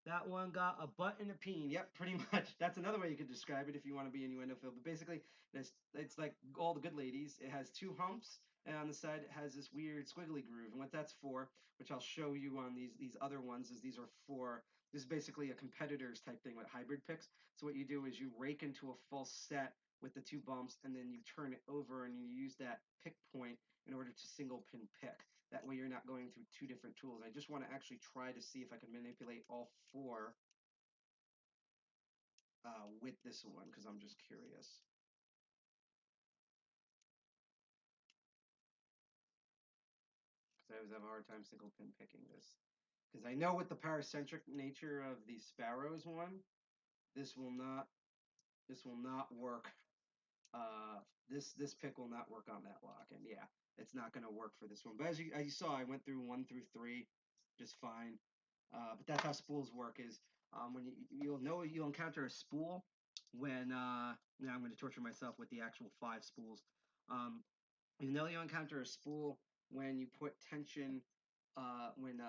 That one got a butt and a peen. Yep, pretty much. That's another way you could describe it if you want to be innuendo filled. But basically, it's like all the good ladies. It has two humps, and on the side it has this weird squiggly groove. And what that's for, which I'll show you on these other ones, is these are for. This is basically a competitors type thing with hybrid picks. So what you do is you rake into a false set with the two bumps, and then you turn it over and you use that pick point in order to single pin pick. That way you're not going through two different tools. I just want to actually try to see if I can manipulate all four with this one because I'm just curious. Because I always have a hard time single pin picking this. Because I know with the paracentric nature of the sparrows one, this will not work. This pick will not work on that lock, and yeah, it's not going to work for this one. But as you saw, I went through 1 through 3 just fine. But that's how spools work. Is when you'll encounter a spool when now I'm going to torture myself with the actual 5 spools. You'll encounter a spool when you put tension when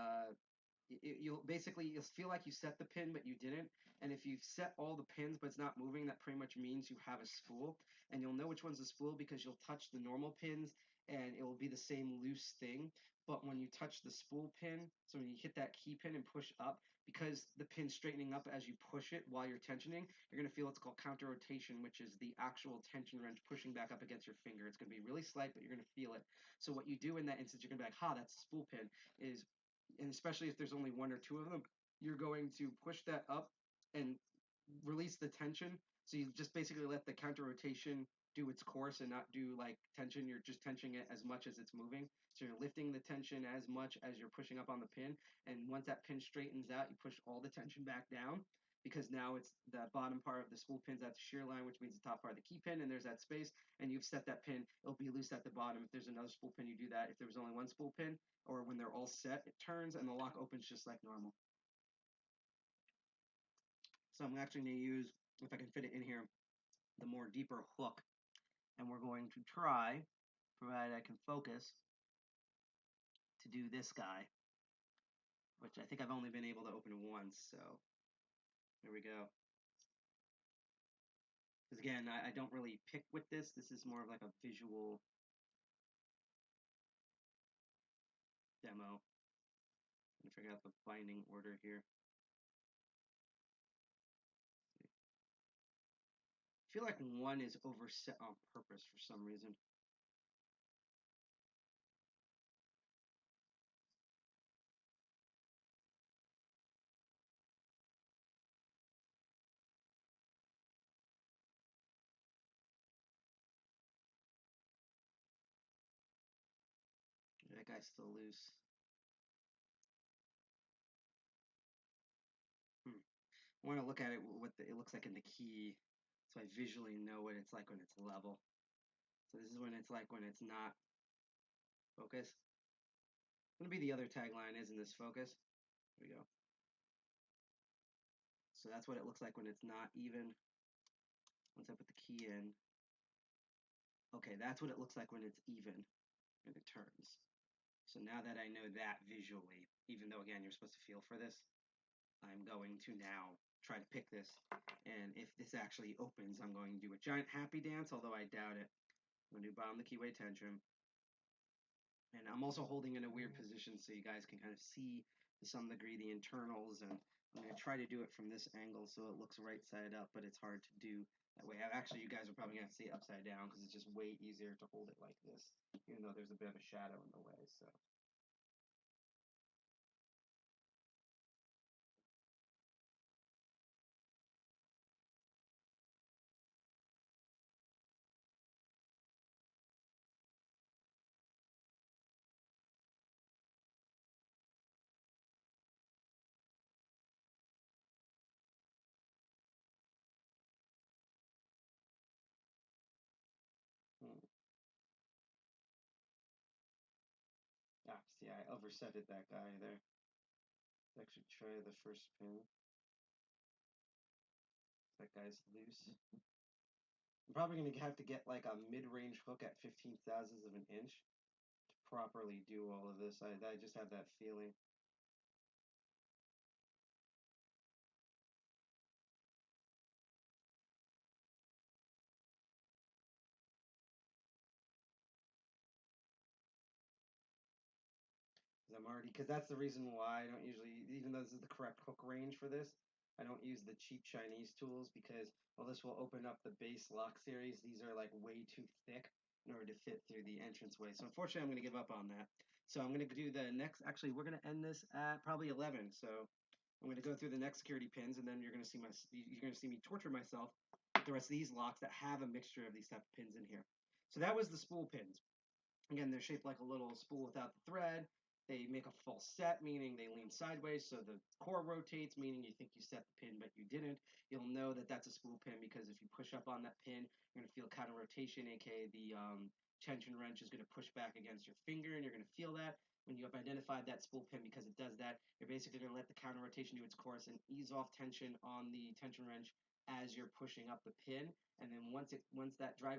you'll feel like you set the pin but you didn't, and if you've set all the pins but it's not moving, that pretty much means you have a spool. And you'll know which one's a spool because you'll touch the normal pins and it will be the same loose thing. But when you touch the spool pin, so when you hit that key pin and push up, because the pin's straightening up as you push it while you're tensioning, you're going to feel what's called counter rotation, which is the actual tension wrench pushing back up against your finger. It's going to be really slight, but you're going to feel it. So what you do in that instance, you're going to be like, ha, that's a spool pin, is, and especially if there's only 1 or 2 of them, you're going to push that up and release the tension. So you just basically let the counter rotation do its course and not do like tension. You're just tensioning it as much as it's moving. So you're lifting the tension as much as you're pushing up on the pin. And once that pin straightens out, you push all the tension back down, because now it's the bottom part of the spool pin's at the shear line, which means the top part of the key pin, and there's that space, and you've set that pin. It'll be loose at the bottom. If there's another spool pin, you do that. If there was only 1 spool pin, or when they're all set, it turns and the lock opens just like normal. So I'm actually going to use, if I can fit it in here, the more deeper hook, and we're going to try, provided I can focus, to do this guy, which I think I've only been able to open once, so here we go. Because again, I don't really pick with this. This is more of like a visual demo. I'm figure out the binding order here. I feel like 1 is overset on purpose for some reason. That guy's still loose. I want to look at it what it looks like in the key, so I visually know what it's like when it's level. So this is when it's like when it's not focus. It's going to be the other tagline, isn't this focus? Here we go. So that's what it looks like when it's not even. Once I put the key in. Okay, that's what it looks like when it's even and it turns. So now that I know that visually, even though again you're supposed to feel for this, I'm going to now try to pick this. And if this actually opens, I'm going to do a giant happy dance, although I doubt it. I'm going to do bottom the keyway tension. And I'm also holding in a weird position so you guys can kind of see to some degree the internals and I'm going to try to do it from this angle so it looks right side up, but it's hard to do that way. Actually, you guys are probably going to have to see it upside down because it's just way easier to hold it like this, even though there's a bit of a shadow in the way. So. Ah, see, I oversetted that guy there. Let's actually try the first pin. That guy's loose. I'm probably going to have to get like a mid-range hook at 15 thousandths of an inch to properly do all of this. I just have that feeling. Because that's the reason why I don't usually, even though this is the correct hook range for this, I don't use the cheap Chinese tools because, well, this will open up the base lock series. These are like way too thick in order to fit through the entranceway. So unfortunately, I'm going to give up on that. So I'm going to do the next, actually, we're going to end this at probably 11. So I'm going to go through the next security pins, and then you're going to see me torture myself with the rest of these locks that have a mixture of these type of pins in here. So that was the spool pins. Again, they're shaped like a little spool without the thread. They make a false set, meaning they lean sideways, so the core rotates, meaning you think you set the pin, but you didn't. You'll know that that's a spool pin because if you push up on that pin, you're going to feel counter rotation, aka the tension wrench is going to push back against your finger, and you're going to feel that. When you have identified that spool pin because it does that, you're basically going to let the counter rotation do its course and ease off tension on the tension wrench as you're pushing up the pin. And then once that spool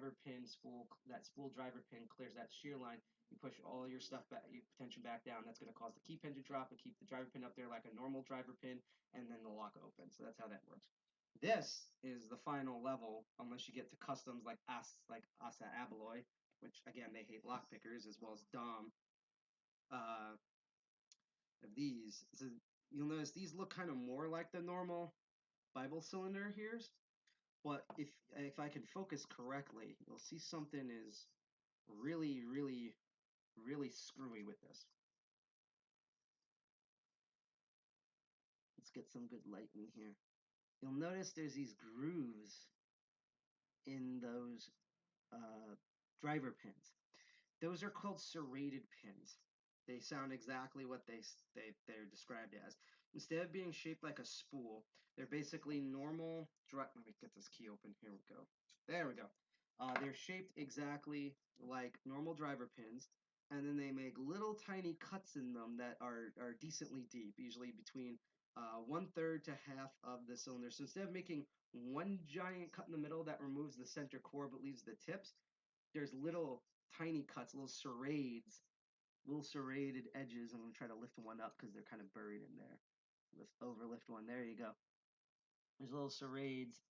driver pin clears that shear line, you push all your stuff back, your tension back down. That's going to cause the key pin to drop and keep the driver pin up there like a normal driver pin, and then the lock opens. So that's how that works. This is the final level, unless you get to customs like Asa Abaloy, which again they hate lock pickers, as well as Dom. Of these, so you'll notice these look kind of more like the normal Bible cylinder here, but if I can focus correctly, you'll see something is really, really, really screwy with this. Let's get some good light in here. You'll notice there's these grooves in those driver pins. Those are called serrated pins. They sound exactly what they're described as. Instead of being shaped like a spool, they're basically normal. Let me get this key open. Here we go. There we go. They're shaped exactly like normal driver pins, and then they make little tiny cuts in them that are decently deep, usually between 1/3 to half of the cylinder. So instead of making one giant cut in the middle that removes the center core but leaves the tips, there's little tiny cuts, little serrated edges. I'm going to try to lift one up because they're kind of buried in there. Overlift one. There you go. There's little serrades.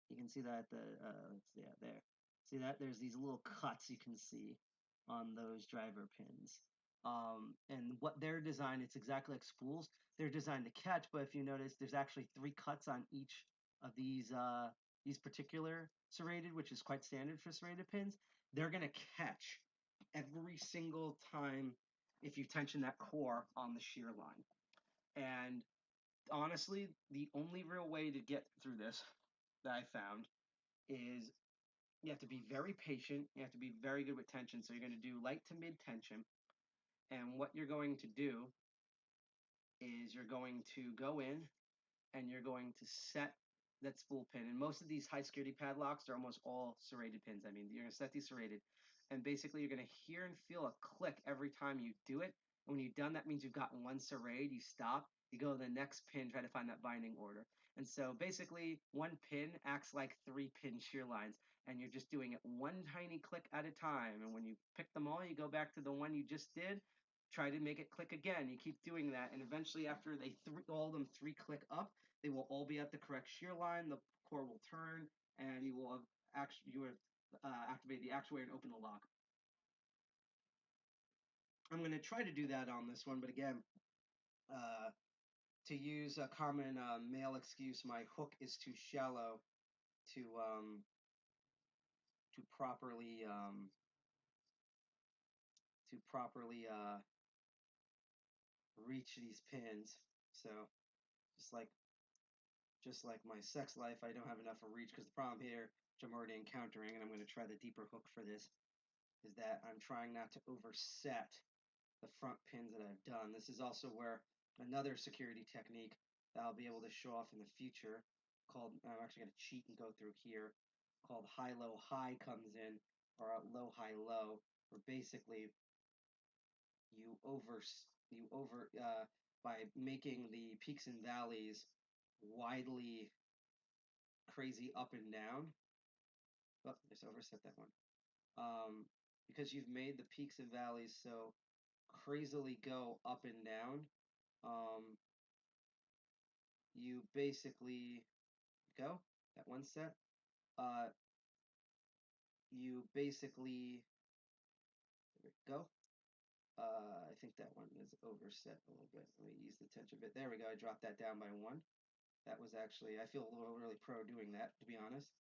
You can see that there. See that? There's these little cuts you can see on those driver pins. And what they're designed, it's exactly like spools. They're designed to catch, but if you notice, there's actually 3 cuts on each of these particular serrated, which is quite standard for serrated pins. They're going to catch every single time if you tension that core on the shear line. And honestly, the only real way to get through this that I found is you have to be very patient. You have to be very good with tension. So you're going to do light to mid tension. And what you're going to do is you're going to go in and you're going to set that spool pin. And most of these high security padlocks are almost all serrated pins. I mean, you're going to set these serrated. And basically, you're going to hear and feel a click every time you do it. And when you've done that, means you've got one serrade. You stop. You go to the next pin, try to find that binding order. And so basically, one pin acts like 3 pin shear lines. And you're just doing it one tiny click at a time. And when you pick them all, you go back to the one you just did. Try to make it click again. You keep doing that. And eventually, after all of them 3 click up, they will all be at the correct shear line. The core will turn, and you will activate the actuator and open the lock. I'm going to try to do that on this one, but again, to use a common male excuse, my hook is too shallow to properly reach these pins. So just like my sex life, I don't have enough of reach, because the problem here, which I'm already encountering, and I'm going to try the deeper hook for this, is that I'm trying not to overset the front pins that I've done. This is also where another security technique that I'll be able to show off in the future, called, I'm actually going to cheat and go through here, called high-low-high comes in, or low-high-low, where basically by making the peaks and valleys widely crazy up and down. Oh, just overset that one. Because you've made the peaks and valleys so crazily go up and down, you basically go that one set. You basically go. I think that one is overset a little bit. Let me ease the tension a bit. There we go. I dropped that down by one. That was actually, I feel really pro doing that, to be honest.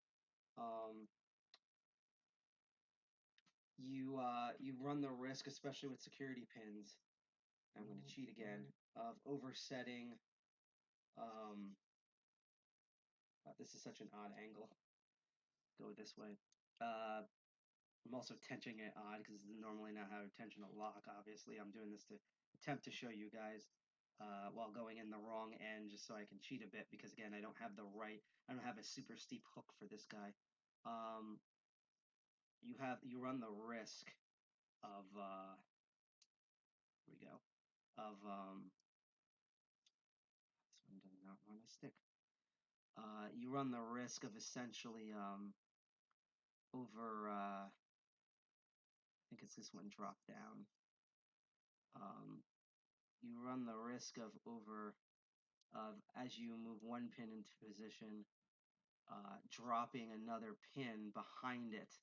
You run the risk, especially with security pins, I'm going to cheat again, of oversetting. This is such an odd angle. Go this way. I'm also tensioning it odd, because this is normally not how I tension a lock, obviously. I'm doing this to attempt to show you guys while going in the wrong end, just so I can cheat a bit, because again, I don't have a super steep hook for this guy. You run the risk of here we go, of this one does not want to stick. You run the risk of essentially I think it's this one, drop down. You run the risk of as you move one pin into position, dropping another pin behind it,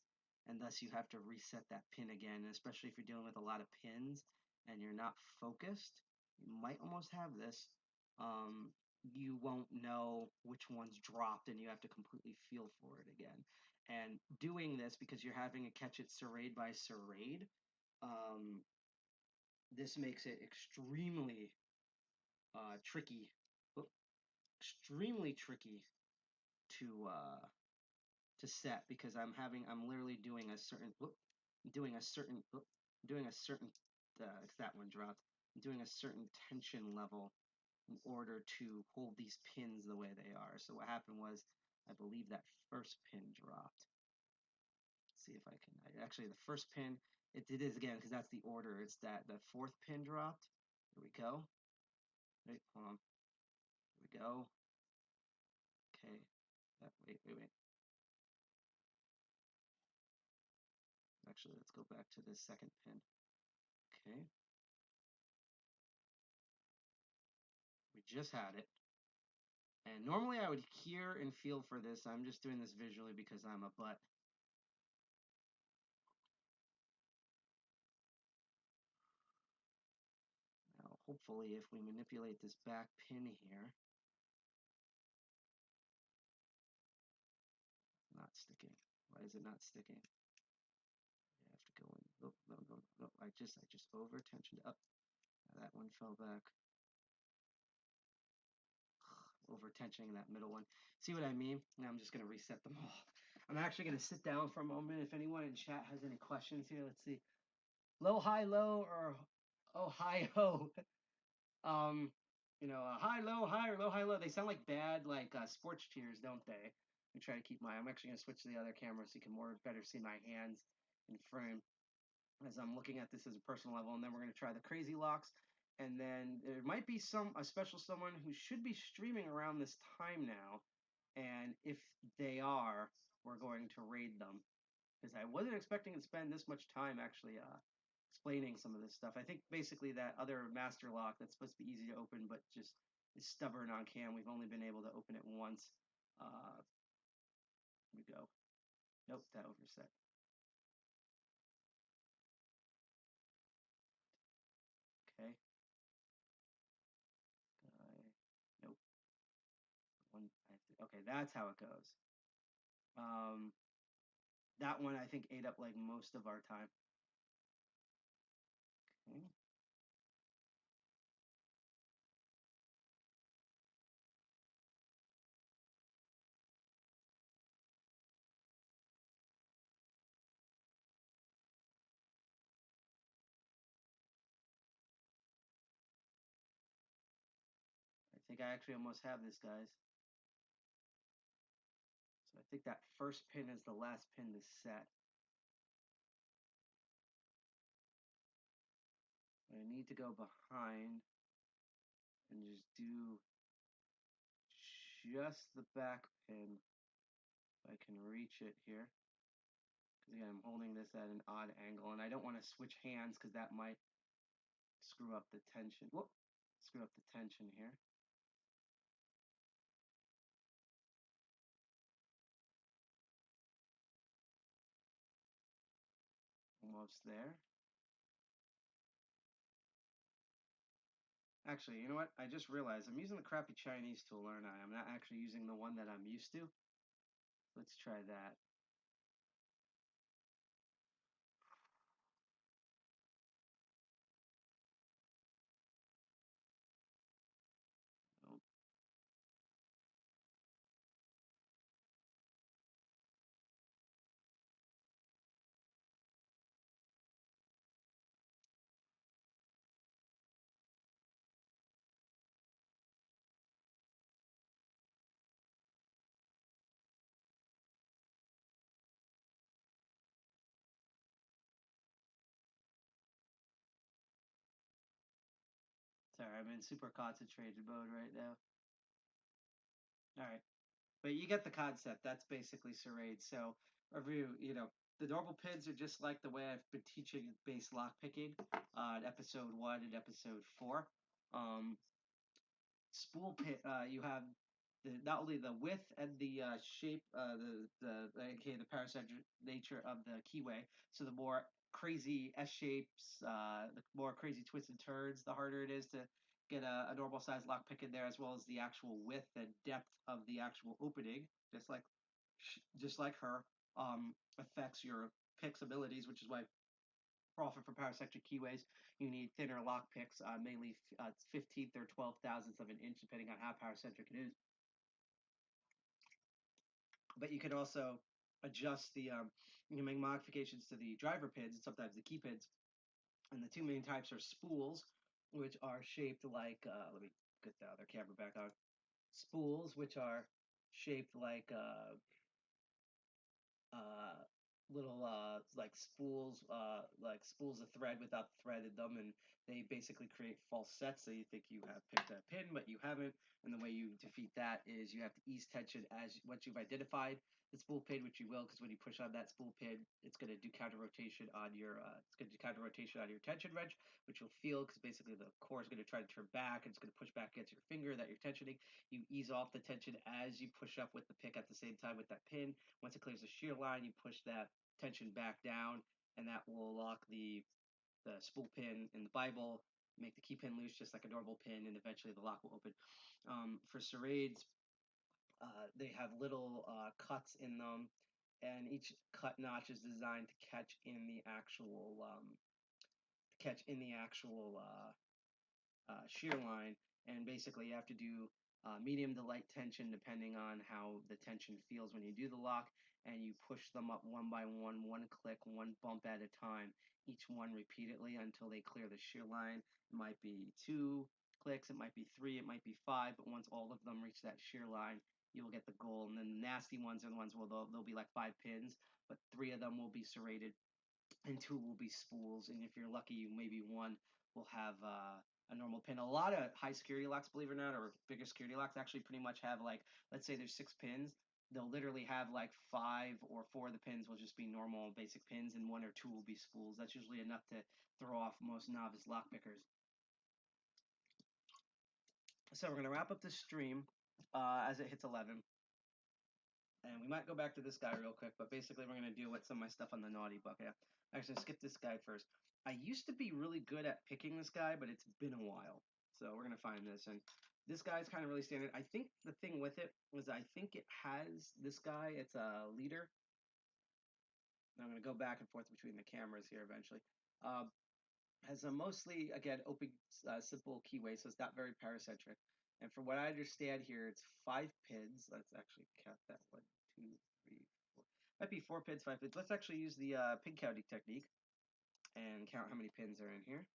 and thus you have to reset that pin again. And especially if you're dealing with a lot of pins and you're not focused, you might almost have this. You won't know which one's dropped, and you have to completely feel for it again. And doing this, because you're having to catch it serrade by serrade, this makes it extremely tricky, to set, because I'm literally doing a certain that one dropped. I'm doing a certain tension level in order to hold these pins the way they are. So what happened was, I believe that first pin dropped. Let's see if I can. Actually, the first pin, it is again, because that's the order. It's the fourth pin dropped. Here we go. Wait, hold on. Here we go. Okay. Wait. Actually, let's go back to this second pin. Okay. We just had it. And normally I would hear and feel for this. I'm just doing this visually because I'm a butt. Now, hopefully, if we manipulate this back pin here, not sticking. Why is it not sticking? I have to go in. Oh, no. I just over tensioned up. Now that one fell back. Over tensioning that middle one. See what I mean? Now I'm just going to reset them all. I'm actually going to sit down for a moment. If anyone in chat has any questions here, let's see. Low, high, low, or oh, high, ho. High, low, high, or low, high, low. They sound like bad, sports cheers, don't they? I try to keep I'm actually going to switch to the other camera so you can better see my hands in frame as I'm looking at this as a personal level. And then we're going to try the crazy locks. And then there might be a special someone who should be streaming around this time now. And if they are, we're going to raid them, because I wasn't expecting to spend this much time actually explaining some of this stuff. I think basically that other master lock that's supposed to be easy to open but just is stubborn on cam, we've only been able to open it once. Here we go. Nope, that overset. Okay. that's how it goes. That one I think ate up like most of our time. Okay. I think I actually almost have this, guys. So I think that first pin is the last pin to set. I need to go behind and just do just the back pin if I can reach it here. Because again, I'm holding this at an odd angle, and I don't want to switch hands because that might screw up the tension. Whoop! Screw up the tension here. Almost there. Actually, you know what? I just realized I'm using the crappy Chinese tool, aren't I? I'm not actually using the one that I'm used to. Let's try that. Nope. Sorry, I'm in super concentrated mode right now. Alright. But you get the concept. That's basically serrade. So, review, the normal pins are just like the way I've been teaching base lockpicking in episode 1 and episode 4. Spool pin, you have not only the width and the shape, the paracentric nature of the keyway. So the more crazy S shapes, the more crazy twists and turns, the harder it is to get a normal size lock pick in there, as well as the actual width and depth of the actual opening, just like her, affects your pick's abilities, which is why profit for paracentric keyways, you need thinner lock picks, mainly 15th or 12 thousandths of an inch, depending on how paracentric it is. But you can also adjust you can make modifications to the driver pins and sometimes the key pins. And the two main types are spools, which are shaped like, let me get the other camera back on. Spools, which are shaped like little like spools of thread without the thread in them, and they basically create false sets. So you think you have picked a pin, but you haven't. And the way you defeat that is you have to ease tension once you've identified the spool pin, which you will, because when you push on that spool pin, it's going to do counter rotation on your tension wrench, which you'll feel because basically the core is going to try to turn back and it's going to push back against your finger that you're tensioning. You ease off the tension as you push up with the pick at the same time with that pin. Once it clears the shear line, you push that tension back down, and that will lock the spool pin in the Bible, make the key pin loose just like a normal pin, and eventually the lock will open. For serrades, they have little cuts in them, and each cut notch is designed to catch in the actual shear line, and basically you have to do medium to light tension depending on how the tension feels when you do the lock, and you push them up one by one click, one bump at a time, each one repeatedly until they clear the shear line. It might be 2 clicks, it might be 3, it might be 5, but once all of them reach that shear line, you will get the goal. And then the nasty ones are the ones where they'll be like 5 pins, but 3 of them will be serrated and 2 will be spools. And if you're lucky, maybe 1 will have a normal pin. A lot of high security locks, believe it or not, or bigger security locks actually pretty much have, like, let's say there's 6 pins. They'll literally have like 5 or 4 of the pins will just be normal basic pins, and 1 or 2 will be spools. That's usually enough to throw off most novice lock pickers. So we're gonna wrap up this stream as it hits 11. And we might go back to this guy real quick, but basically we're going to deal with some of my stuff on the naughty bucket. Actually, skip this guy first. I used to be really good at picking this guy, but it's been a while. So we're going to find this. And This guy's kind of really standard. I think the thing with it was I think it has this guy. It's a leader. I'm going to go back and forth between the cameras here eventually. Has a mostly, again, open, simple keyway, so it's not very paracentric. And from what I understand here, it's 5 pins. Let's actually count that. 1, 2, 3, 4. Might be 4 pins, 5 pins. Let's actually use the pin counting technique and count how many pins are in here.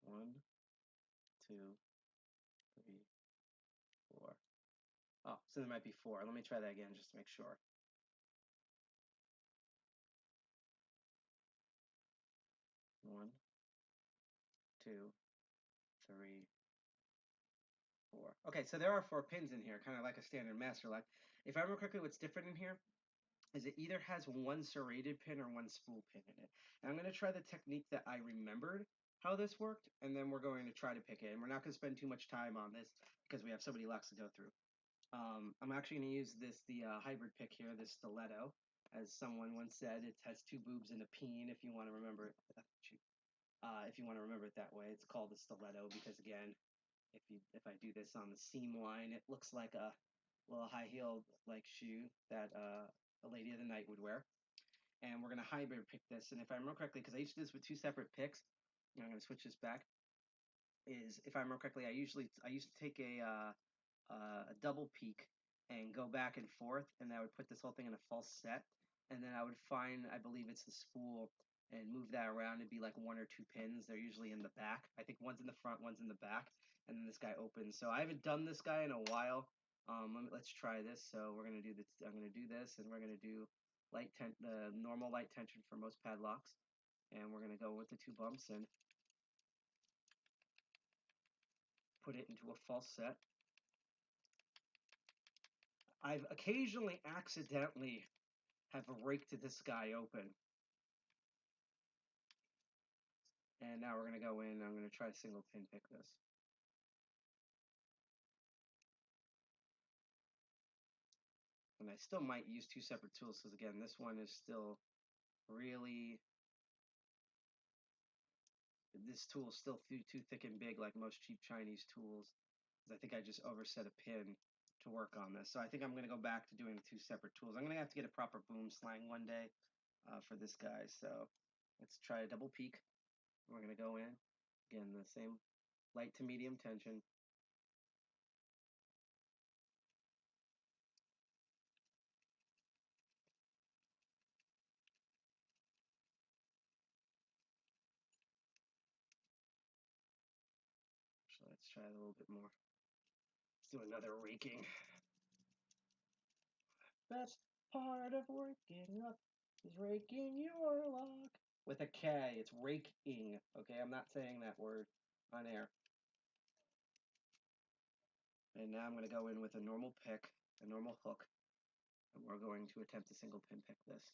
One, 2, 3, 4. Oh, so there might be 4. Let me try that again just to make sure. One, 2, 3, 4. Okay, so there are 4 pins in here, kind of like a standard master lock. If I remember correctly, what's different in here is it either has 1 serrated pin or 1 spool pin in it. And I'm going to try the technique that I remembered how this worked, and then we're going to try to pick it. And we're not going to spend too much time on this because we have so many locks to go through. I'm actually going to use the hybrid pick here, this stiletto. As someone once said, it has 2 boobs and a peen. If you want to remember it, if you want to remember it that way, it's called the stiletto because again, if I do this on the seam line, it looks like a little high-heeled like shoe that a lady of the night would wear. And we're going to hybrid pick this. And if I remember correctly, because I used to do this with 2 separate picks, I'm going to switch this back. Is if I remember correctly, I used to take a double peak and go back and forth, and I would put this whole thing in a false set, and then I would find, I believe it's the spool, and move that around. It'd be like 1 or 2 pins. They're usually in the back. I think one's in the front, one's in the back, and then this guy opens. So I haven't done this guy in a while. Let's try this. So we're gonna do this. I'm gonna do this, and we're gonna do the normal light tension for most padlocks, and we're gonna go with the 2 bumps and put it into a false set. I've occasionally accidentally have raked this guy open. And now we're going to go in, I'm going to try to single pin pick this. And I still might use 2 separate tools because again, this one is still really, this tool is still too thick and big like most cheap Chinese tools. I think I just overset a pin to work on this. So I think I'm going to go back to doing 2 separate tools. I'm going to have to get a proper boom slang one day for this guy. So let's try a double peak. We're going to go in. Again, the same light to medium tension. So let's try it a little bit more. Let's do another raking. Best part of working up is raking your lock. With a K, it's raking. Okay, I'm not saying that word on air. And now I'm going to go in with a normal pick, a normal hook, and we're going to attempt to single pin pick this.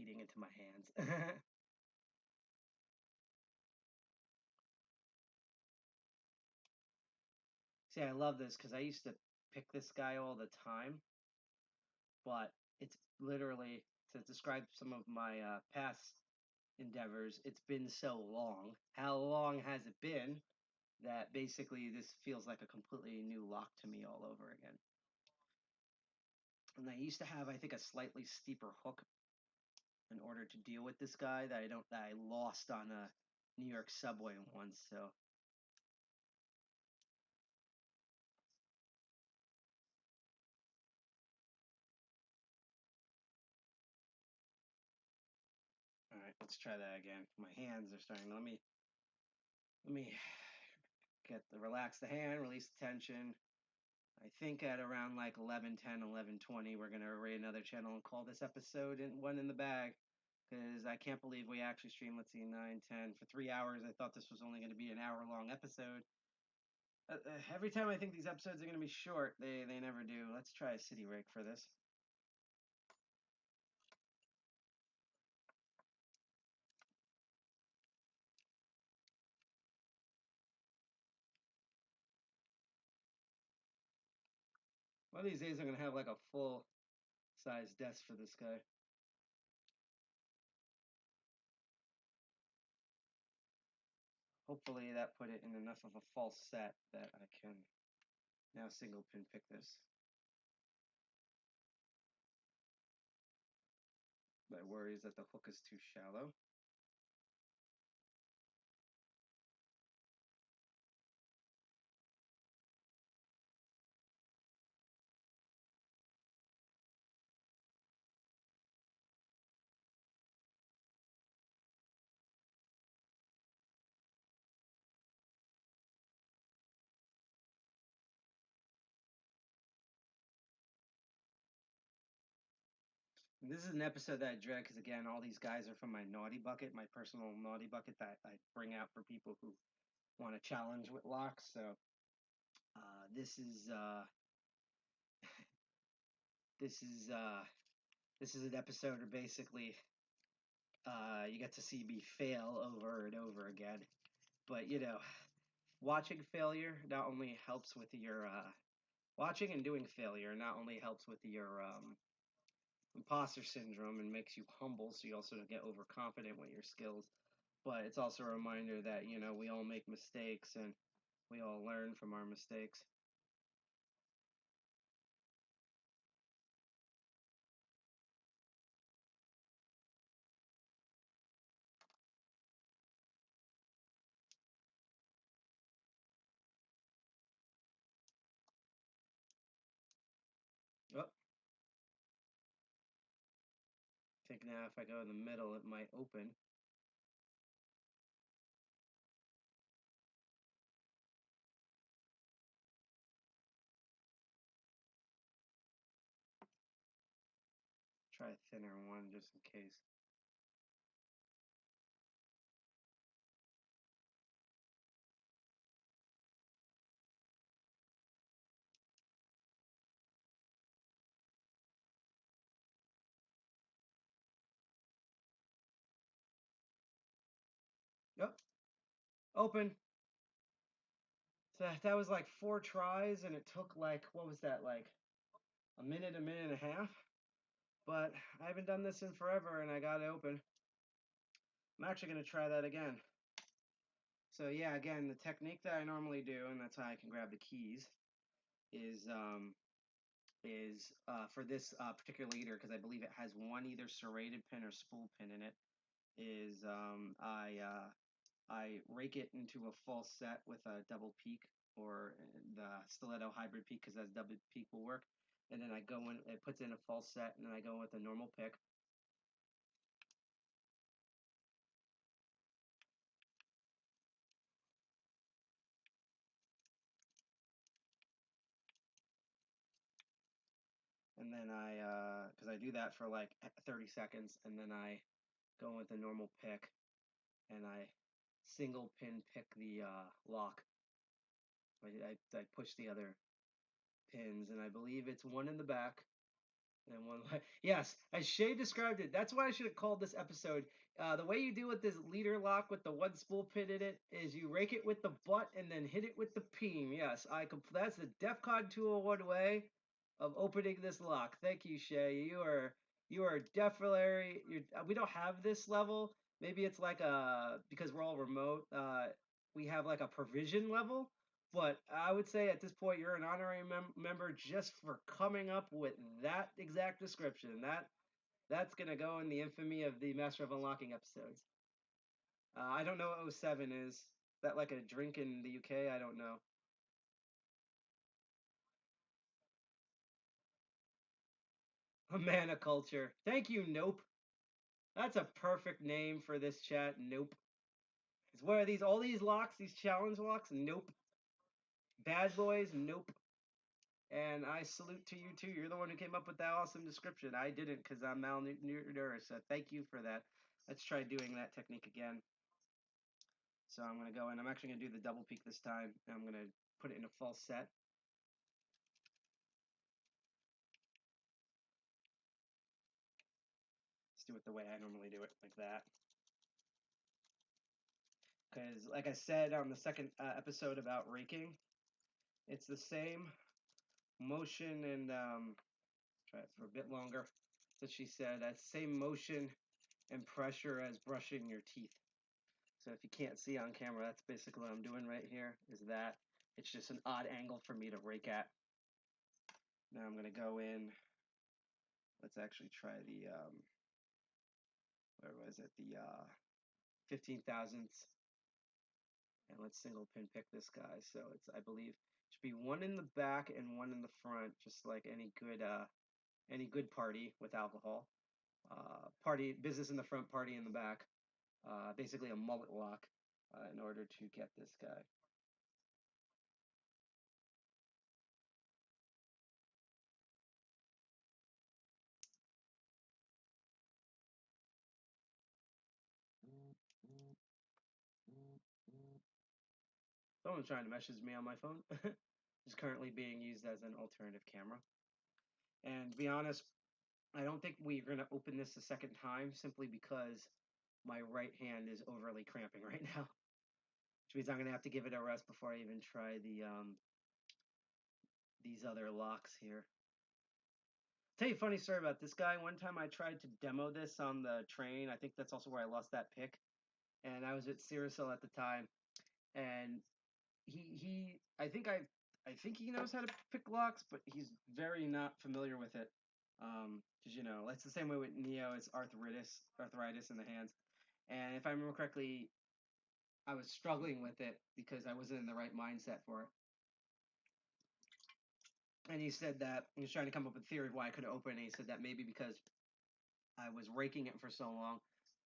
Eating into my hands. See, I love this because I used to pick this guy all the time, but it's literally, to describe some of my past endeavors, it's been so long. How long has it been that basically this feels like a completely new lock to me all over again? And I used to have, I think, a slightly steeper hook in order to deal with this guy that I lost on a New York subway once. So all right, let's try that again. My hands are starting. Let me relax the hand, release the tension. I think at around like 11:10, 11:20, we're gonna array another channel and call this episode one in the bag. Because I can't believe we actually streamed, let's see, 9, 10 for 3 hours. I thought this was only going to be an hour-long episode. Every time I think these episodes are going to be short, they never do. Let's try a city rig for this. One of these days I'm going to have like a full-size desk for this guy. Hopefully that put it in enough of a false set that I can now single pin pick this. My worry is that the hook is too shallow. And this is an episode that I dread because, again, all these guys are from my naughty bucket, my personal naughty bucket that I bring out for people who want to challenge with locks. So this is this is an episode where basically you get to see me fail over and over again. But you know, watching failure not only helps with your watching and doing failure not only helps with your imposter syndrome and makes you humble, so you also don't get overconfident with your skills. But it's also a reminder that, you know, we all make mistakes and we all learn from our mistakes. Oh, I think now if I go in the middle, it might open. Try a thinner one just in case. Yep, open. So that was like 4 tries, and it took like, what was that, like a minute and a half? But I haven't done this in forever, and I got it open. I'm actually going to try that again. So yeah, again, the technique that I normally do, and that's how I can grab the keys, is for this particular leader, because I believe it has one either serrated pin or spool pin in it, is I rake it into a false set with a double peak or the stiletto hybrid peak, because that's double peak will work. And then I go in, it puts in a false set, and then I go with a normal pick. And then because I do that for like 30 seconds, and then I go with a normal pick, and I single pin pick the lock. I push the other pins, and I believe it's one in the back and one. Yes, as Shay described it, that's why I should have called this episode. The way you do with this leader lock with the one spool pin in it is you rake it with the butt and then hit it with the peen. Yes, that's the DEFCON 201 way of opening this lock. Thank you, Shay. You are definitely. We don't have this level. Maybe it's like because we're all remote. We have like a provision level. But I would say at this point you're an honorary member just for coming up with that exact description. That's gonna go in the infamy of the Master of Unlocking episodes. I don't know what 07 is. Is that like a drink in the UK? I don't know. A mana culture. Thank you, Nope. That's a perfect name for this chat. Nope. It's what are these? All these locks, these challenge locks? Nope. Bad boys? Nope. And I salute to you too. You're the one who came up with that awesome description. I didn't because I'm malnourished. So thank you for that. Let's try doing that technique again. So I'm going to go in. I'm actually going to do the double peak this time. And I'm going to put it in a false set. Let's do it the way I normally do it, like that. Because, like I said on the second episode about raking, it's the same motion and try it for a bit longer. That she said, that same motion and pressure as brushing your teeth. So if you can't see on camera, that's basically what I'm doing right here. Is that it's just an odd angle for me to rake at. Now I'm gonna go in. Let's actually try the where was it? The 15 thousandths. And let's single pin pick this guy. So it's, I believe, should be one in the back and one in the front, just like any good party with alcohol. Party business in the front, party in the back. Basically a mullet lock in order to get this guy. Someone's trying to message me on my phone. It's currently being used as an alternative camera. And to be honest, I don't think we're going to open this a second time simply because my right hand is overly cramping right now. Which means I'm going to have to give it a rest before I even try the these other locks here. Tell you a funny story about this guy. One time I tried to demo this on the train. I think that's also where I lost that pick. And I was at Cyril at the time. And I think he knows how to pick locks, but he's very not familiar with it. Because you know, it's the same way with Neo. It's arthritis in the hands. And if I remember correctly, I was struggling with it because I wasn't in the right mindset for it. And he said that he was trying to come up with a theory of why I couldn't open it. And he said that maybe because I was raking it for so long,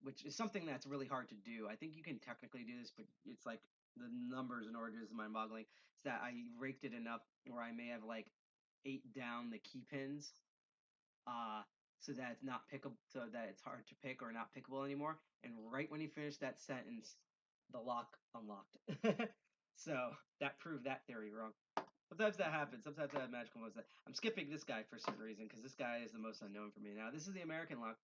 which is something that's really hard to do. I think you can technically do this, but it's like the numbers in order is mind-boggling. It's that I raked it enough where I may have like ate down the key pins, so that it's not pickable, so that it's hard to pick or not pickable anymore. And right when he finished that sentence, the lock unlocked. So that proved that theory wrong. Sometimes that happens. Sometimes I have magical moments. I'm skipping this guy for certain reason because this guy is the most unknown for me. Now this is the American lock.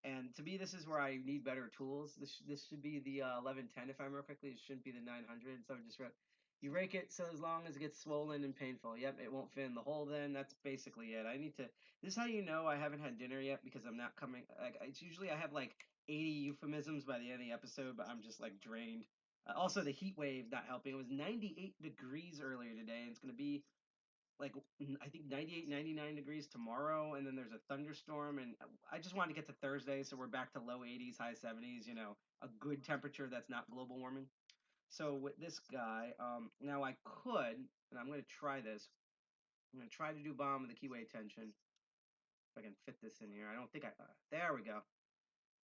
And to me, this is where I need better tools. This should be the 1110 if I remember correctly. It shouldn't be the 900. So just you rake it so as long as it gets swollen and painful. Yep, it won't fit in the hole then. That's basically it. I need to. This is how you know I haven't had dinner yet because I'm not coming. Like it's usually I have like 80 euphemisms by the end of the episode, but I'm just like drained. Also, the heat wave not helping. It was 98 degrees earlier today, and it's gonna be like I think 98, 99 degrees tomorrow, and then there's a thunderstorm, and I just wanted to get to Thursday, so we're back to low 80s, high 70s, you know, a good temperature that's not global warming. So with this guy, now I could, and I'm going to try this. I'm going to try to do bomb with the keyway tension. If I can fit this in here. I don't think there we go.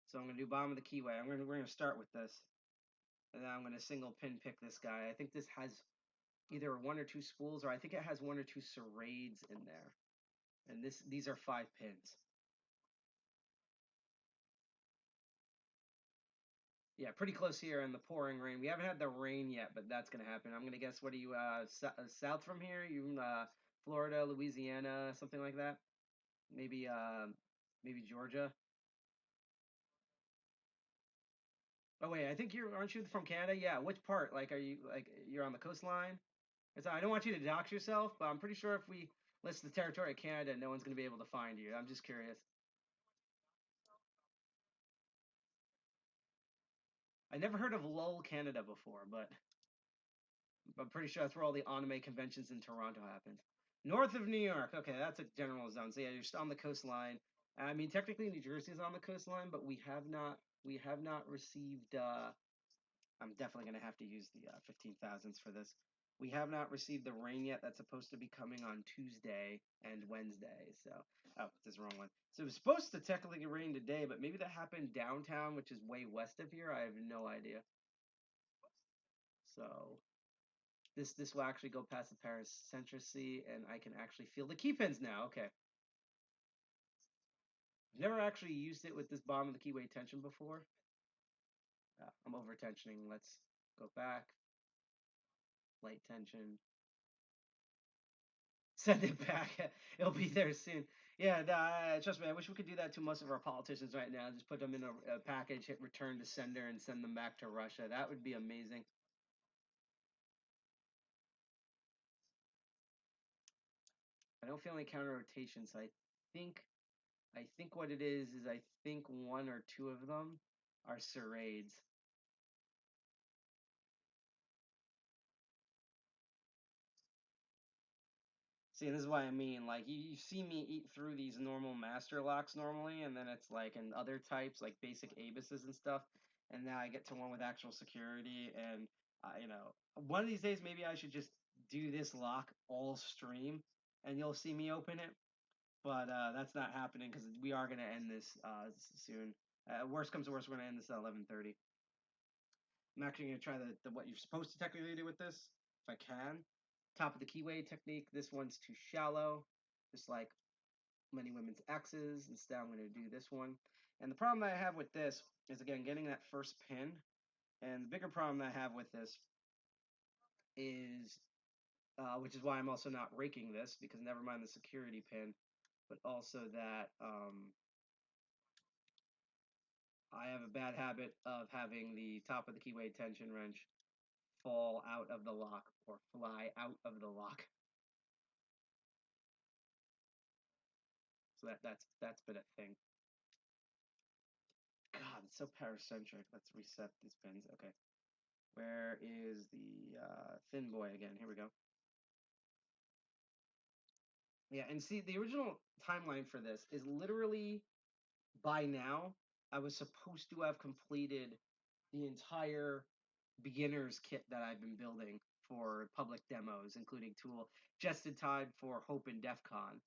So I'm going to do bomb with the keyway. We're going to start with this. And then I'm going to single pin pick this guy. I think this has either one or two spools, or I think it has one or two serrades in there. And these are 5 pins. Yeah, pretty close here in the pouring rain. We haven't had the rain yet, but that's going to happen. I'm going to guess, what are you, south from here? You Florida, Louisiana, something like that? Maybe Georgia? Oh, wait, I think aren't you from Canada? Yeah, which part? Like, are you, like, you're on the coastline? I don't want you to dox yourself, but I'm pretty sure if we list the territory of Canada, no one's going to be able to find you. I'm just curious. I never heard of Lowell, Canada before, but I'm pretty sure that's where all the anime conventions in Toronto happened. North of New York. Okay, that's a general zone. So yeah, you're on the coastline. I mean, technically New Jersey is on the coastline, but we have not received. I'm definitely gonna have to use the 15 thousandths for this. We have not received the rain yet. That's supposed to be coming on Tuesday and Wednesday. So, oh, this is the wrong one. So it was supposed to technically rain today, but maybe that happened downtown, which is way west of here. I have no idea. So this will actually go past the Paracentric, and I can actually feel the key pins now. Okay. Never actually used it with this bomb of the keyway tension before. I'm over tensioning. Let's go back. light tension. Send it back. It'll be there soon. Yeah, trust me. I wish we could do that to most of our politicians right now. Just put them in a package, hit return to sender, and send them back to Russia. That would be amazing. I don't feel any counter rotation, so I think what it is I think one or two of them are serrades. See, this is what I mean. Like you see me eat through these normal master locks normally, and then it's like in other types like basic abuses and stuff. And now I get to one with actual security, and one of these days maybe I should just do this lock all stream, and you'll see me open it. But that's not happening because we are gonna end this soon. Worst comes to worst, we're gonna end this at 11:30. I'm actually gonna try the what you're supposed to technically do with this, if I can. Top of the keyway technique. This one's too shallow, just like many women's X's. Instead, I'm gonna do this one. And the problem that I have with this is again getting that first pin. And the bigger problem that I have with this is, which is why I'm also not raking this, because never mind the security pin, but also that I have a bad habit of having the top of the keyway tension wrench fall out of the lock or fly out of the lock. So that's been a thing. God, it's so paracentric. Let's reset these pins. Okay. Where is the thin boy again? Here we go. Yeah, and see, the original timeline for this is literally by now, I was supposed to have completed the entire beginner's kit that I've been building for public demos, including Tool, just in time for Hope and DEFCON,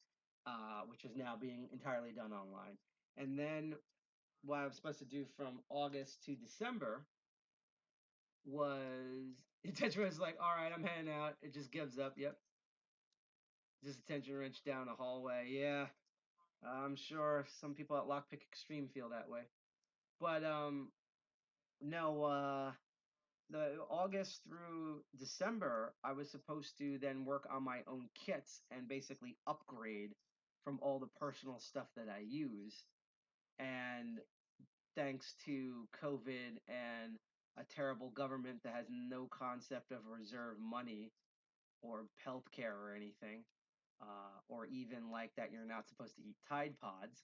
which is now being entirely done online. And then what I was supposed to do from August to December was attention was like, all right, I'm heading out. It just gives up. Yep. Just a tension wrench down a hallway. Yeah. I'm sure some people at Lockpick Extreme feel that way. But no, the August through December, I was supposed to then work on my own kits and basically upgrade from all the personal stuff that I use. And thanks to COVID and a terrible government that has no concept of reserve money or healthcare or anything, or even like that you're not supposed to eat Tide Pods,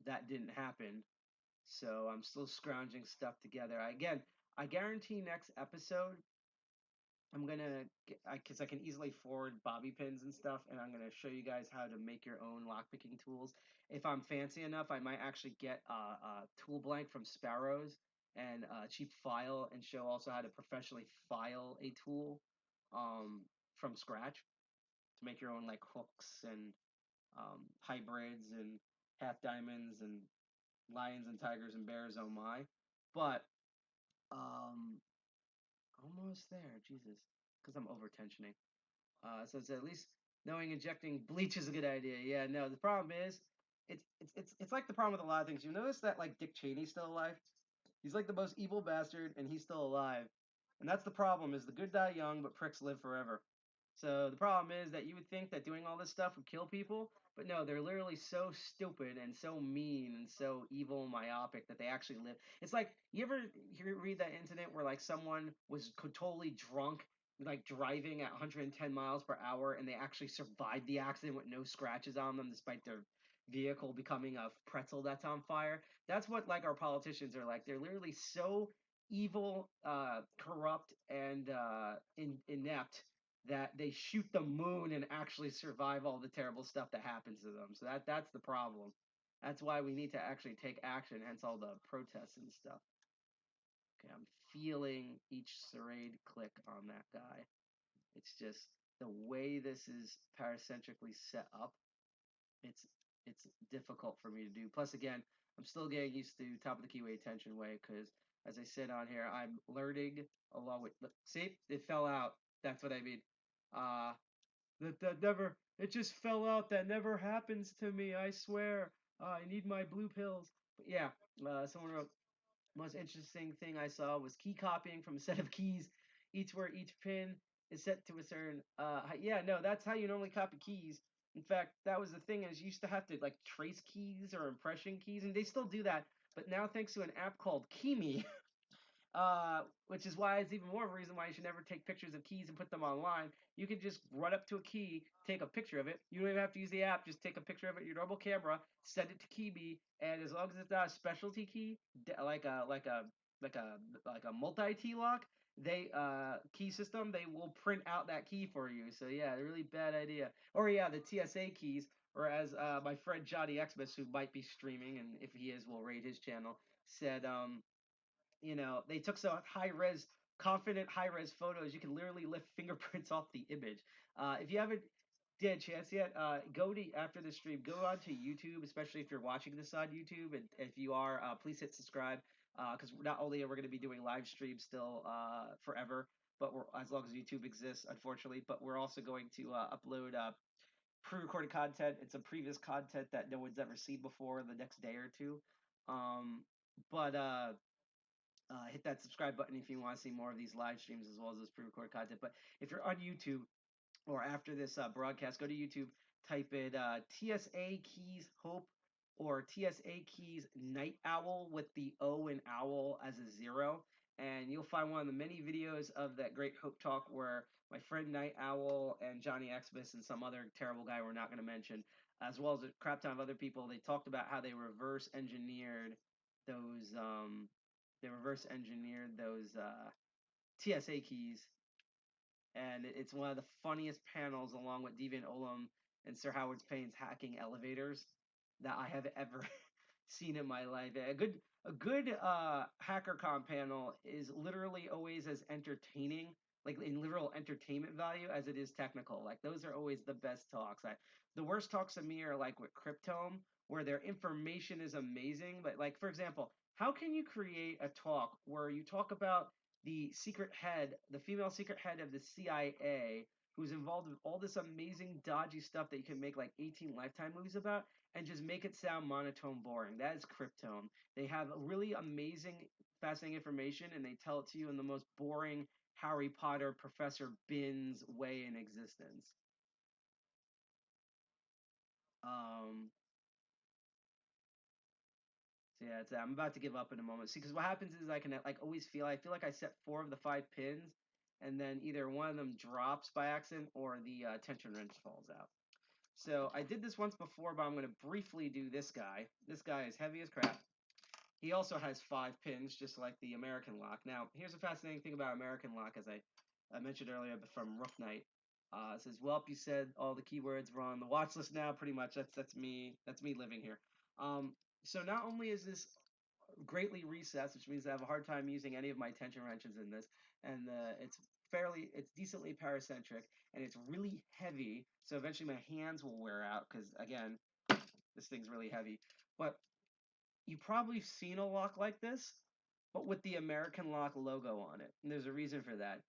that didn't happen. So I'm still scrounging stuff together. Again, I guarantee next episode I'm gonna, because I can easily forward bobby pins and stuff, and I'm gonna show you guys how to make your own lockpicking tools. If I'm fancy enough, I might actually get a tool blank from Sparrows and a cheap file, and show also how to professionally file a tool from scratch to make your own like hooks and hybrids and half diamonds and lions and tigers and bears. Oh my! But um, almost there. Jesus, because I'm over tensioning. So it's at least knowing injecting bleach is a good idea. Yeah, no, the problem is it's like the problem with a lot of things. You notice that like Dick Cheney's still alive? He's like the most evil bastard, and he's still alive. And that's the problem: is the good die young, but pricks live forever. So the problem is that you would think that doing all this stuff would kill people, but no, they're literally so stupid and so mean and so evil and myopic that they actually live. It's like you ever read that incident where like someone was totally drunk, like driving at 110 miles per hour, and they actually survived the accident with no scratches on them, despite their vehicle becoming a pretzel that's on fire. That's what like our politicians are like. They're literally so evil, corrupt, and inept that they shoot the moon and actually survive all the terrible stuff that happens to them. So that's the problem. That's why we need to actually take action, hence all the protests and stuff. Okay, I'm feeling each serrade click on that guy. It's just the way this is paracentrically set up, it's it's difficult for me to do. Plus again, I'm still getting used to top of the keyway tension way, because as I said on here, I'm learning along with, see, it fell out. That's what I mean. Uh that never, it just fell out. That never happens to me, I swear. I need my blue pills. But yeah, someone wrote, most interesting thing I saw was key copying from a set of keys where each pin is set to a certain yeah, no, that's how you normally copy keys. In fact, that was the thing is you used to have to like trace keys or impression keys, and they still do that. But now thanks to an app called Keyme, which is why it's even more of a reason why you should never take pictures of keys and put them online. You can just run up to a key, take a picture of it. You don't even have to use the app. Just take a picture of it with your normal camera, send it to Keyme, and as long as it's not a specialty key, like a multi-key lock, they key system, they will print out that key for you. So yeah, really bad idea. Or yeah, the TSA keys. Or as my friend Johnny Xmas, who might be streaming, and if he is, we'll rate his channel, said they took some confident high res photos. You can literally lift fingerprints off the image. If you haven't had a chance yet, go to after the stream, go onto YouTube, especially if you're watching this on YouTube, and if you are, please hit subscribe. Because not only are we going to be doing live streams still forever, but we're as long as YouTube exists, unfortunately. But we're also going to upload pre-recorded content and some previous content that no one's ever seen before in the next day or two. But hit that subscribe button if you want to see more of these live streams as well as this pre-recorded content. But if you're on YouTube or after this broadcast, go to YouTube, type in TSA Keys Hope or TSA Keys Night Owl with the O in owl as a 0. And you'll find one of the many videos of that great Hope Talk where my friend Night Owl and Johnny Xmas and some other terrible guy we're not going to mention, as well as a crap ton of other people, they talked about how they reverse engineered those TSA keys, and it's one of the funniest panels, along with Deviant Ollam and Sir Howard Payne's hacking elevators, that I have ever seen in my life. A good HackerCon panel is literally always as entertaining, like in literal entertainment value, as it is technical. Like those are always the best talks. The worst talks of me are like with Cryptome, where their information is amazing, but like for example, how can you create a talk where you talk about the female secret head of the CIA, who's involved with all this amazing dodgy stuff that you can make like 18 Lifetime movies about, and just make it sound monotone boring? That is Cryptome. They have really amazing, fascinating information, and they tell it to you in the most boring Harry Potter Professor Binns way in existence. So yeah, I'm about to give up in a moment. See, because what happens is I feel like I set 4 of the 5 pins, and then either one of them drops by accident or the tension wrench falls out. So I did this once before, but I'm going to briefly do this guy. This guy is heavy as crap. He also has 5 pins, just like the American lock. Now, here's a fascinating thing about American lock, as I mentioned earlier from Rough Night. It says, "Welp, you said all the keywords were on the watch list now. Pretty much, that's me. That's me living here." So not only is this greatly recessed, which means I have a hard time using any of my tension wrenches in this, and it's decently paracentric, and it's really heavy. So eventually my hands will wear out because again, this thing's really heavy. But you've probably seen a lock like this, but with the American Lock logo on it. And there's a reason for that.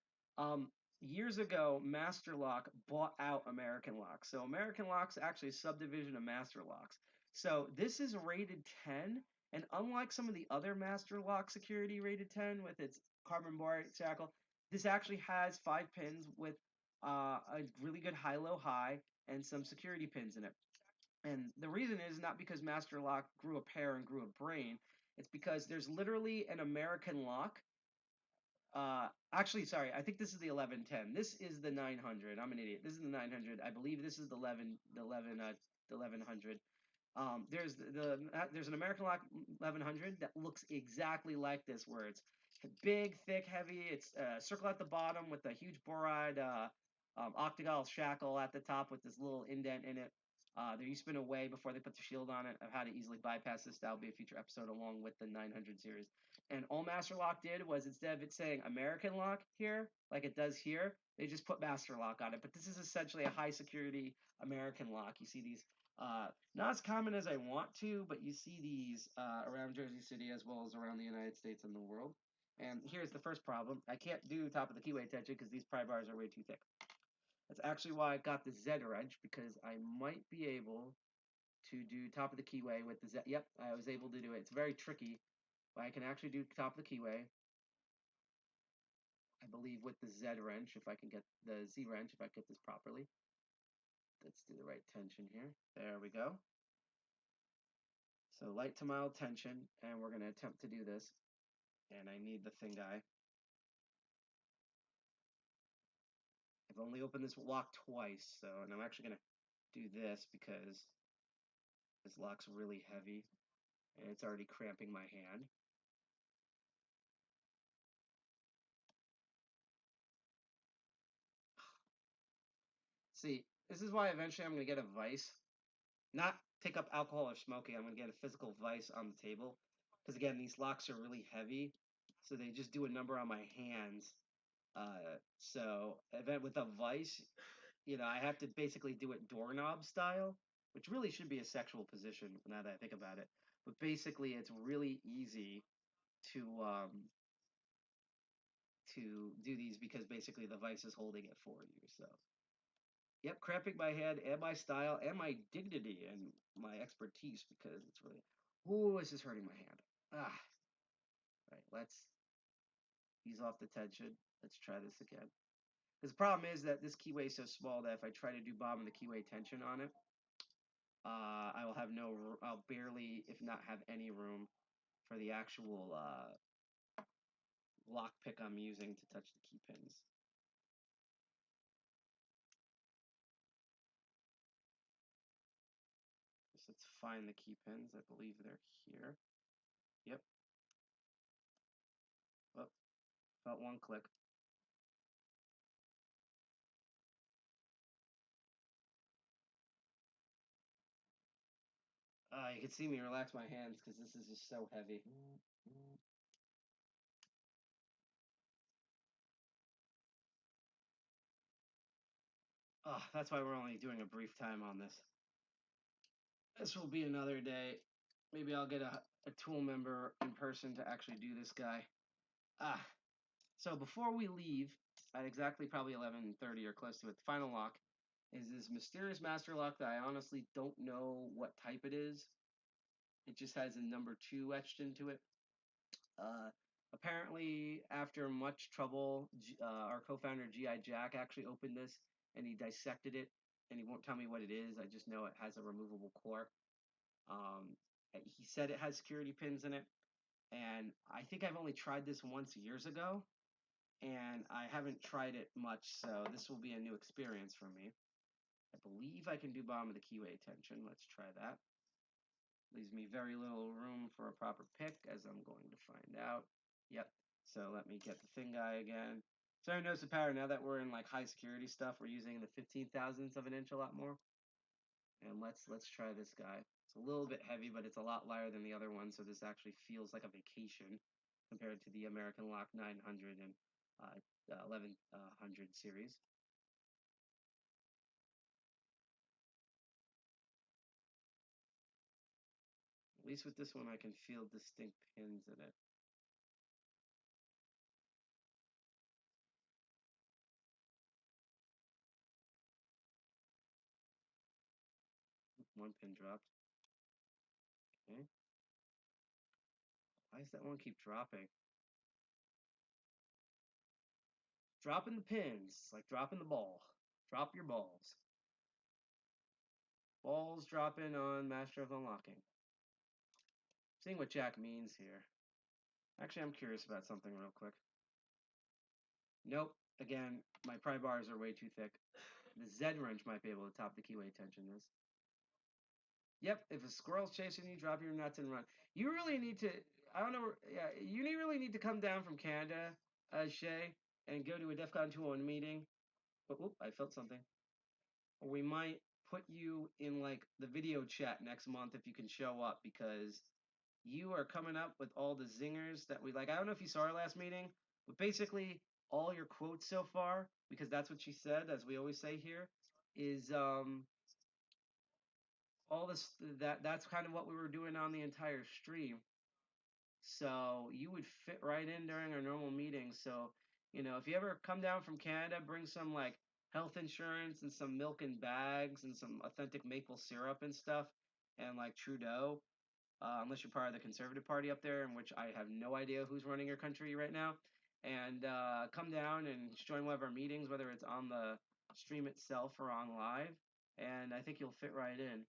Years ago, Master Lock bought out American Lock. So American Lock's actually a subdivision of Master Locks. So this is rated 10, and unlike some of the other Master Lock security rated 10 with its carbon bar shackle, this actually has 5 pins with a really good high-low high and some security pins in it. And the reason is not because Master Lock grew a pair and grew a brain. It's because there's literally an American Lock. Actually, sorry, I think this is the 1110. This is the 900. I'm an idiot. This is the 900. I believe this is the 1100. There's an American Lock 1100 that looks exactly like this, where it's big, thick, heavy. It's circle at the bottom with a huge boride octagonal shackle at the top with this little indent in it. There used to be a way before they put the shield on it of how to easily bypass this. That'll be a future episode along with the 900 series. And all Master Lock did was, instead of it saying American Lock here, like it does here, they just put Master Lock on it. But this is essentially a high security American Lock. You see these, not as common as I want to, but you see these around Jersey City as well as around the United States and the world. And here's the first problem. I can't do top of the keyway tension because these pry bars are way too thick. That's actually why I got the Z wrench, because I might be able to do top of the keyway with the Z. Yep, I was able to do it. It's very tricky, but I can actually do top of the keyway. I believe with the Z wrench, if I can get the Z wrench, if I get this properly. Let's do the right tension here. There we go. So light to mild tension, and we're going to attempt to do this. And I need the thing guy. I've only opened this lock twice, so, and I'm actually going to do this because this lock's really heavy, and it's already cramping my hand. See, this is why eventually I'm going to get a vice. Not pick up alcohol or smoking. I'm going to get a physical vice on the table. Because again, these locks are really heavy, so they just do a number on my hands. So with a vice, you know, I have to basically do it doorknob style, which really should be a sexual position now that I think about it. But basically, it's really easy to do these because basically the vice is holding it for you. So, yep, cramping my head and my style and my dignity and my expertise because it's really, ooh, this is hurting my hand. Ah, right, let's ease off the tension. Let's try this again. Because the problem is that this keyway is so small that if I try to do bomb the keyway tension on it, I will have I'll barely, if not have any room for the actual lock pick I'm using to touch the key pins. So let's find the key pins. I believe they're here. Yep. Oh, about one click. You can see me relax my hands because this is just so heavy. That's why we're only doing a brief time on this. This will be another day. Maybe I'll get a tool member in person to actually do this guy. So before we leave at exactly probably 11:30 or close to it, the final lock is this mysterious master lock that I honestly don't know what type it is. It just has a number 2 etched into it. Apparently, after much trouble, our co-founder G.I. Jack actually opened this and he dissected it, and he won't tell me what it is. I just know it has a removable core. He said it has security pins in it, and I think I've only tried this once years ago, and I haven't tried it much, so this will be a new experience for me. I believe I can do bottom of the keyway tension. Let's try that. Leaves me very little room for a proper pick, as I'm going to find out. Yep. So let me get the thing guy again. So I notice the pattern now that we're in like high security stuff. We're using the 15,000ths of an inch a lot more. And let's try this guy. It's a little bit heavy, but it's a lot lighter than the other one. So this actually feels like a vacation compared to the American Lock 900 and 1100 series. At least with this one, I can feel distinct pins in it. One pin dropped. Okay. Why does that one keep dropping? Dropping the pins, like dropping the ball. Drop your balls. Balls dropping on Master of Unlocking. Seeing what Jack means here. Actually, I'm curious about something real quick. Nope. Again, my pry bars are way too thick. The Z wrench might be able to top the keyway tension this. Yep, if a squirrel's chasing you, drop your nuts and run. You really need to, I don't know, yeah, you really need to come down from Canada, Shay, and go to a DEFCON 201 meeting. Oop, I felt something. Or we might put you in like the video chat next month if you can show up, because you are coming up with all the zingers that we like. I don't know if you saw our last meeting, but basically all your quotes so far, because that's what she said, as we always say here, is all this that's kind of what we were doing on the entire stream. So you would fit right in during our normal meetings. So, you know, if you ever come down from Canada, bring some like health insurance and some milk in bags and some authentic maple syrup and stuff, and like Trudeau, unless you're part of the Conservative Party up there, in which I have no idea who's running your country right now. and come down and join one of our meetings, whether it's on the stream itself or on live, and I think you'll fit right in.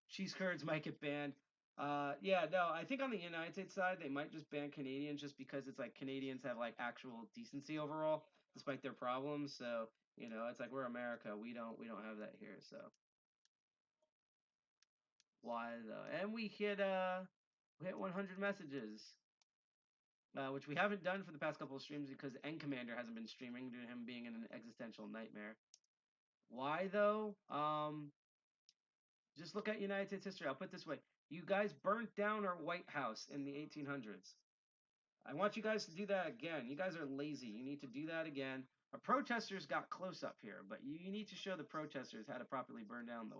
Cheese curds might get banned. Yeah, no, I think on the United States side they might just ban Canadians just because it's like Canadians have like actual decency overall, despite their problems. So it's like we're America, we don't have that here. So why though? And we hit 100 messages, which we haven't done for the past couple of streams because N Commander hasn't been streaming due to him being in an existential nightmare. Why though? Just look at United States history. I'll put it this way. You guys burnt down our White House in the 1800s. I want you guys to do that again. You guys are lazy. You need to do that again. Our protesters got close up here, but you need to show the protesters how to properly burn down the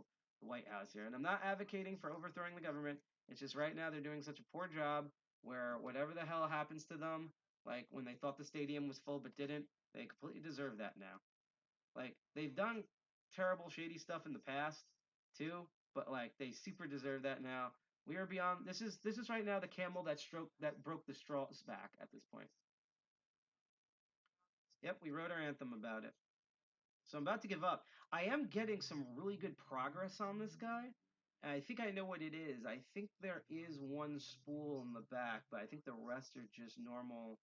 White House here. And I'm not advocating for overthrowing the government. It's just right now they're doing such a poor job where whatever the hell happens to them, like when they thought the stadium was full but didn't, they completely deserve that now. Like they've done terrible, shady stuff in the past too, but like they super deserve that now. We are beyond. This is right now the camel that broke the straw's back at this point. Yep, we wrote our anthem about it. So I'm about to give up. I am getting some really good progress on this guy. And I think I know what it is. I think there is one spool in the back, but I think the rest are just normal.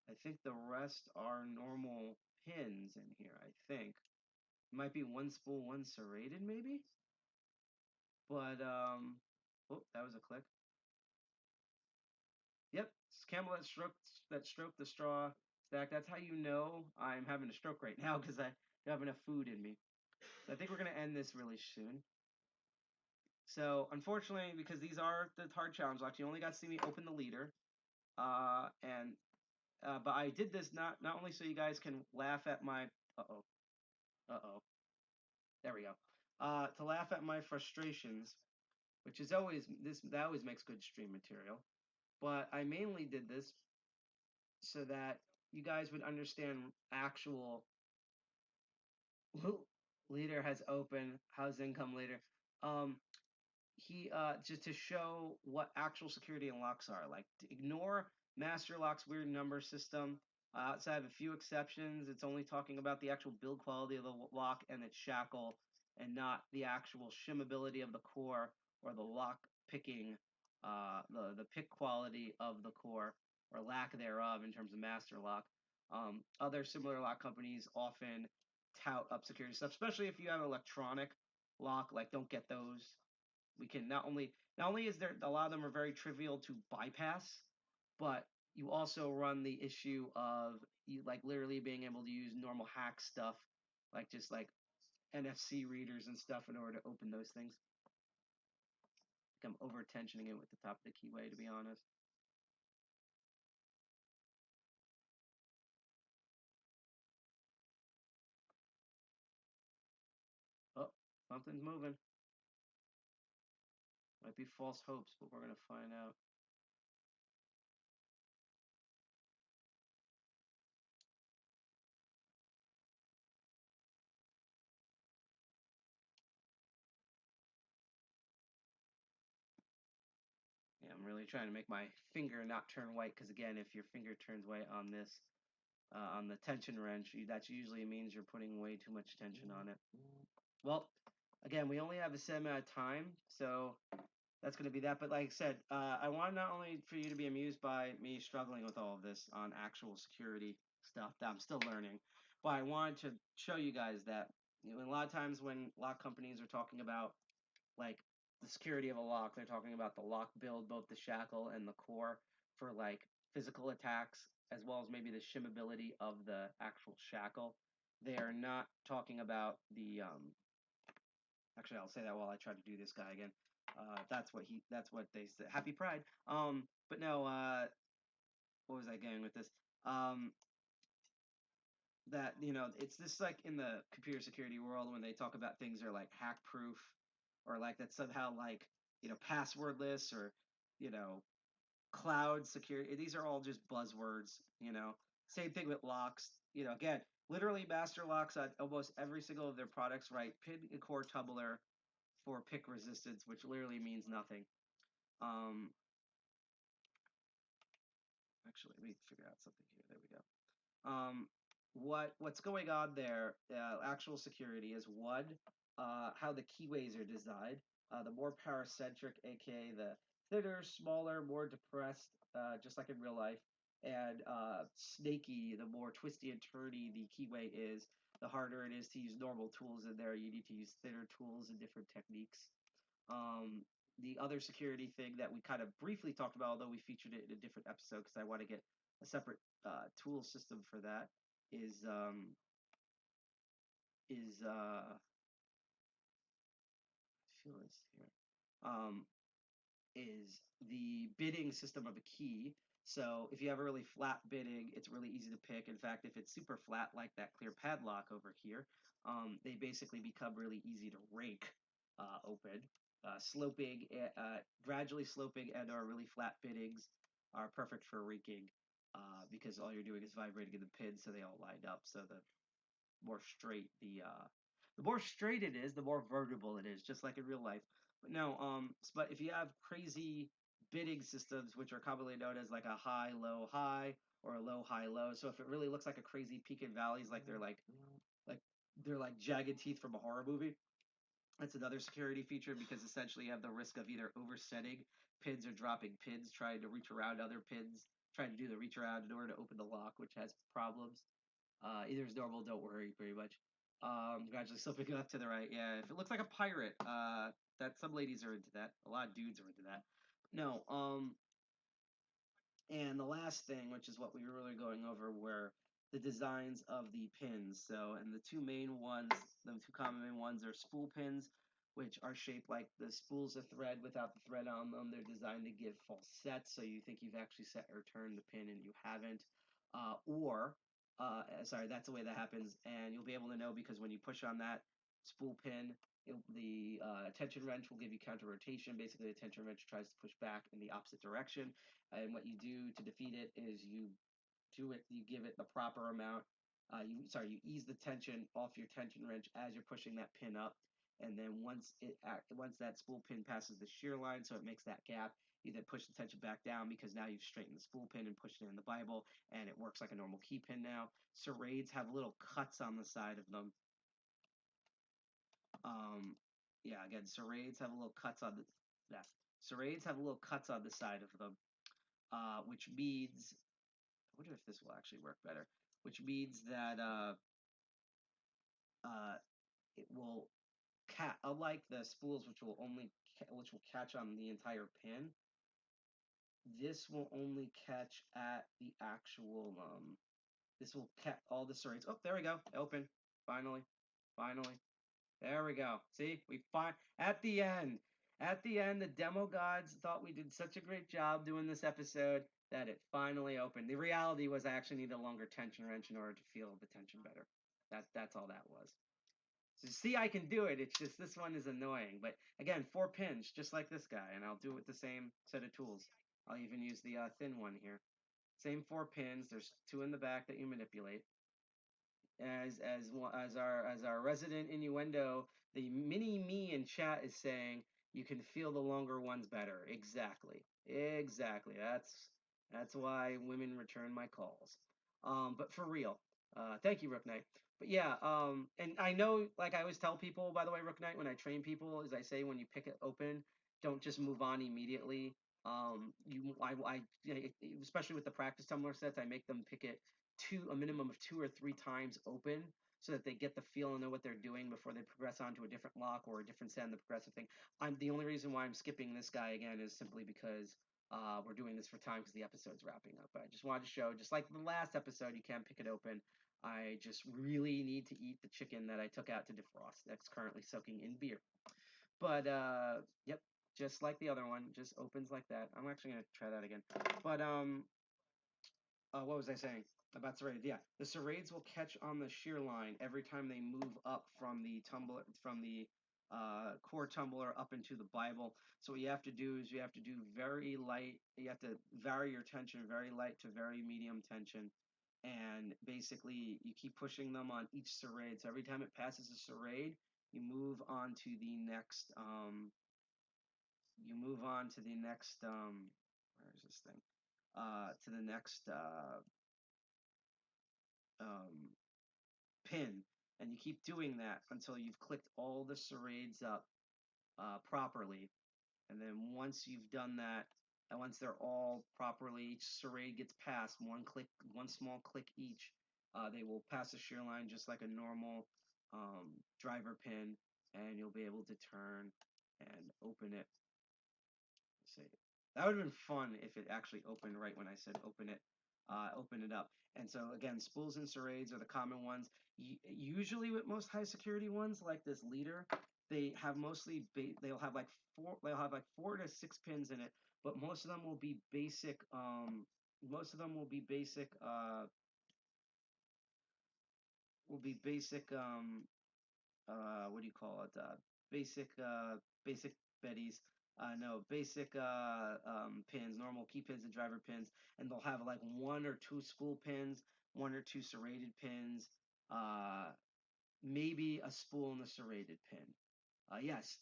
I think the rest are normal pins in here, I think. It might be one spool, one serrated, maybe? But, oh, that was a click. Yep, it's camel that stroked the straw stack. That's how you know I'm having a stroke right now because I don't have enough food in me. So I think we're gonna end this really soon. So unfortunately, because these are the hard challenge locks, you only got to see me open the leader. But I did this not only so you guys can laugh at my there we go. To laugh at my frustrations, which is always that always makes good stream material. But I mainly did this so that you guys would understand actual leader has open, how's income later. He just to show what actual security and locks are. Like to ignore master lock's weird number system. Outside of a few exceptions, it's only talking about the actual build quality of the lock and its shackle, and not the actual shimmability of the core or the lock picking, the pick quality of the core or lack thereof in terms of master lock. Other similar lock companies often tout up security stuff, especially if you have electronic lock. Like, don't get those. We can not only is there a lot of them are very trivial to bypass, but you also run the issue of you like literally being able to use normal hack stuff, like just like NFC readers and stuff in order to open those things. I think I'm over tensioning it with the top of the keyway, to be honest. Oh, something's moving. Might be false hopes, but we're gonna find out. Yeah, I'm really trying to make my finger not turn white, because again, if your finger turns white on this, on the tension wrench, that usually means you're putting way too much tension on it. Well, again, we only have a set amount of time, so that's going to be that. But like I said, I want not only for you to be amused by me struggling with all of this on actual security stuff that I'm still learning, but I wanted to show you guys that a lot of times when lock companies are talking about like the security of a lock, they're talking about the lock build, both the shackle and the core for like physical attacks, as well as maybe the shimmability of the actual shackle. They are not talking about the actually, I'll say that while I try to do this guy again. That's what they said. Happy Pride. But no, what was I getting with this? That it's this like in the computer security world when they talk about things are like hack proof, or like that somehow like passwordless, or cloud security. These are all just buzzwords. Same thing with locks. Again, literally master locks on almost every single of their products, right? Pin and core tubular for pick resistance, which literally means nothing. actually. Let me figure out something here. There we go. What's going on there? Actual security is one, how the keyways are designed. The more paracentric, aka the thinner, smaller, more depressed, just like in real life, and snaky, the more twisty and turny the keyway is, the harder it is to use normal tools in there. You need to use thinner tools and different techniques. The other security thing that we kind of briefly talked about, although we featured it in a different episode because I want to get a separate tool system for that, is feel this here. Is the bidding system of a key. So if you have a really flat bidding, it's really easy to pick. In fact, if it's super flat, like that clear padlock over here, they basically become really easy to rake open. Gradually sloping and or really flat biddings are perfect for raking because all you're doing is vibrating the pins so they all line up. So more straight the more straight it is, the more vertible it is, just like in real life. But no, but if you have crazy bidding systems, which are commonly known as like a high low high or a low high low, so if it really looks like a crazy peak and valleys, like they're like jagged teeth from a horror movie, that's another security feature because essentially you have the risk of either oversetting pins or dropping pins, trying to reach around other pins, trying to do the reach around in order to open the lock, which has problems. Either is normal, don't worry, pretty much. Gradually slipping up to the right. Yeah, if it looks like a pirate, that some ladies are into that. A lot of dudes are into that. No, and the last thing, which is what we were really going over, were the designs of the pins. So, and the two main ones, the two common main ones are spool pins, which are shaped like the spool's of thread without the thread on them. They're designed to give false sets, so you think you've actually set or turned the pin and you haven't. Sorry, that's the way that happens, and you'll be able to know because when you push on that spool pin, the tension wrench will give you counter rotation. Basically, the tension wrench tries to push back in the opposite direction. And what you do to defeat it is you give it the proper amount. You ease the tension off your tension wrench as you're pushing that pin up, and then once that spool pin passes the shear line, so it makes that gap, you then push the tension back down because now you've straightened the spool pin and pushed it in the Bible, and it works like a normal key pin now. Serrades have little cuts on the side of them. Yeah, again, serrades have little cuts on the side of them, which means, I wonder if this will actually work better, which means that it will unlike the spools, which will catch on the entire pin, this will only catch at the actual this will catch all the serrades. Oh, there we go. Open. Finally. There we go. See, we find at the end, the demo gods thought we did such a great job doing this episode that it finally opened. The reality was I actually need a longer tension wrench in order to feel the tension better. That's all that was. So see, I can do it. It's just this one is annoying. But again, 4 pins, just like this guy, and I'll do it with the same set of tools. I'll even use the thin one here. Same 4 pins. There's 2 in the back that you manipulate. As our resident innuendo, the mini me in chat is saying you can feel the longer ones better. Exactly. That's why women return my calls. But for real, thank you, Rook Knight. But yeah, and I know, like I always tell people, by the way, Rook Knight, when I train people, is I say when you pick it open, don't just move on immediately. Especially with the practice tumbler sets, I make them pick it a minimum of 2 or 3 times open so that they get the feel and know what they're doing before they progress on to a different lock or a different set in the progressive thing. The only reason why I'm skipping this guy again is simply because we're doing this for time because the episode's wrapping up. But I just wanted to show, just like the last episode, you can pick it open. I just really need to eat the chicken that I took out to defrost that's currently soaking in beer. But yep, just like the other one, just opens like that. I'm actually gonna try that again. But what was I saying about serrades? Yeah, the serrades will catch on the shear line every time they move up from the core tumbler up into the Bible. So what you have to do is you have to do very light. You have to vary your tension very light to very medium tension, and basically you keep pushing them on each serrade. So every time it passes a serrade, you move on to the next. Where is this thing? pin, and you keep doing that until you've clicked all the serrades up properly. And then once you've done that, and once they're all properly, each serrade gets passed, one small click each, they will pass the shear line just like a normal driver pin, and you'll be able to turn and open it. Let's see. That would have been fun if it actually opened right when I said open it up. And so again, spools and serrades are the common ones. Usually with most high security ones like this leader, they have they'll have like 4 to 6 pins in it, but most of them will be basic. Most of them will be basic. Will be basic. What do you call it? Basic Betties. No, basic pins, normal key pins and driver pins, and they'll have like 1 or 2 spool pins, 1 or 2 serrated pins, maybe a spool and a serrated pin. Yes,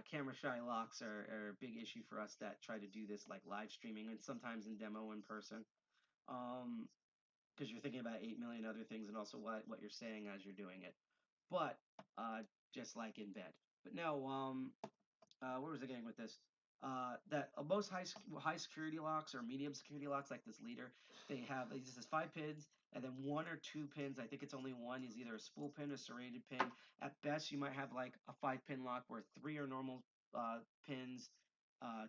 camera shy locks are a big issue for us that try to do this like live streaming and sometimes in demo in person. Because you're thinking about 8 million other things and also what you're saying as you're doing it. But just like in bed. But no, where was I getting with this? That most high security locks or medium security locks like this leader, they just 5 pins and then 1 or 2 pins. I think it's only 1 is either a spool pin or serrated pin. At best, you might have like a 5-pin lock where 3 are normal pins,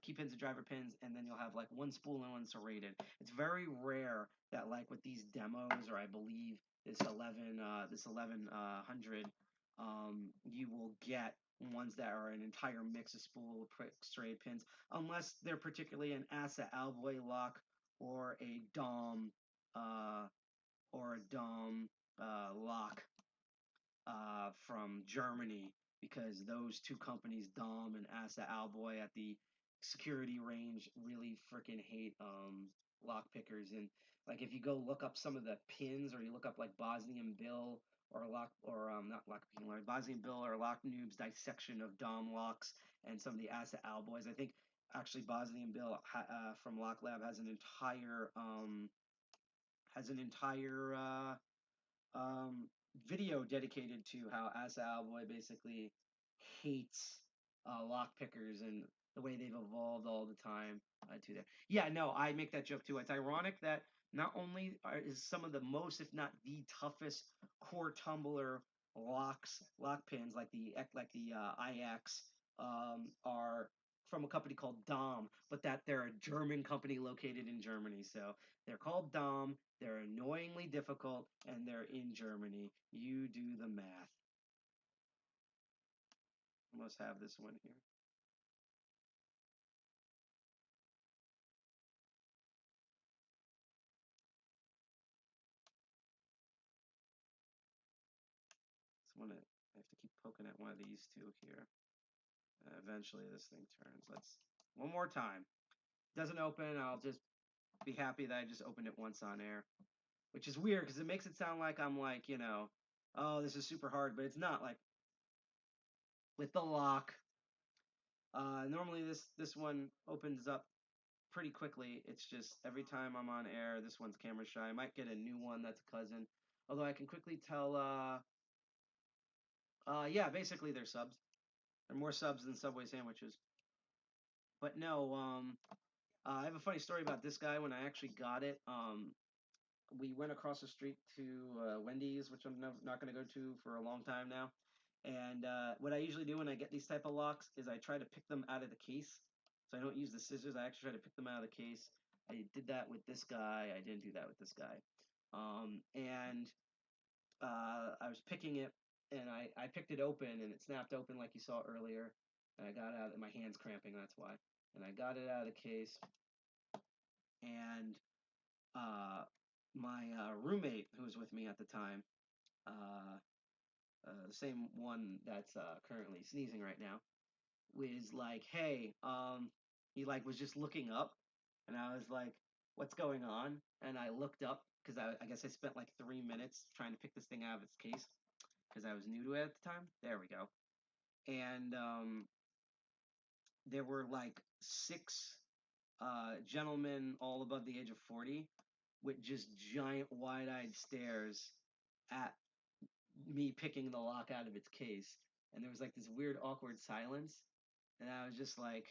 key pins and driver pins, and then you'll have like 1 spool and 1 serrated. It's very rare that like with these demos, or I believe this 1100, you will get ones that are an entire mix of spool serrated pins, unless they're particularly an Asa Alloy lock or a Dom lock from Germany, because those two companies, Dom and Asa Alloy, at the security range really freaking hate lock pickers. And like if you go look up some of the pins, or you look up like Bosnian Bill or not lock picking, like Bosnian Bill or Lock Noob's dissection of Dom locks and some of the Asa Alloys, I think actually Bosnian Bill from Lock Lab has an entire video dedicated to how Asa Alloy basically hates lock pickers and the way they've evolved all the time to that. Yeah, no, I make that joke too. It's ironic that not only is some of the most, if not the toughest core tumbler lock pins like the IX are from a company called Dom, but that they're a German company located in Germany. So they're called Dom, they're annoyingly difficult, and they're in Germany. You do the math. I must have this one here. I have to keep poking at one of these two here. Eventually this thing turns. One more time. Doesn't open, I'll just be happy that I just opened it once on air. Which is weird, because it makes it sound like I'm like, oh, this is super hard, but it's not. Like, with the lock, normally this one opens up pretty quickly. It's just every time I'm on air, this one's camera shy. I might get a new one that's a cousin. Although I can quickly tell, yeah, basically they're subs. They're more subs than Subway sandwiches. But no, I have a funny story about this guy. When I actually got it, we went across the street to Wendy's, which I'm not going to go to for a long time now. And what I usually do when I get these type of locks is I try to pick them out of the case. So I don't use the scissors. I actually try to pick them out of the case. I did that with this guy. I didn't do that with this guy. And I was picking it, and I picked it open, and it snapped open like you saw earlier. And I got out, and my hand's cramping, that's why. And I got it out of the case, and my roommate, who was with me at the time, the same one that's currently sneezing right now, was like, hey, he like was just looking up, and I was like, what's going on? And I looked up, because I guess I spent like 3 minutes trying to pick this thing out of its case, because I was new to it at the time. There we go. And there were like 6 gentleman all above the age of 40 with just giant wide-eyed stares at me picking the lock out of its case. And there was like this weird awkward silence. And I was just like,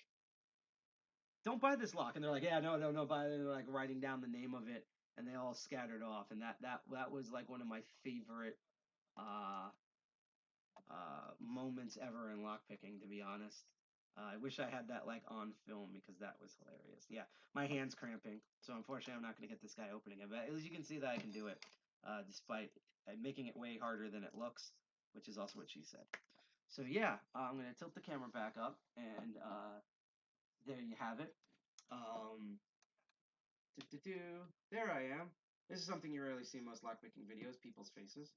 don't buy this lock. And they're like, yeah, no, buy it. And they're like writing down the name of it. And they all scattered off. And that was like one of my favorite uh, moments ever in lockpicking, to be honest. I wish I had that like on film because that was hilarious. Yeah, my hand's cramping, so unfortunately I'm not going to get this guy opening it. But at least you can see that I can do it, despite making it way harder than it looks, which is also what she said. So yeah, I'm going to tilt the camera back up, and there you have it. There I am. This is something you rarely see in most lockpicking videos: people's faces.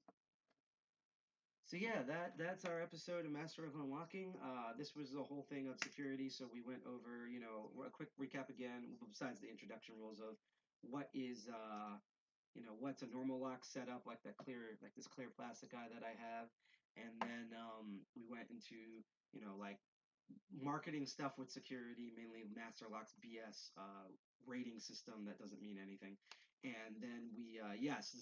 So yeah, that's our episode of Master of Unlocking. This was the whole thing of security, so we went over, a quick recap again, besides the introduction rules of what is, what's a normal lock setup, like this clear plastic guy that I have, and then we went into, like marketing stuff with security, mainly Master Lock's BS rating system that doesn't mean anything. And then we, yes,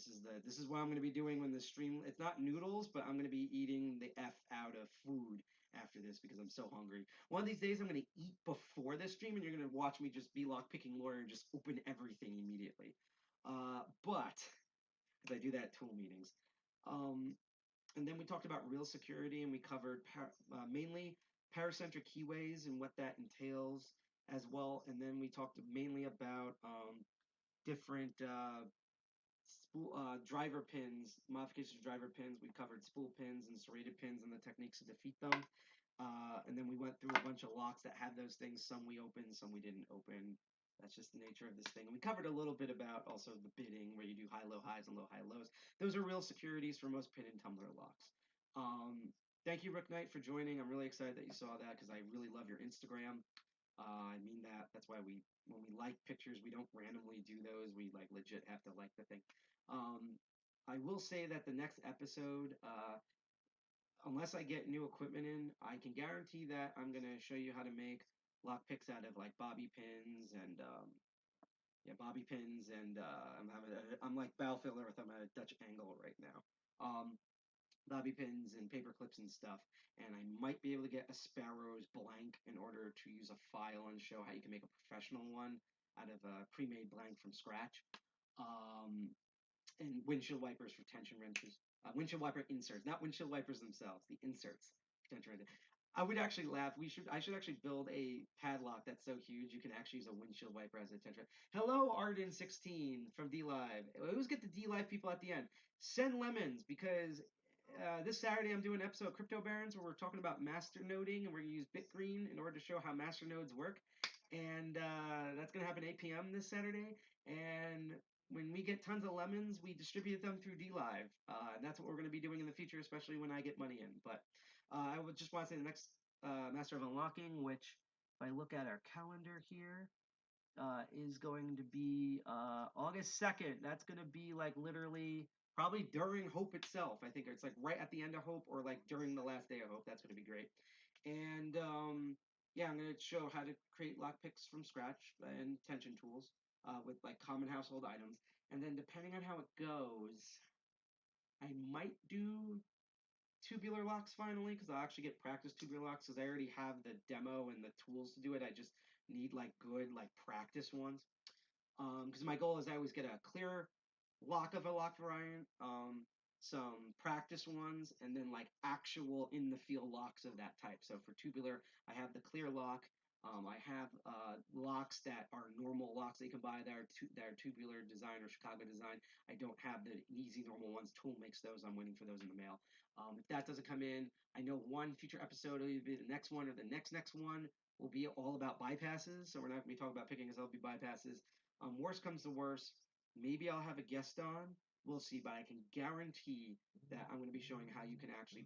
this is what I'm going to be doing when the stream. It's not noodles, but I'm going to be eating the f out of food after this because I'm so hungry. One of these days, I'm going to eat before this stream, and you're going to watch me just be lock picking lawyer and just open everything immediately. But because I do that at tool meetings. And then we talked about real security, and we covered mainly Paracentric Keyways and what that entails as well. And then we talked mainly about different driver pins, modifications of driver pins. We covered spool pins and serrated pins and the techniques to defeat them. And then we went through a bunch of locks that have those things. Some we opened, some we didn't open. That's just the nature of this thing. And we covered a little bit about also the bidding, where you do high-low highs and low-high lows. Those are real securities for most pin and tumbler locks. Thank you, Rick Knight, for joining. I'm really excited that you saw that because I really love your Instagram. I mean that. That's why when we like pictures, we don't randomly do those. We like legit have to like the thing. I will say that the next episode, unless I get new equipment in, I can guarantee that I'm gonna show you how to make lock picks out of like bobby pins and bobby pins and I'm like Battlefield Earth. I'm at a Dutch angle right now. Bobby pins and paper clips and stuff, and I might be able to get a Sparrow's blank in order to use a file and show how you can make a professional one out of a pre-made blank from scratch. And windshield wipers for tension wrenches. Windshield wiper inserts, not windshield wipers themselves, the inserts for tension wrenches. I would actually laugh. I should actually build a padlock that's so huge you can actually use a windshield wiper as a tension. Hello, Arden16 from D Live. I always get the D Live people at the end. Send lemons because this Saturday I'm doing an episode of Crypto Barons where we're talking about master noding, and we're going to use BitGreen in order to show how master nodes work. And that's going to happen 8 p.m. this Saturday. And when we get tons of lemons, we distribute them through D Live. And that's what we're going to be doing in the future, especially when I get money in. But I would just want to say the next Master of Unlocking, which if I look at our calendar here, is going to be August 2nd. That's going to be like literally probably during Hope itself. I think it's like right at the end of Hope or like during the last day of Hope. That's going to be great. And yeah, I'm going to show how to create lockpicks from scratch and tension tools with like common household items. And then depending on how it goes, I might do tubular locks finally because I'll actually get practice tubular locks because I already have the demo and the tools to do it. I just need like good like practice ones. Because my goal is I always get a clear lock of a lock variant, some practice ones, and then like actual in the field locks of that type. So for tubular, I have the clear lock. I have locks that are normal locks that you can buy that are tubular design or Chicago design. I don't have the easy normal ones. Tool makes those. I'm waiting for those in the mail. If that doesn't come in, I know one future episode will be the next one or the next one will be all about bypasses. So we're not going to be talking about picking as LB bypasses. Worst comes to worst, maybe I'll have a guest on. We'll see, but I can guarantee that I'm going to be showing how you can actually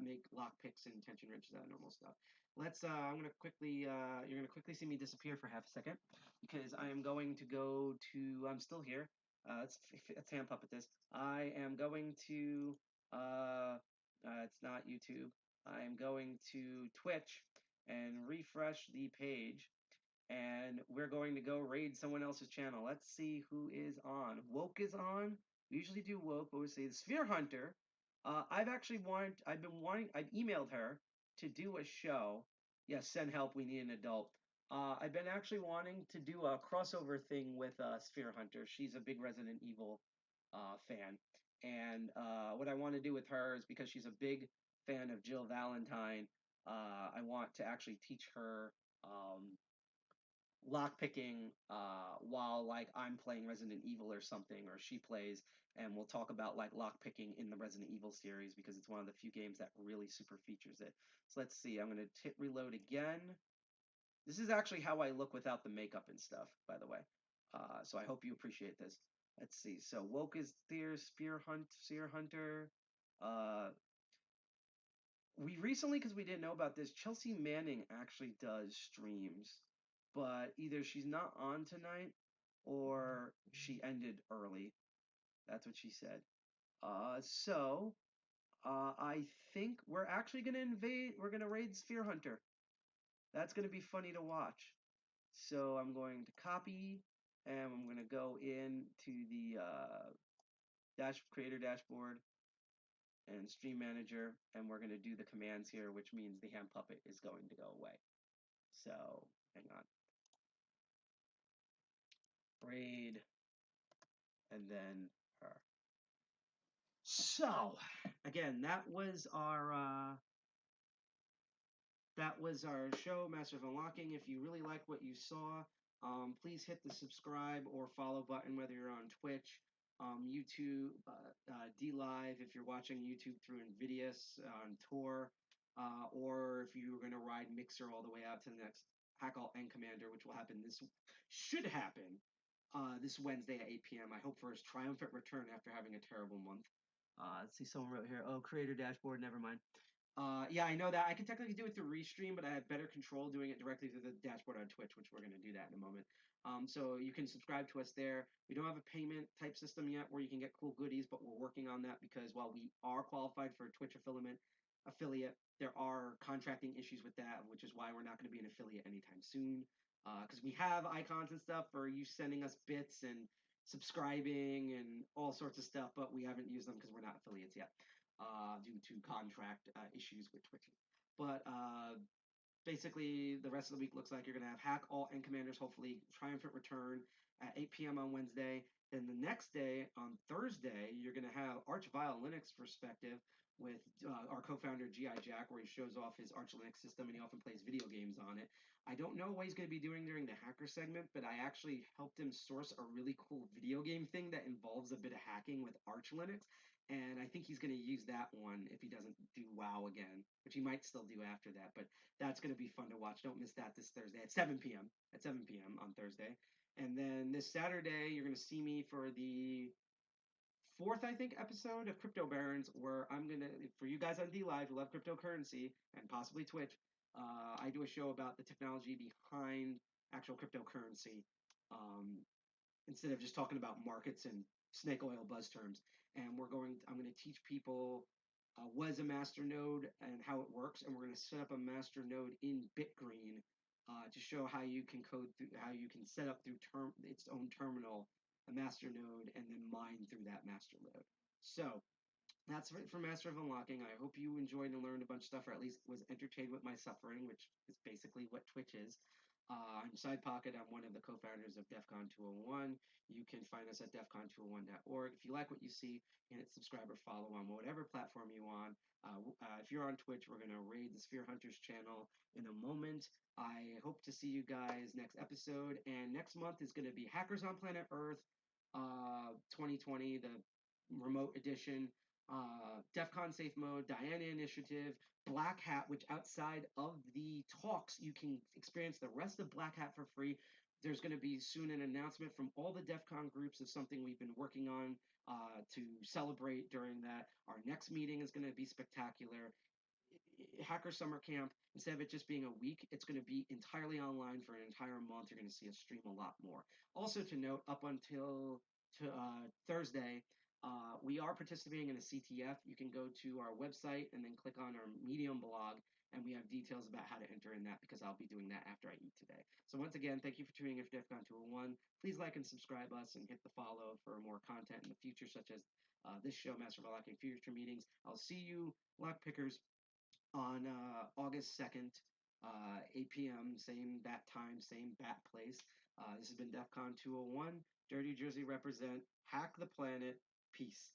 make lock picks and tension wrenches out of normal stuff. I'm going to quickly, you're going to quickly see me disappear for half a second because I am going to go to, I'm still here. Let's hand puppet this. I am going to, it's not YouTube. I am going to Twitch and refresh the page. and we're going to go raid someone else's channel. Let's see who is on. Woke is on. We usually do Woke, but we say the Sphere Hunter. I've emailed her to do a show. Yes, send help. We need an adult. I've been actually wanting to do a crossover thing with Sphere Hunter. She's a big Resident Evil fan, and what I want to do with her is because she's a big fan of Jill Valentine. I want to actually teach her lockpicking while like I'm playing Resident Evil or something, or she plays, and we'll talk about like lockpicking in the Resident Evil series because it's one of the few games that really super features it. So let's see. I'm gonna hit reload again. This is actually how I look without the makeup and stuff, by the way. So I hope you appreciate this. Let's see. So Woke is there, Seer Hunter. Uh, we recently, because we didn't know about this, Chelsea Manning actually does streams, but either she's not on tonight or she ended early. That's what she said. I think we're actually gonna invade. We're gonna raid Sphere Hunter. That's gonna be funny to watch. So I'm going to copy, and I'm gonna go into the creator dashboard and stream manager, and we're gonna do the commands here, which means the hand puppet is going to go away. So hang on. Raid, and then her. So again, that was our show, Master of Unlocking. If you really like what you saw, please hit the subscribe or follow button, whether you're on Twitch, YouTube, DLive, if you're watching YouTube through Nvidius on tour, or if you're going to ride Mixer all the way out to the next Hack Alt End Commander, which should happen this Wednesday at 8 p.m. I hope for his triumphant return after having a terrible month. Let's see, someone wrote here, oh, creator dashboard, never mind. Yeah, I know that. I can technically do it through Restream, but I have better control doing it directly through the dashboard on Twitch, which we're going to do that in a moment. So you can subscribe to us there. We don't have a payment type system yet where you can get cool goodies, but we're working on that because while we are qualified for a Twitch affiliate, there are contracting issues with that, which is why we're not going to be an affiliate anytime soon. Because we have icons and stuff for you sending us bits and subscribing and all sorts of stuff, but we haven't used them because we're not affiliates yet. Due to contract issues with Twitch. But basically, the rest of the week looks like you're going to have Hack Alt and Commanders, hopefully, triumphant return at 8 p.m. on Wednesday. Then the next day, on Thursday, you're going to have Arch Vile Linux perspective with our co-founder G.I. Jack, where he shows off his Arch Linux system and he often plays video games on it. I don't know what he's going to be doing during the hacker segment, but I actually helped him source a really cool video game thing that involves a bit of hacking with Arch Linux. And I think he's going to use that one if he doesn't do WoW again, which he might still do after that. But that's going to be fun to watch. Don't miss that this Thursday at 7 p.m. At 7 p.m. on Thursday. And then this Saturday, you're going to see me for the fourth, I think, episode of Crypto Barons, where I'm going to, for you guys on DLive who love cryptocurrency and possibly Twitch, I do a show about the technology behind actual cryptocurrency instead of just talking about markets and snake oil buzz terms. And I'm going to teach people what is a master node and how it works, and we're going to set up a master node in BitGreen to show how you can set up through its own terminal a master node and then mine through that master node. So that's it for Master of Unlocking. I hope you enjoyed and learned a bunch of stuff, or at least was entertained with my suffering, which is basically what Twitch is. I'm Sidepocket. I'm one of the co-founders of DEFCON 201. You can find us at defcon201.org. If you like what you see, hit subscribe or follow on whatever platform you're on. If you're on Twitch, we're going to raid the Sphere Hunters channel in a moment. I hope to see you guys next episode. And next month is going to be Hackers on Planet Earth 2020, the remote edition. DEFCON Safe Mode, Diana Initiative, Black Hat, which outside of the talks, you can experience the rest of Black Hat for free. There's going to be soon an announcement from all the DEFCON groups of something we've been working on to celebrate during that. Our next meeting is going to be spectacular. Hacker Summer Camp, instead of it just being a week, it's going to be entirely online for an entire month. You're going to see us stream a lot more. Also to note, up until Thursday, We are participating in a CTF. You can go to our website and then click on our Medium blog, and we have details about how to enter in that because I'll be doing that after I eat today. So once again, thank you for tuning in for DEFCON 201. Please like and subscribe us and hit the follow for more content in the future, such as this show, Master of Unlocking Future Meetings. I'll see you, lockpickers, on August 2nd, 8 p.m., same bat time, same bat place. This has been DEFCON 201. Dirty Jersey represent. Hack the planet. Peace.